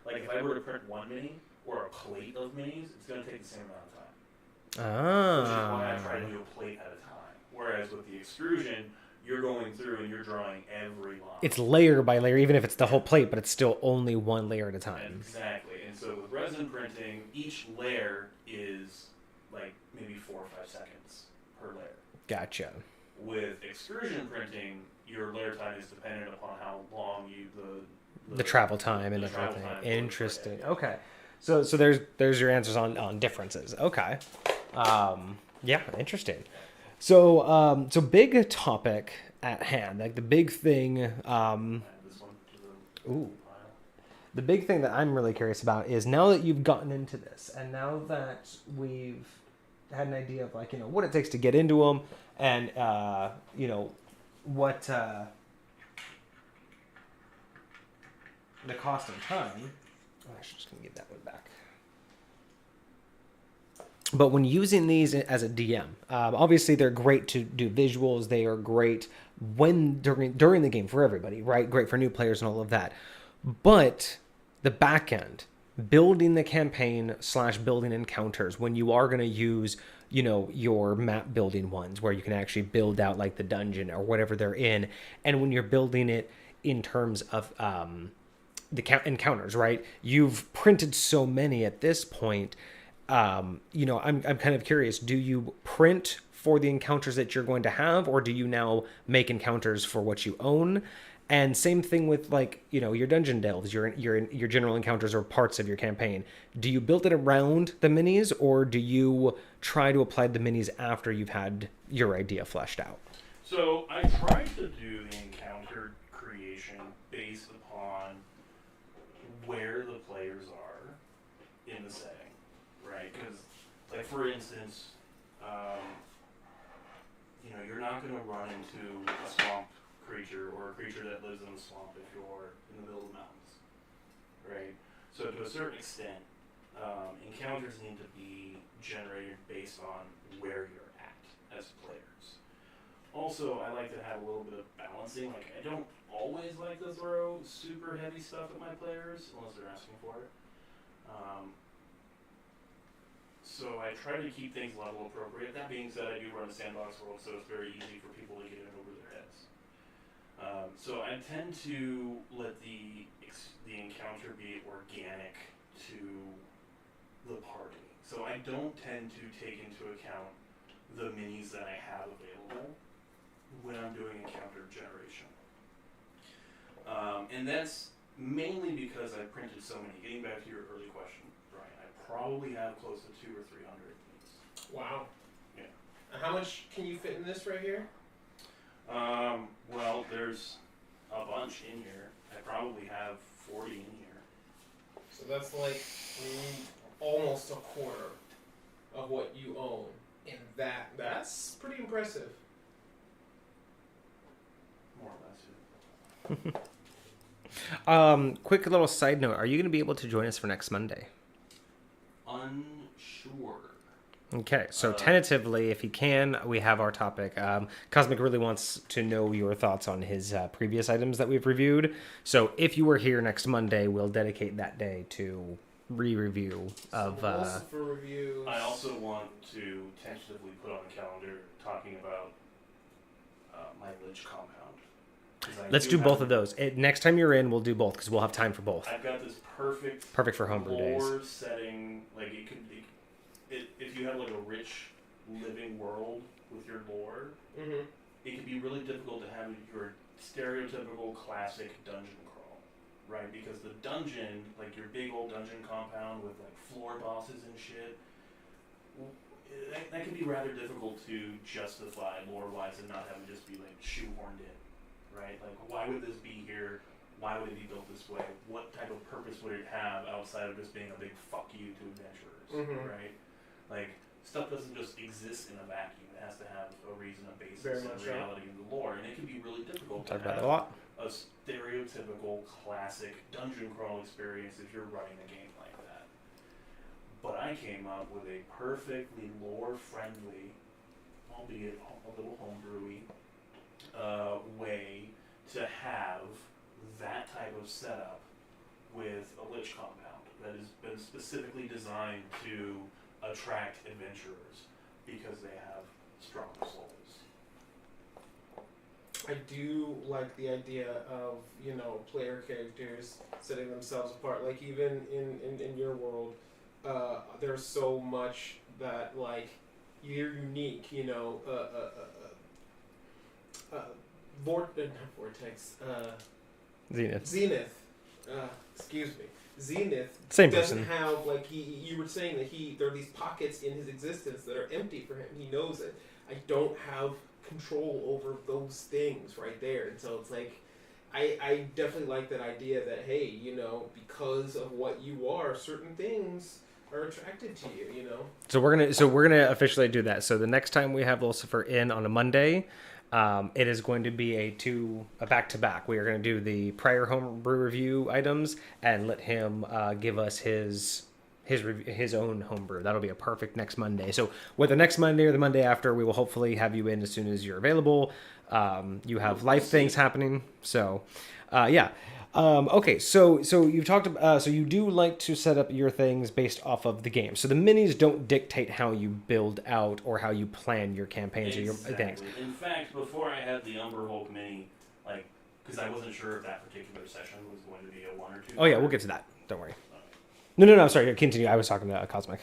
Like if I were to print one mini or a plate of minis, it's going to take the same amount of time. Which is why I try to do a plate at a time. Whereas with the extrusion, you're going through and you're drawing every line. It's layer by layer, even if it's the whole plate, but it's still only one layer at a time. Exactly. And so with resin printing, each layer is like maybe 4 or 5 seconds per layer. Gotcha. With extrusion printing, your layer time is dependent upon how long the travel time and everything. Interesting. Okay. So there's your answers on differences. Okay. Yeah, interesting. So big topic at hand, like the big thing. The big thing that I'm really curious about is now that you've gotten into this, and now that we've had an idea of like what it takes to get into them, and what the cost and time. Oh, I should just gonna give that one back. But when using these as a DM, obviously they're great to do visuals. They are great during the game for everybody, right? Great for new players and all of that. But the back end, building the campaign / building encounters, when you are going to use, your map building ones where you can actually build out like the dungeon or whatever they're in, and when you're building it in terms of the encounters, right? You've printed so many at this point. I'm kind of curious. Do you print for the encounters that you're going to have, or do you now make encounters for what you own? And same thing with your dungeon delves, your general encounters or parts of your campaign. Do you build it around the minis, or do you try to apply the minis after you've had your idea fleshed out? So I try to do the encounter creation based upon where the players are in the setting. Right, because, like, for instance, you're not going to run into a swamp creature or a creature that lives in the swamp if you're in the middle of the mountains, right? So to a certain extent, encounters need to be generated based on where you're at as players. Also, I like to have a little bit of balancing. Like, I don't always like to throw super heavy stuff at my players unless they're asking for it. So I try to keep things level appropriate. That being said, I do run a sandbox world, so it's very easy for people to get in over their heads. So I tend to let the encounter be organic to the party. So I don't tend to take into account the minis that I have available when I'm doing encounter generation. And that's mainly because I printed so many. Getting back to your early question, probably have close to 200 or 300 of these. Wow. Yeah. And how much can you fit in this right here? Well, there's a bunch in here. I probably have 40 in here. So that's like almost a quarter of what you own. And that's pretty impressive. More or less, yeah. Quick little side note. Are you going to be able to join us for next Monday? Unsure. Okay, so tentatively, if he can, we have our topic. Cosmic really wants to know your thoughts on his previous items that we've reviewed. So if you were here next Monday, we'll dedicate that day to re-review of... Lolcypher reviews. I also want to tentatively put on the calendar talking about my Lich compound. Let's do both of those. Next time you're in, we'll do both, because we'll have time for both. I've got this perfect for homebrew days. Setting, like if you have like a rich living world with your lore, it can be really difficult to have your stereotypical classic dungeon crawl, right? Because the dungeon, like your big old dungeon compound with like floor bosses and shit, that can be rather difficult to justify lore-wise and not having just be like shoehorned in, right? Like, why would this be here? Why would it be built this way? What type of purpose would it have outside of just being a big fuck you to adventurers, right? Like, stuff doesn't just exist in a vacuum. It has to have a reason, a basis, a reality in the lore, and it can be really difficult to have a stereotypical classic dungeon crawl experience if you're running a game like that. But I came up with a perfectly lore-friendly, albeit a little homebrewy, way to have that type of setup with a lich compound that has been specifically designed to attract adventurers because they have strong souls. I do like the idea of, player characters setting themselves apart. Like, even in your world, there's so much that, like, you're unique, Vortex, Zenith, excuse me. Zenith Same doesn't person. have, like, you were saying that there are these pockets in his existence that are empty for him. He knows it. I don't have control over those things right there. And so it's like, I definitely like that idea that, hey, because of what you are, certain things are attracted to you, So we're gonna officially do that. So the next time we have Lolcypher in on a Monday, it is going to be a back-to-back. We are going to do the prior homebrew review items and let him give us his own homebrew. That'll be a perfect next Monday. So whether next Monday or the Monday after, we will hopefully have you in as soon as you're available. You have life things happening. So, yeah. Okay, so you've talked about, so you do like to set up your things based off of the game. So the minis don't dictate how you build out or how you plan your campaigns or your things. In fact, before I had the Umber Hulk mini, like, because I wasn't sure if that particular session was going to be a 1 or 2. Oh yeah, we'll get to that. Don't worry. No, sorry, continue. I was talking to Cosmic.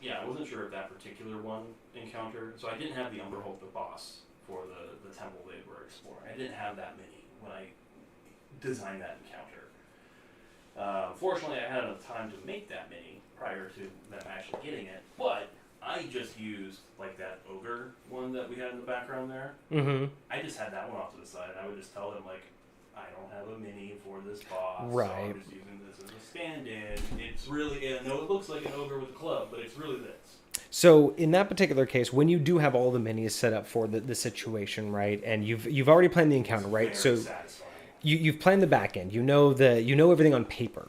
Yeah, I wasn't sure if that particular one encounter, so I didn't have the Umber Hulk, the boss, for the temple they were exploring. I didn't have that mini when I designed that encounter. Fortunately, I had enough time to make that mini prior to them actually getting it, but I just used, like, that ogre one that we had in the background there. Mm-hmm. I just had that one off to the side, and I would just tell them, like, I don't have a mini for this boss, right. so I'm just using this as a stand-in. It's really, I know it looks like an ogre with a club, but it's really this. So in that particular case, when you do have all the minis set up for the situation, right, and you've already planned the encounter, right? Very So satisfying. you've planned the back end. You know everything on paper.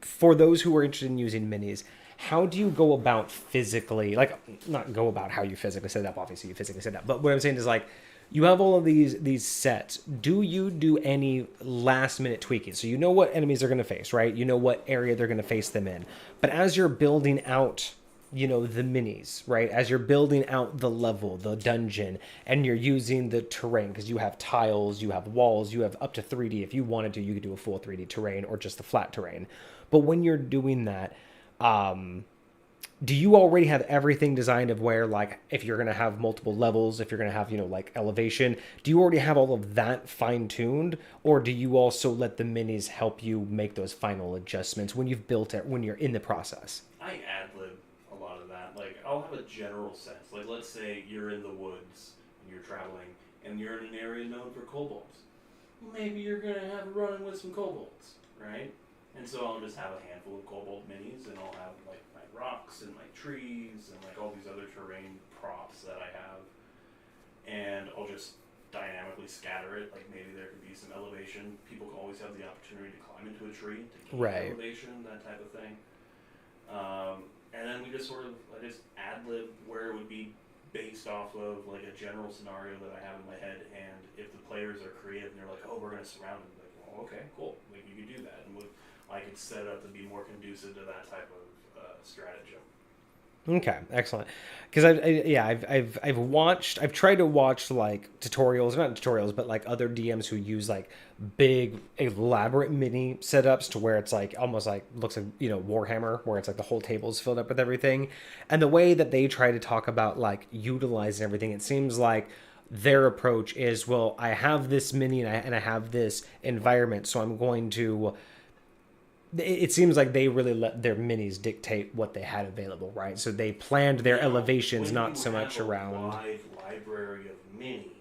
For those who are interested in using minis, how do you go about physically, like, not go about how you physically set it up, obviously you physically set it up, but what I'm saying is, like, you have all of these sets. Do you do any last minute tweaking? So you know what enemies they're going to face, right? You know what area they're going to face them in. But as you're building out, the minis, right? As you're building out the level, the dungeon, and you're using the terrain, because you have tiles, you have walls, you have up to 3D. If you wanted to, you could do a full 3D terrain or just the flat terrain. But when you're doing that, do you already have everything designed of where, like, if you're going to have multiple levels, if you're going to have, like, elevation, do you already have all of that fine-tuned? Or do you also let the minis help you make those final adjustments when you've built it, when you're in the process? I ad-lib a lot of that. Like, I'll have a general sense. Like, let's say you're in the woods, and you're traveling, and you're in an area known for kobolds. Maybe you're going to have a run-in with some kobolds, right? And so I'll just have a handful of kobold minis, and I'll have, like, my rocks and my trees and, like, all these other terrain props that I have. And I'll just dynamically scatter it. Like, maybe there could be some elevation. People always have the opportunity to climb into a tree to gain elevation, that type of thing. And then we just I just ad-lib where it would be based off of, like, a general scenario that I have in my head. And if the players are creative and they're like, oh, we're going to surround them, like, well, okay, cool. Like, you could do that. And I could set it up to be more conducive to that type of stratagem. Okay, excellent. Because I've tried to watch, like, tutorials, not tutorials, but, like, other DMs who use, like, big elaborate mini setups to where it's like almost like looks like, Warhammer, where it's like the whole table's filled up with everything. And the way that they try to talk about, like, utilizing everything, it seems like their approach is, well, I have this mini and I have this environment, so I'm going to it seems like they really let their minis dictate what they had available, right? So they planned their elevations not so much around. When you have a wide library of minis,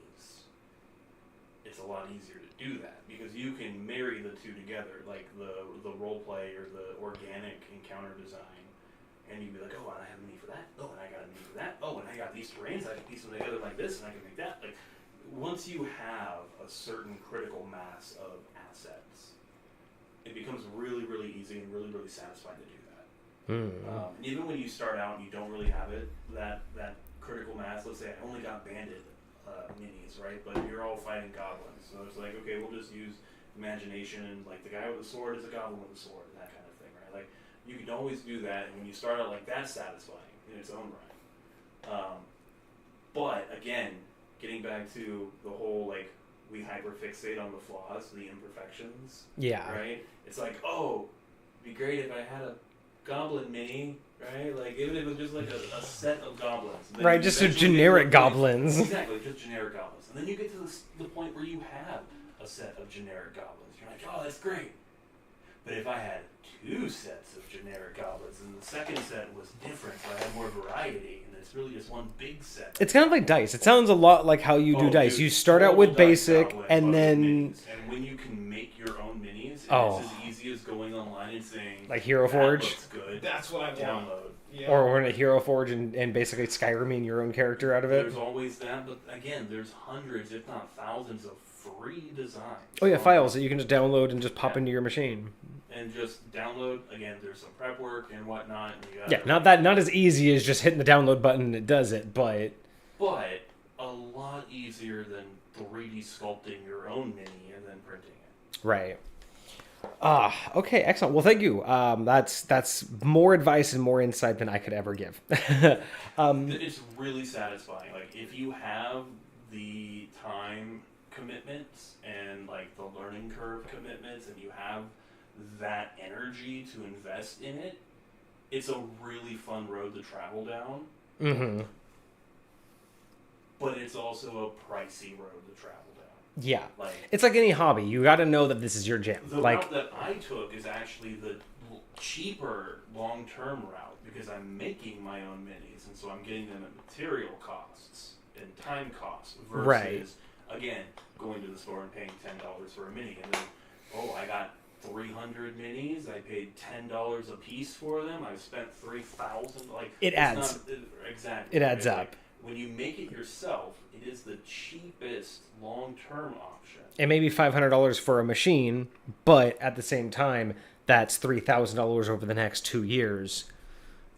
it's a lot easier to do that because you can marry the two together, like the role play or the organic encounter design, and you'd be like, oh, and I have a mini for that. Oh, and I got a mini for that. Oh, and I got these terrains. I can piece them together like this, and I can make that. Like, once you have a certain critical mass of assets, it becomes really, really easy and really, really satisfying to do that. And even when you start out and you don't really have it, that critical mass, let's say I only got bandit minis, right? But you're all fighting goblins. So it's like, okay, we'll just use imagination, and like the guy with the sword is a goblin with a sword, and that kind of thing, right? Like, you can always do that, and when you start out like that's satisfying in its own right. But again, getting back to the whole like we hyperfixate on the flaws, the imperfections. Yeah. Right? It's like, oh, it'd be great if I had a goblin mini, right? Like, even if it was just like a set of goblins. Right, just a generic goblins. Exactly, just generic goblins. And then you get to the point where you have a set of generic goblins. You're like, oh, that's great. But if I had 2 sets of generic goblins, and the second set was different, so I had more variety, and it's really just one big set. It's kind of like dice. It sounds a lot like how you do dice. Dude, you start out with basic, and then... Minis. And when you can make your own minis, it's as easy as going online and saying, like Hero Forge? Looks good. That's what I want. Download. Yeah. Or in a Hero Forge and basically Skyriming your own character out of it. There's always that, but again, there's hundreds, if not thousands, of free designs. Oh yeah, files that you can just download and just pop into your machine. And just download. Again, there's some prep work and whatnot. And you not as easy as just hitting the download button and it does it, but a lot easier than 3D sculpting your own mini and then printing it. Right. Okay, excellent. Well, thank you. That's more advice and more insight than I could ever give. It's really satisfying. Like, if you have the time commitments and like the learning curve commitments, and you have that energy to invest in it, it's a really fun road to travel down. Mm-hmm. But it's also a pricey road to travel down. Yeah, like, it's like any hobby. You got to know that this is your jam. The route that I took is actually the cheaper long-term route because I'm making my own minis, and so I'm getting them at material costs and time costs versus, again, going to the store and paying $10 for a mini, and then, I got 300 minis. I paid $10 a piece for them. I've spent $3,000. Like, it adds. Exactly. It adds right? up. Like, when you make it yourself, it is the cheapest long-term option. It may be $500 for a machine, but at the same time, that's $3,000 over the next 2 years.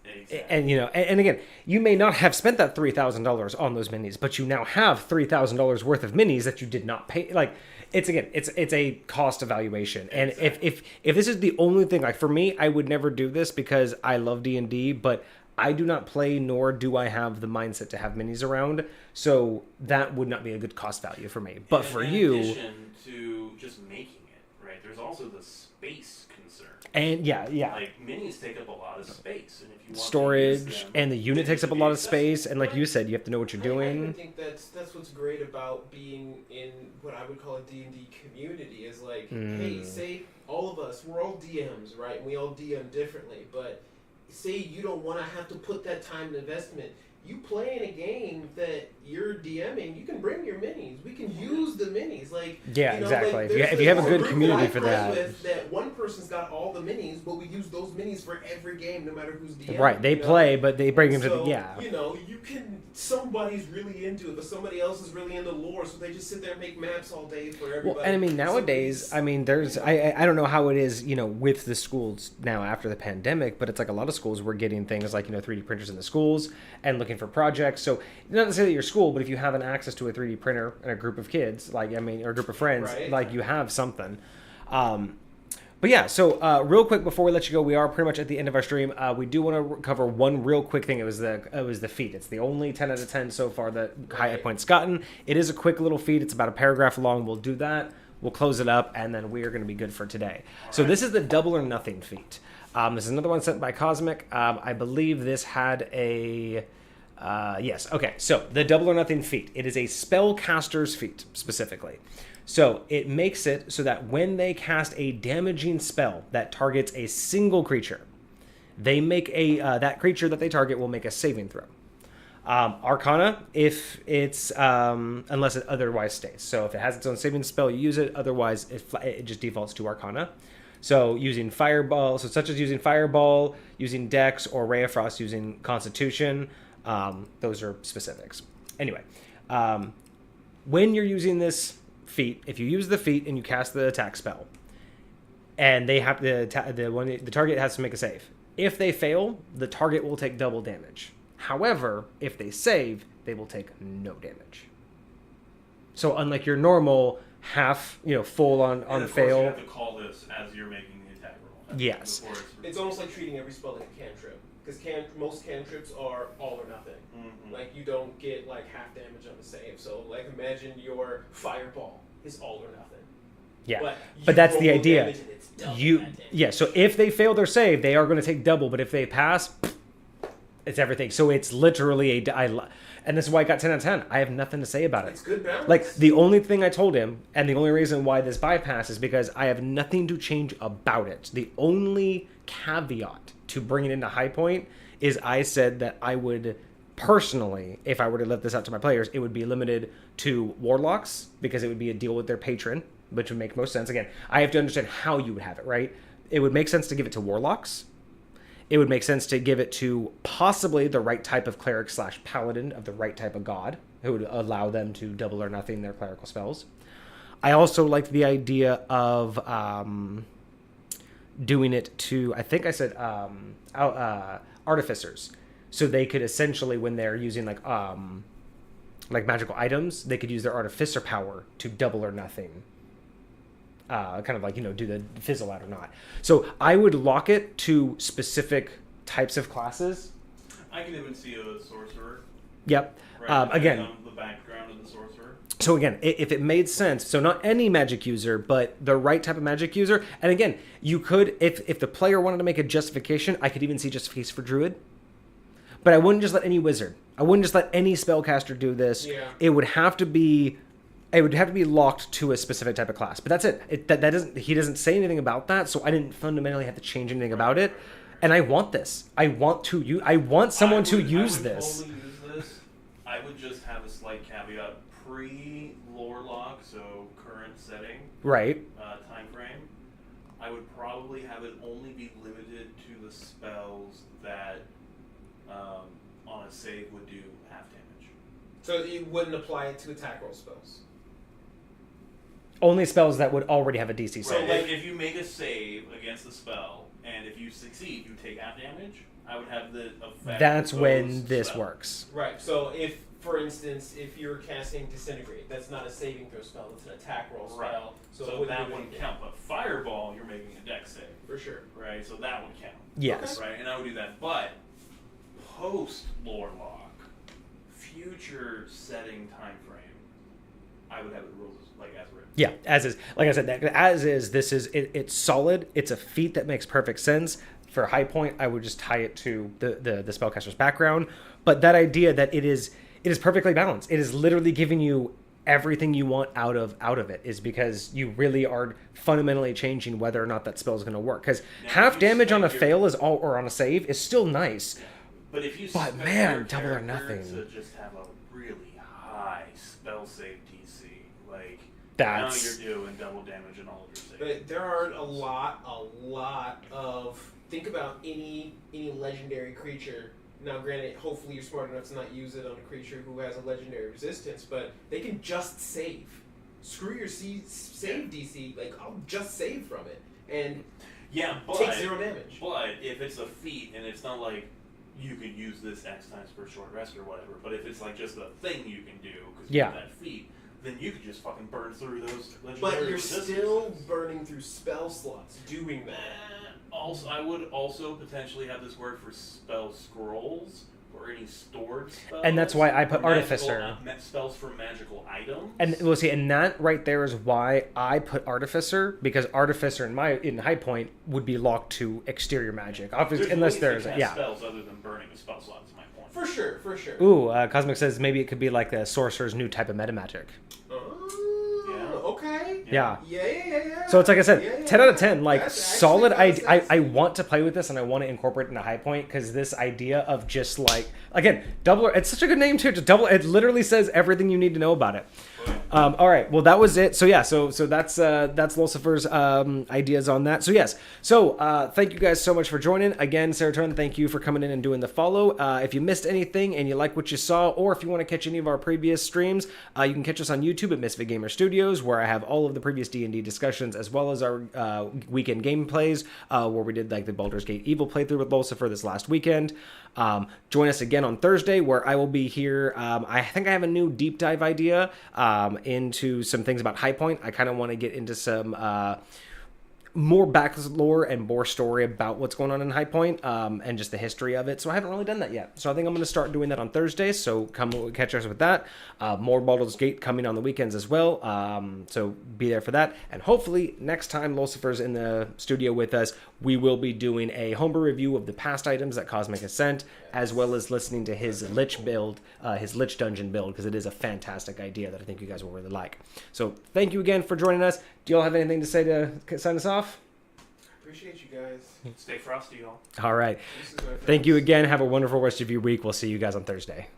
Exactly. And and again, you may not have spent that $3,000 on those minis, but you now have $3,000 worth of minis that you did not pay. Like, it's a cost evaluation. And exactly. if this is the only thing, like for me, I would never do this because I love D&D, but I do not play, nor do I have the mindset to have minis around, so that would not be a good cost value for me. But for you, in addition to just making it, right? There's also the space concern. And yeah, like minis take up a lot of space, and if you want storage, to use them, and the unit takes up a lot of space, and like you said, you have to know what you're doing. I think that's what's great about being in what I would call a D&D community is like, hey, say all of us, we're all DMs, right? And we all DM differently, but say you don't want to have to put that time and investment. You play in a game that you're DMing, you can bring your minis. We can use the minis. Like, exactly. Like, if you have a good community for that. That one person's got all the minis, but we use those minis for every game, no matter who's DMing. Right, they play, but they bring them to the you can. Somebody's really into it, but somebody else is really into lore, so they just sit there and make maps all day for everybody. Well, and I mean nowadays, there's I don't know how it is, with the schools now after the pandemic, but it's like a lot of schools were getting things like 3D printers in the schools and looking for projects. So not necessarily your school, but if you have an access to a 3D printer and a group of kids, or a group of friends, like you have something. But yeah, so real quick before we let you go, we are pretty much at the end of our stream. We do want to cover one real quick thing. It was the feat. It's the only 10 out of 10 so far that High Point's gotten. It is a quick little feat. It's about a paragraph long. We'll do that. We'll close it up, and then we are going to be good for today. So this is the double or nothing feat. This is another one sent by Cosmic. I believe this had a Yes. Okay. So the double or nothing feat. It is a spellcaster's feat specifically. So it makes it so that when they cast a damaging spell that targets a single creature, they make that creature that they target will make a saving throw. Arcana, if it's unless it otherwise stays. So if it has its own saving spell, you use it. Otherwise, it just defaults to Arcana. So using Fireball, such as using Fireball, using Dex, or Ray of Frost using Constitution. Those are specifics. Anyway, when you're using this feat, if you use the feat and you cast the attack spell, and they have the target has to make a save. If they fail, the target will take double damage. However, if they save, they will take no damage. So unlike your normal half, full on and of fail. Course you have to call this as you're making the attack roll. Yes. It's almost like treating every spell like a cantrip. Because most cantrips are all or nothing. Mm-hmm. Like, you don't get, half damage on the save. So, imagine your Fireball is all or nothing. Yeah, but that's the idea. So if they fail their save, they are going to take double. But if they pass, it's everything. So it's literally and this is why I got 10 out of 10. I have nothing to say about it. It's good balance. The only thing I told him, and the only reason why this bypass is because I have nothing to change about it. The only caveat to bring it into High Point is I said that I would personally, if I were to let this out to my players, it would be limited to Warlocks because it would be a deal with their patron, which would make most sense. Again, I have to understand how you would have it, right? It would make sense to give it to Warlocks. It would make sense to give it to possibly the right type of cleric / paladin of the right type of god who would allow them to double or nothing their clerical spells. I also liked the idea of doing it to, I think I said artificers. So they could essentially, when they're using like magical items, they could use their artificer power to double or nothing. Kind of do the fizzle out or not. So I would lock it to specific types of classes. I can even see a sorcerer. Yep. Right, Again, the background of the sorcerer. So again, if it made sense, so not any magic user, but the right type of magic user. And again, you could, if the player wanted to make a justification, I could even see justification for druid. But I wouldn't just let any wizard. I wouldn't just let any spellcaster do this. Yeah. It would have to be locked to a specific type of class. But that's it. That doesn't. He doesn't say anything about that, so I didn't fundamentally have to change anything about it. And I want this. I want someone to use this. Totally use this. I would just have a slight caveat: pre-lore lock, so current setting, Right. Time frame. I would probably have it only be limited to the spells that, on a save, would do half damage. So you wouldn't apply it to attack roll spells? Only spells that would already have a DC So save. if you make a save against the spell, and if you succeed, you take half damage, I would have the effect. That's of when those this spells. works. Right, so if, for instance, if you're casting Disintegrate, that's not a saving throw spell, it's an attack roll spell. Right. So, So it wouldn't that do wouldn't anything. count. But Fireball, you're making a dex save. For sure. Right, so that would count. Yes. Right, and I would do that. But post lore lock, future setting time frame, I would have the rules as written. Yeah, as is. Like I said, as is. This is it's solid. It's a feat that makes perfect sense. For High Point, I would just tie it to the spellcaster's background. But that idea that it is perfectly balanced. It is literally giving you everything you want out of it, is because you really are fundamentally changing whether or not that spell is going to work. Because half damage on a fail is all, or on a save is still nice. But if you But spec man, your double or character nothing. to just have a really high spell save DC, That's- now you're doing double damage in all of your saves. But there are a lot of... Think about any legendary creature. Now, granted, hopefully you're smart enough to not use it on a creature who has a legendary resistance, but they can just save. Screw your save DC. I'll just save from it. And yeah, but take 0 damage. But if it's a feat and it's not like you could use this X times per short rest or whatever, but if it's just a thing you can do because you have that feat, then you could just fucking burn through those legendary But you're resistances. still burning through spell slots doing that. Also, I would also potentially have this work for spell scrolls or any stored spells. And that's why I put or Artificer. Spells for magical items. And we'll see, and that right there is why I put Artificer, because Artificer in High Point would be locked to exterior magic, obviously, unless ways there's to cast spells other than burning a spell slot. Is my point. For sure, for sure. Ooh, Cosmic says maybe it could be like the Sorcerer's new type of meta magic. Okay. Yeah. Yeah. So it's like I said, Yeah. 10 out of 10, like That's solid actually- idea. I want to play with this and I want to incorporate it into High Point because this idea of just like, again, doubler, it's such a good name too. Just double, it literally says everything you need to know about it. All right, well that was it. So yeah, so that's Lolcypher's ideas on that. So yes, so thank you guys so much for joining. Again, Serotonin, thank you for coming in and doing the follow. If you missed anything and you like what you saw, or if you want to catch any of our previous streams, you can catch us on YouTube at MisfitGamersStudios, where I have all of the previous D&D discussions as well as our weekend gameplays, where we did like the Baldur's Gate Evil playthrough with Lolcypher this last weekend. Join us again on Thursday, where I will be here. I think I have a new deep dive idea into some things about High Point. I kind of want to get into some more back lore and more story about what's going on in High Point, and just the history of it. So I haven't really done that yet. So I think I'm going to start doing that on Thursdays. So come catch us with that. More Baldur's Gate coming on the weekends as well. So be there for that. And hopefully next time Lolcypher's in the studio with us, we will be doing a homebrew review of the past items that Cosmic has sent, as well as listening to his Lich build, his Lich dungeon build, because it is a fantastic idea that I think you guys will really like. So thank you again for joining us. Do y'all have anything to say to sign us off? Appreciate you guys. Stay frosty, y'all. All right. This is my Thank you friends. again. Have a wonderful rest of your week. We'll see you guys on Thursday.